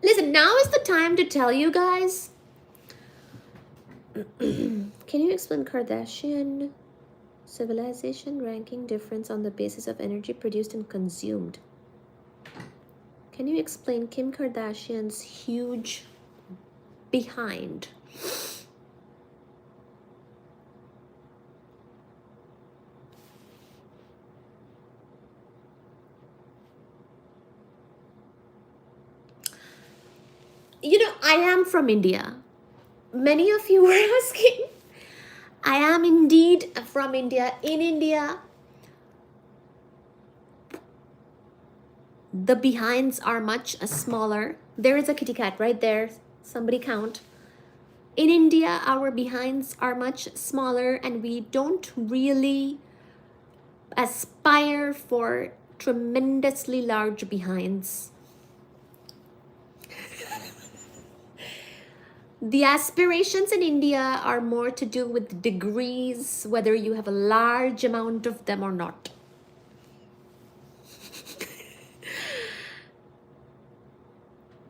S1: Listen, now is the time to tell you guys. Can you explain Kardashian civilization ranking difference on the basis of energy produced and consumed? Can you explain Kim Kardashian's huge behind? You know, I am from India. Many of you were asking. I am indeed from India. In India, the behinds are much smaller. There is a kitty cat right there. Somebody count. In India, our behinds are much smaller and we don't really aspire for tremendously large behinds. The aspirations in India are more to do with degrees, whether you have a large amount of them or not.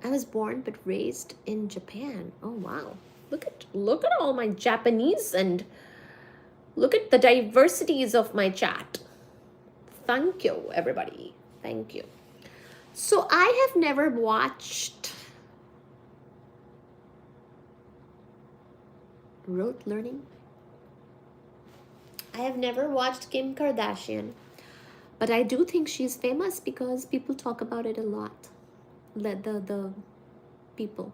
S1: I was born but raised in Japan. Oh wow. Look at all my Japanese and look at the diversities of my chat. Thank you, everybody. Thank you. So I have never watched rote learning. I have never watched Kim Kardashian, but I do think she's famous because people talk about it a lot. The people.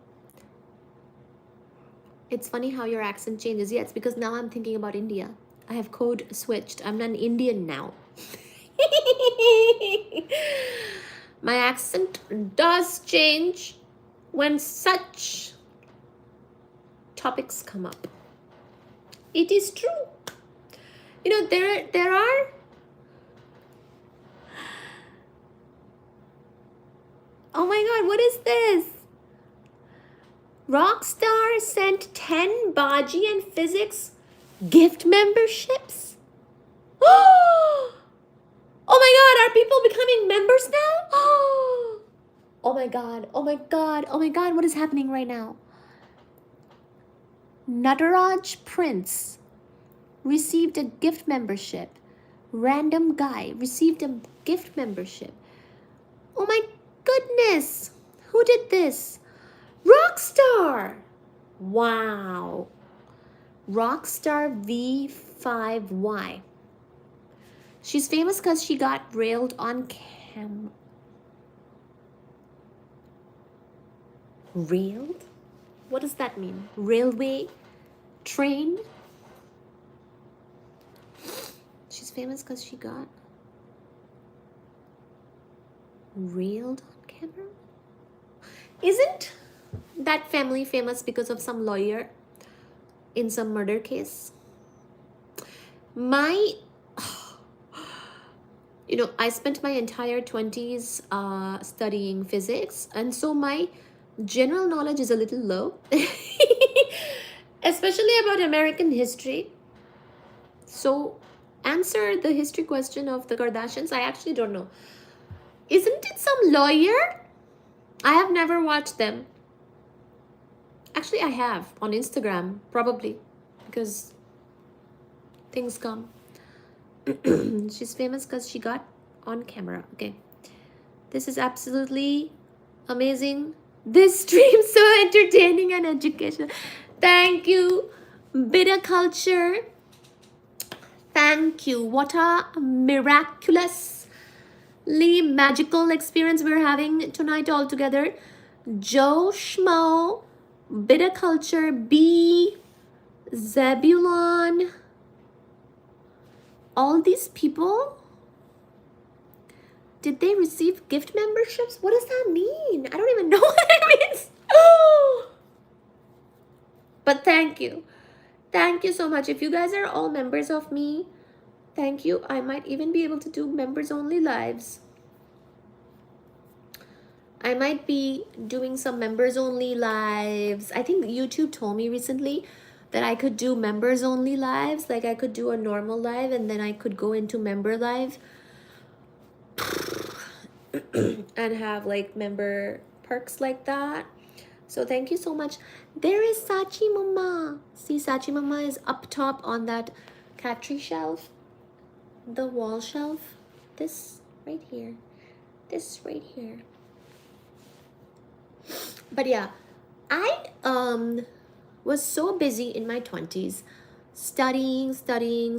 S1: It's funny how your accent changes. Yeah, it's because now I'm thinking about India. I have code switched. I'm an Indian now. My accent does change when such topics come up. It is true. You know, there are oh my god, what is this? Rockstar sent 10 Baji and physics gift memberships. Oh my god, are people becoming members now? Oh my god, oh my god, oh my god, what is happening right now? Nataraj Prince received a gift membership. Random guy received a gift membership. Oh my goodness, who did this? Rockstar! Wow. Rockstar V5Y. She's famous because she got railed on cam. Railed? What does that mean? Railway? Train? She's famous because she got railed on camera? Isn't that family famous because of some lawyer in some murder case? I spent my entire 20s studying physics, and so my general knowledge is a little low, especially about American history. So answer the history question of the Kardashians. I actually don't know. Isn't it some lawyer? I have never watched them. Actually, I have on Instagram, probably, because things come. She's famous because she got on camera. Okay. This is absolutely amazing. This stream's so entertaining and educational. Thank you, Bitter Culture. Thank you. What a miraculous magical experience we're having tonight all together. Joe Schmo, Bita Culture, B, Zebulon, all these people, did they receive gift memberships? What does that mean? I don't even know what it means. But thank you. Thank you so much. If you guys are all members of me, thank you. I might even be able to do members only lives. I might be doing some members only lives. I think YouTube told me recently that I could do members only lives. Like I could do a normal live and then I could go into member live and have like member perks like that. So thank you so much. There is Sachi Mama. See, Sachi Mama is up top on that cat tree shelf. The wall shelf. This right here. This right here. But yeah, I was so busy in my 20s studying,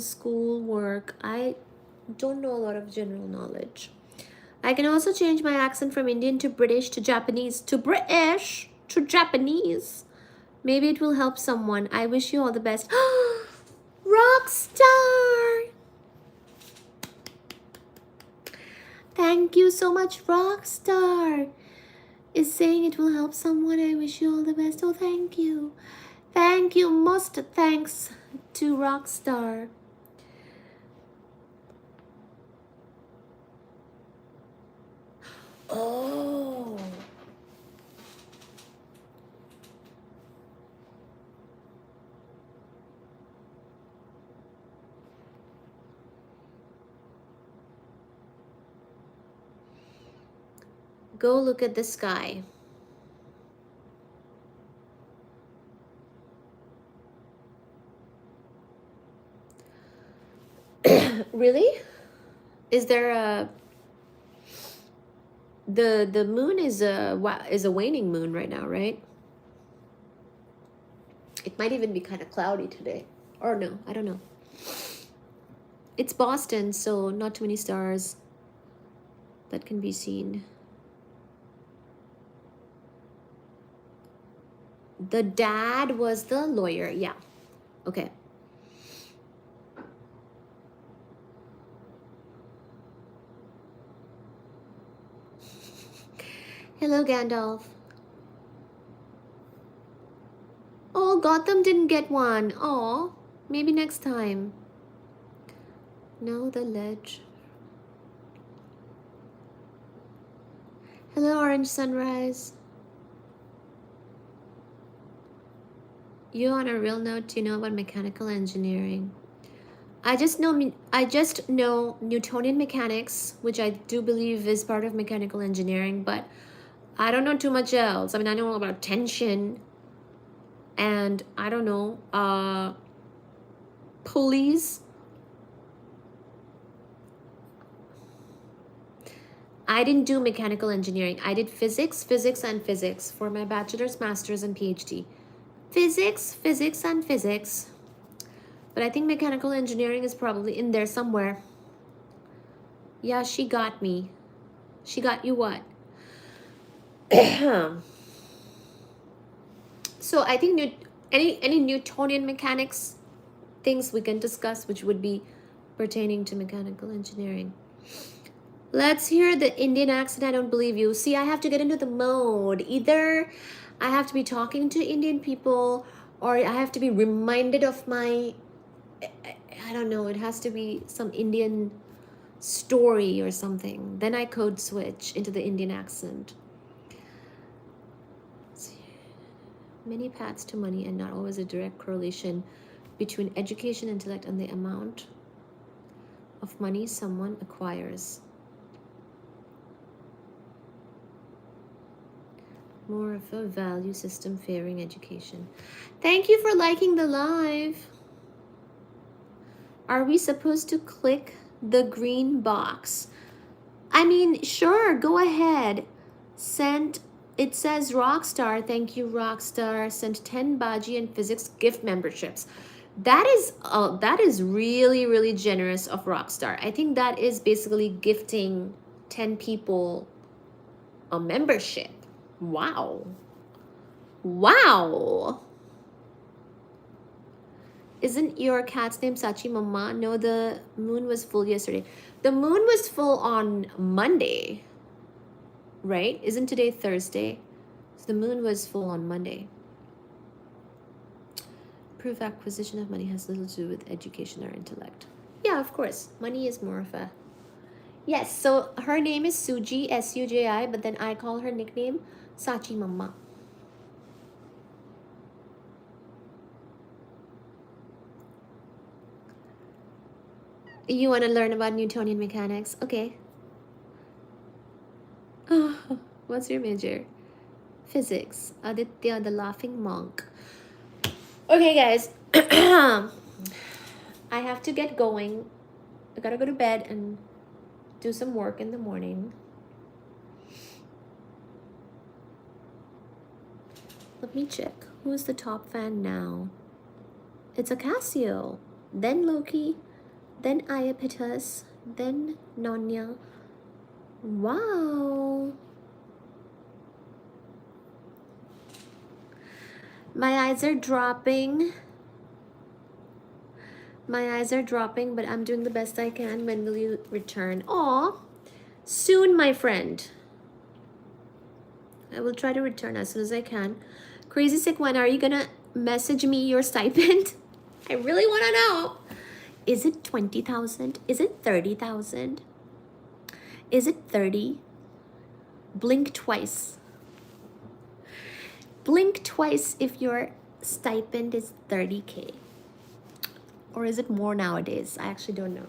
S1: school, work. I don't know a lot of general knowledge. I can also change my accent from Indian to British to Japanese to British to Japanese. Maybe it will help someone. I wish you all the best. Rockstar! Thank you so much, Rockstar. Is saying it will help someone. I wish you all the best. Oh, thank you. Thank you. Most thanks to Rockstar. Oh. Go look at the sky. Really? Is there a the moon is a waning moon right now, right? It might even be kind of cloudy today. Or no, I don't know. It's Boston, so not too many stars that can be seen. The dad was the lawyer. Yeah. Okay. Hello, Gandalf. Oh, Gotham didn't get one. Oh, maybe next time. No, the ledge. Hello, Orange Sunrise. You on a real note, do you know about mechanical engineering? I just know Newtonian mechanics, which I do believe is part of mechanical engineering, but I don't know too much else. I mean, I know about tension and I don't know, pulleys. I didn't do mechanical engineering. I did physics for my bachelor's, master's, and PhD. Physics, and physics. But I think mechanical engineering is probably in there somewhere. Yeah, she got me. She got you what? So I think any Newtonian mechanics things we can discuss which would be pertaining to mechanical engineering. Let's hear the Indian accent. I don't believe you. See, I have to get into the mode. Either I have to be talking to Indian people or I have to be reminded of my, I don't know, it has to be some Indian story or something. Then I code switch into the Indian accent. Many paths to money and not always a direct correlation between education, intellect, and the amount of money someone acquires. More of a value system favoring education. Thank you for liking the live. Are we supposed to click the green box? I mean, sure, go ahead. Send, it says Rockstar. Thank you, Rockstar. Sent 10 Baji and physics gift memberships. That is really, really generous of Rockstar. I think that is basically gifting 10 people a membership. Wow. Wow. Isn't your cat's name Sachi Mama? No, the moon was full yesterday. The moon was full on Monday, right? Isn't today Thursday? So the moon was full on Monday. Proof acquisition of money has little to do with education or intellect. Yeah, of course. Money is more of a... Yes, so her name is Suji, S-U-J-I, but then I call her nickname Sachi Mama. You want to learn about Newtonian mechanics? Okay. What's your major? Physics. Aditya the laughing monk. Okay, guys. I have to get going. I gotta go to bed and do some work in the morning. Let me check. Who's the top fan now? It's Acacio, then Loki, then Iapetus, then Nonya. Wow. My eyes are dropping. My eyes are dropping, but I'm doing the best I can. When will you return? Aw, soon, my friend. I will try to return as soon as I can. Crazy Sick One, are you gonna message me your stipend? I really want to know. Is it 20,000? Is it 30,000? Is it 30? Blink twice. Blink twice if your stipend is 30K. Or is it more nowadays? I actually don't know.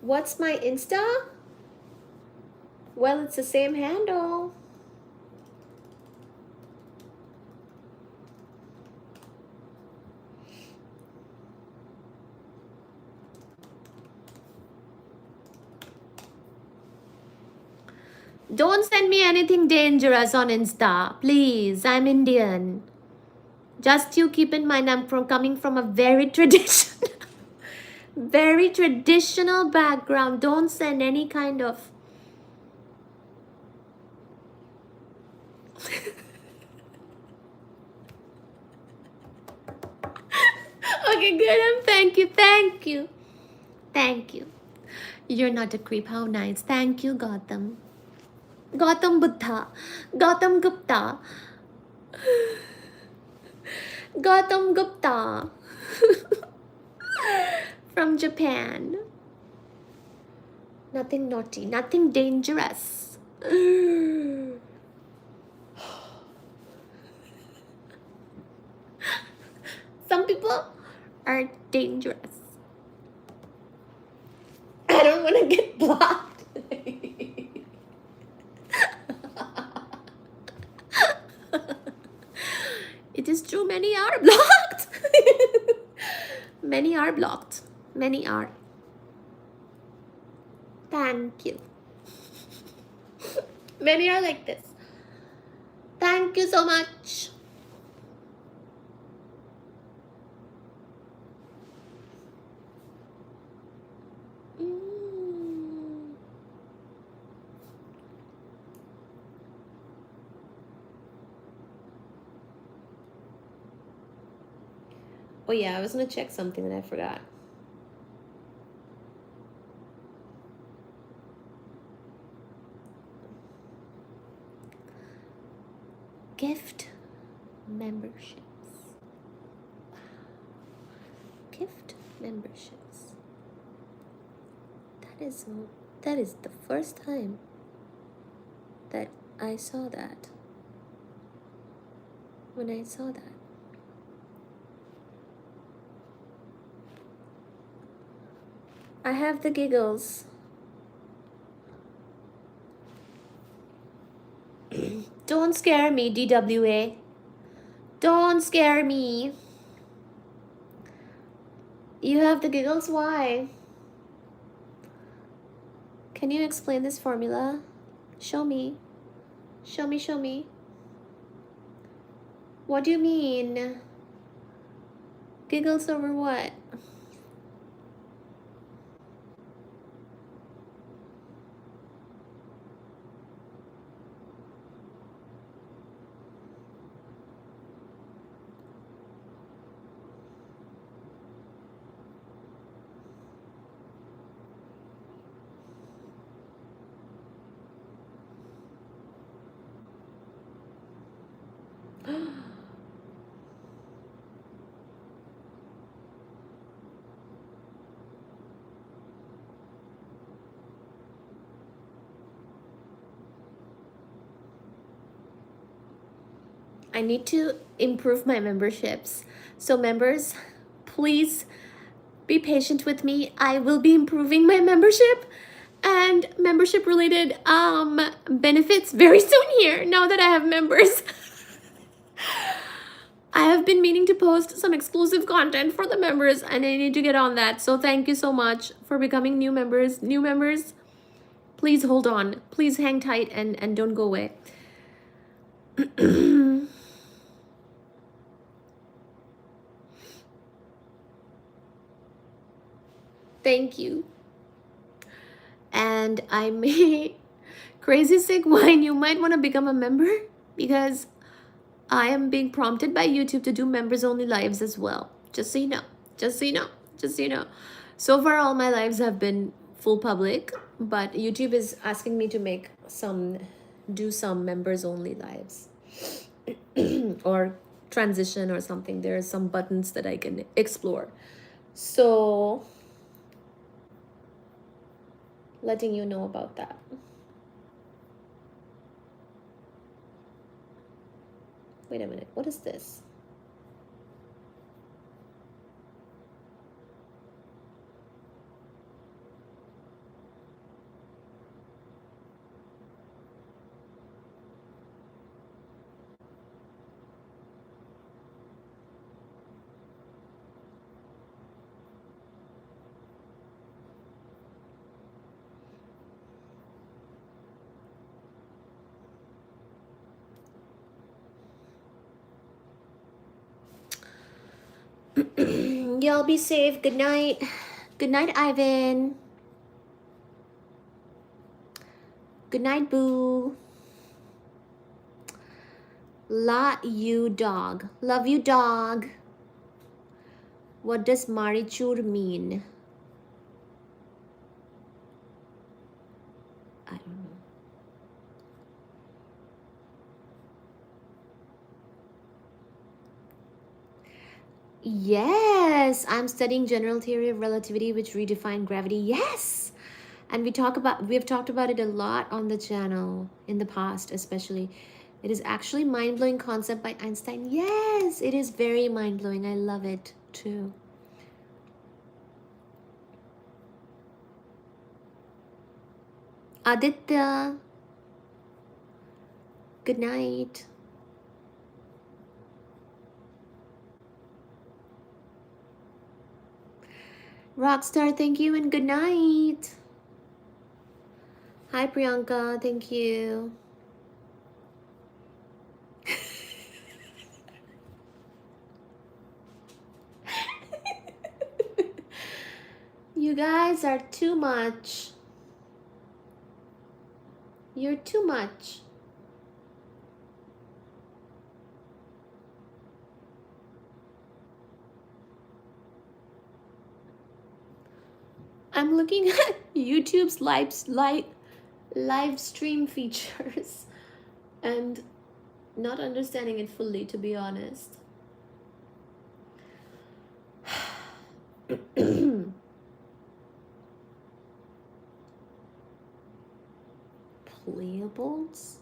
S1: What's my Insta? Well, it's the same handle. Don't send me anything dangerous on Insta, please. I'm Indian. Just you keep in mind, I'm coming from a very very traditional background. Don't send any kind of... Okay, good. Thank you. Thank you. Thank you. You're not a creep. How nice. Thank you, Gautam. Gautam Buddha. Gautam Gupta. Gautam Gupta. From Japan. Nothing naughty. Nothing dangerous. Some people are dangerous. I don't want to get blocked. It is true, many are blocked. Many are blocked. Many are. Thank you. Many are like this. Thank you so much. Oh yeah, I was gonna check something and I forgot. Gift memberships. Gift memberships. That is the first time that I saw that. When I saw that. I have the giggles. Don't scare me, DWA. Don't scare me. You have the giggles? Why? Can you explain this formula? Show me. Show me, show me. What do you mean? Giggles over what? I need to improve my memberships. So members, please be patient with me. I will be improving my membership and membership related benefits very soon here, now that I have members. I have been meaning to post some exclusive content for the members and I need to get on that. So thank you so much for becoming new members. New members, please hold on. Please hang tight and don't go away. Thank you. And I may Crazy Sick Wine, you might want to become a member because I am being prompted by YouTube to do members only lives as well. Just so you know. Just so you know. Just so you know. So far all my lives have been full public, but YouTube is asking me to do some members only lives. Or transition or something. There are some buttons that I can explore. So letting you know about that. Wait a minute, what is this? Y'all be safe. Good night. Good night, Ivan. Good night, Boo. La you dog. Love you, dog. What does Marichur mean? I don't know. Yes, I'm studying general theory of relativity, which redefined gravity. Yes, and we've talked about it a lot on the channel in the past, especially. It is actually mind-blowing concept by Einstein. Yes, it is very mind-blowing. I love it too. Aditya, good night. Rockstar, thank you and good night. Hi Priyanka, thank you. You guys are too much. You're too much. I'm looking at YouTube's live stream features and not understanding it fully, to be honest. Playables?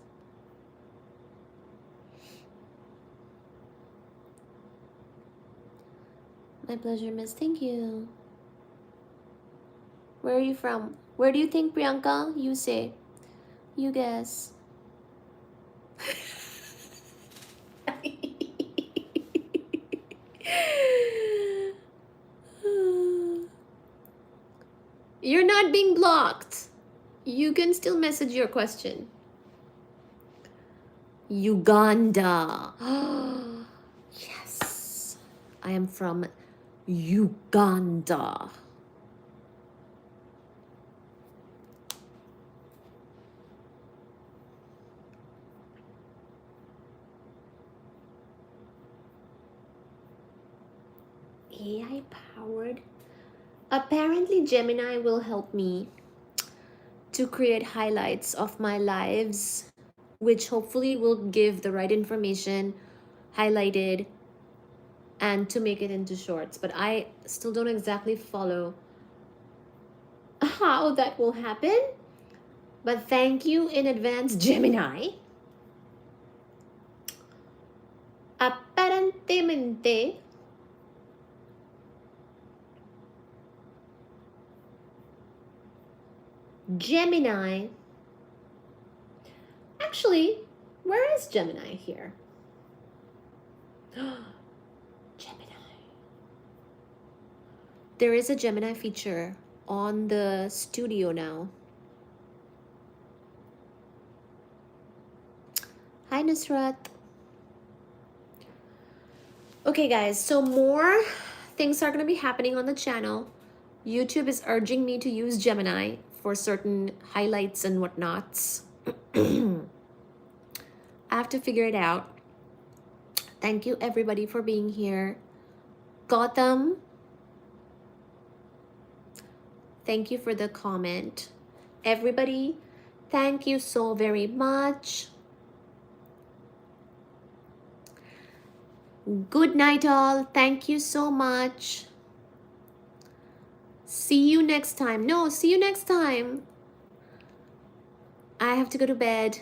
S1: My pleasure, miss. Thank you. Where are you from? Where do you think, Priyanka? You say. You guess. You're not being blocked. You can still message your question. Uganda. Yes. I am from Uganda. AI powered? Apparently Gemini will help me to create highlights of my lives, which hopefully will give the right information highlighted and to make it into shorts. But I still don't exactly follow how that will happen. But thank you in advance, Gemini. mente. Gemini. Actually, where is Gemini here? Gemini. There is a Gemini feature on the studio now. Hi, Nusrat. Okay, guys, so more things are going to be happening on the channel. YouTube is urging me to use Gemini for certain highlights and whatnots. I have to figure it out. Thank you, everybody, for being here. Gotham, thank you for the comment. Everybody, thank you so very much. Good night, all. Thank you so much. See you next time. No, see you next time. I have to go to bed.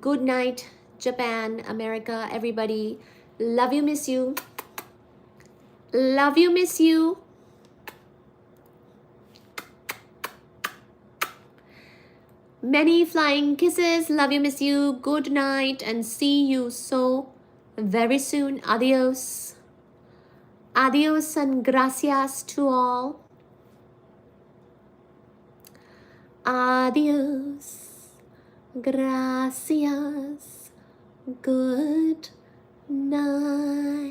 S1: Good night, Japan, America, everybody. Love you, miss you. Love you, miss you. Many flying kisses. Love you, miss you. Good night and see you so very soon. Adios. Adios and gracias to all. Adios. Gracias. Good night.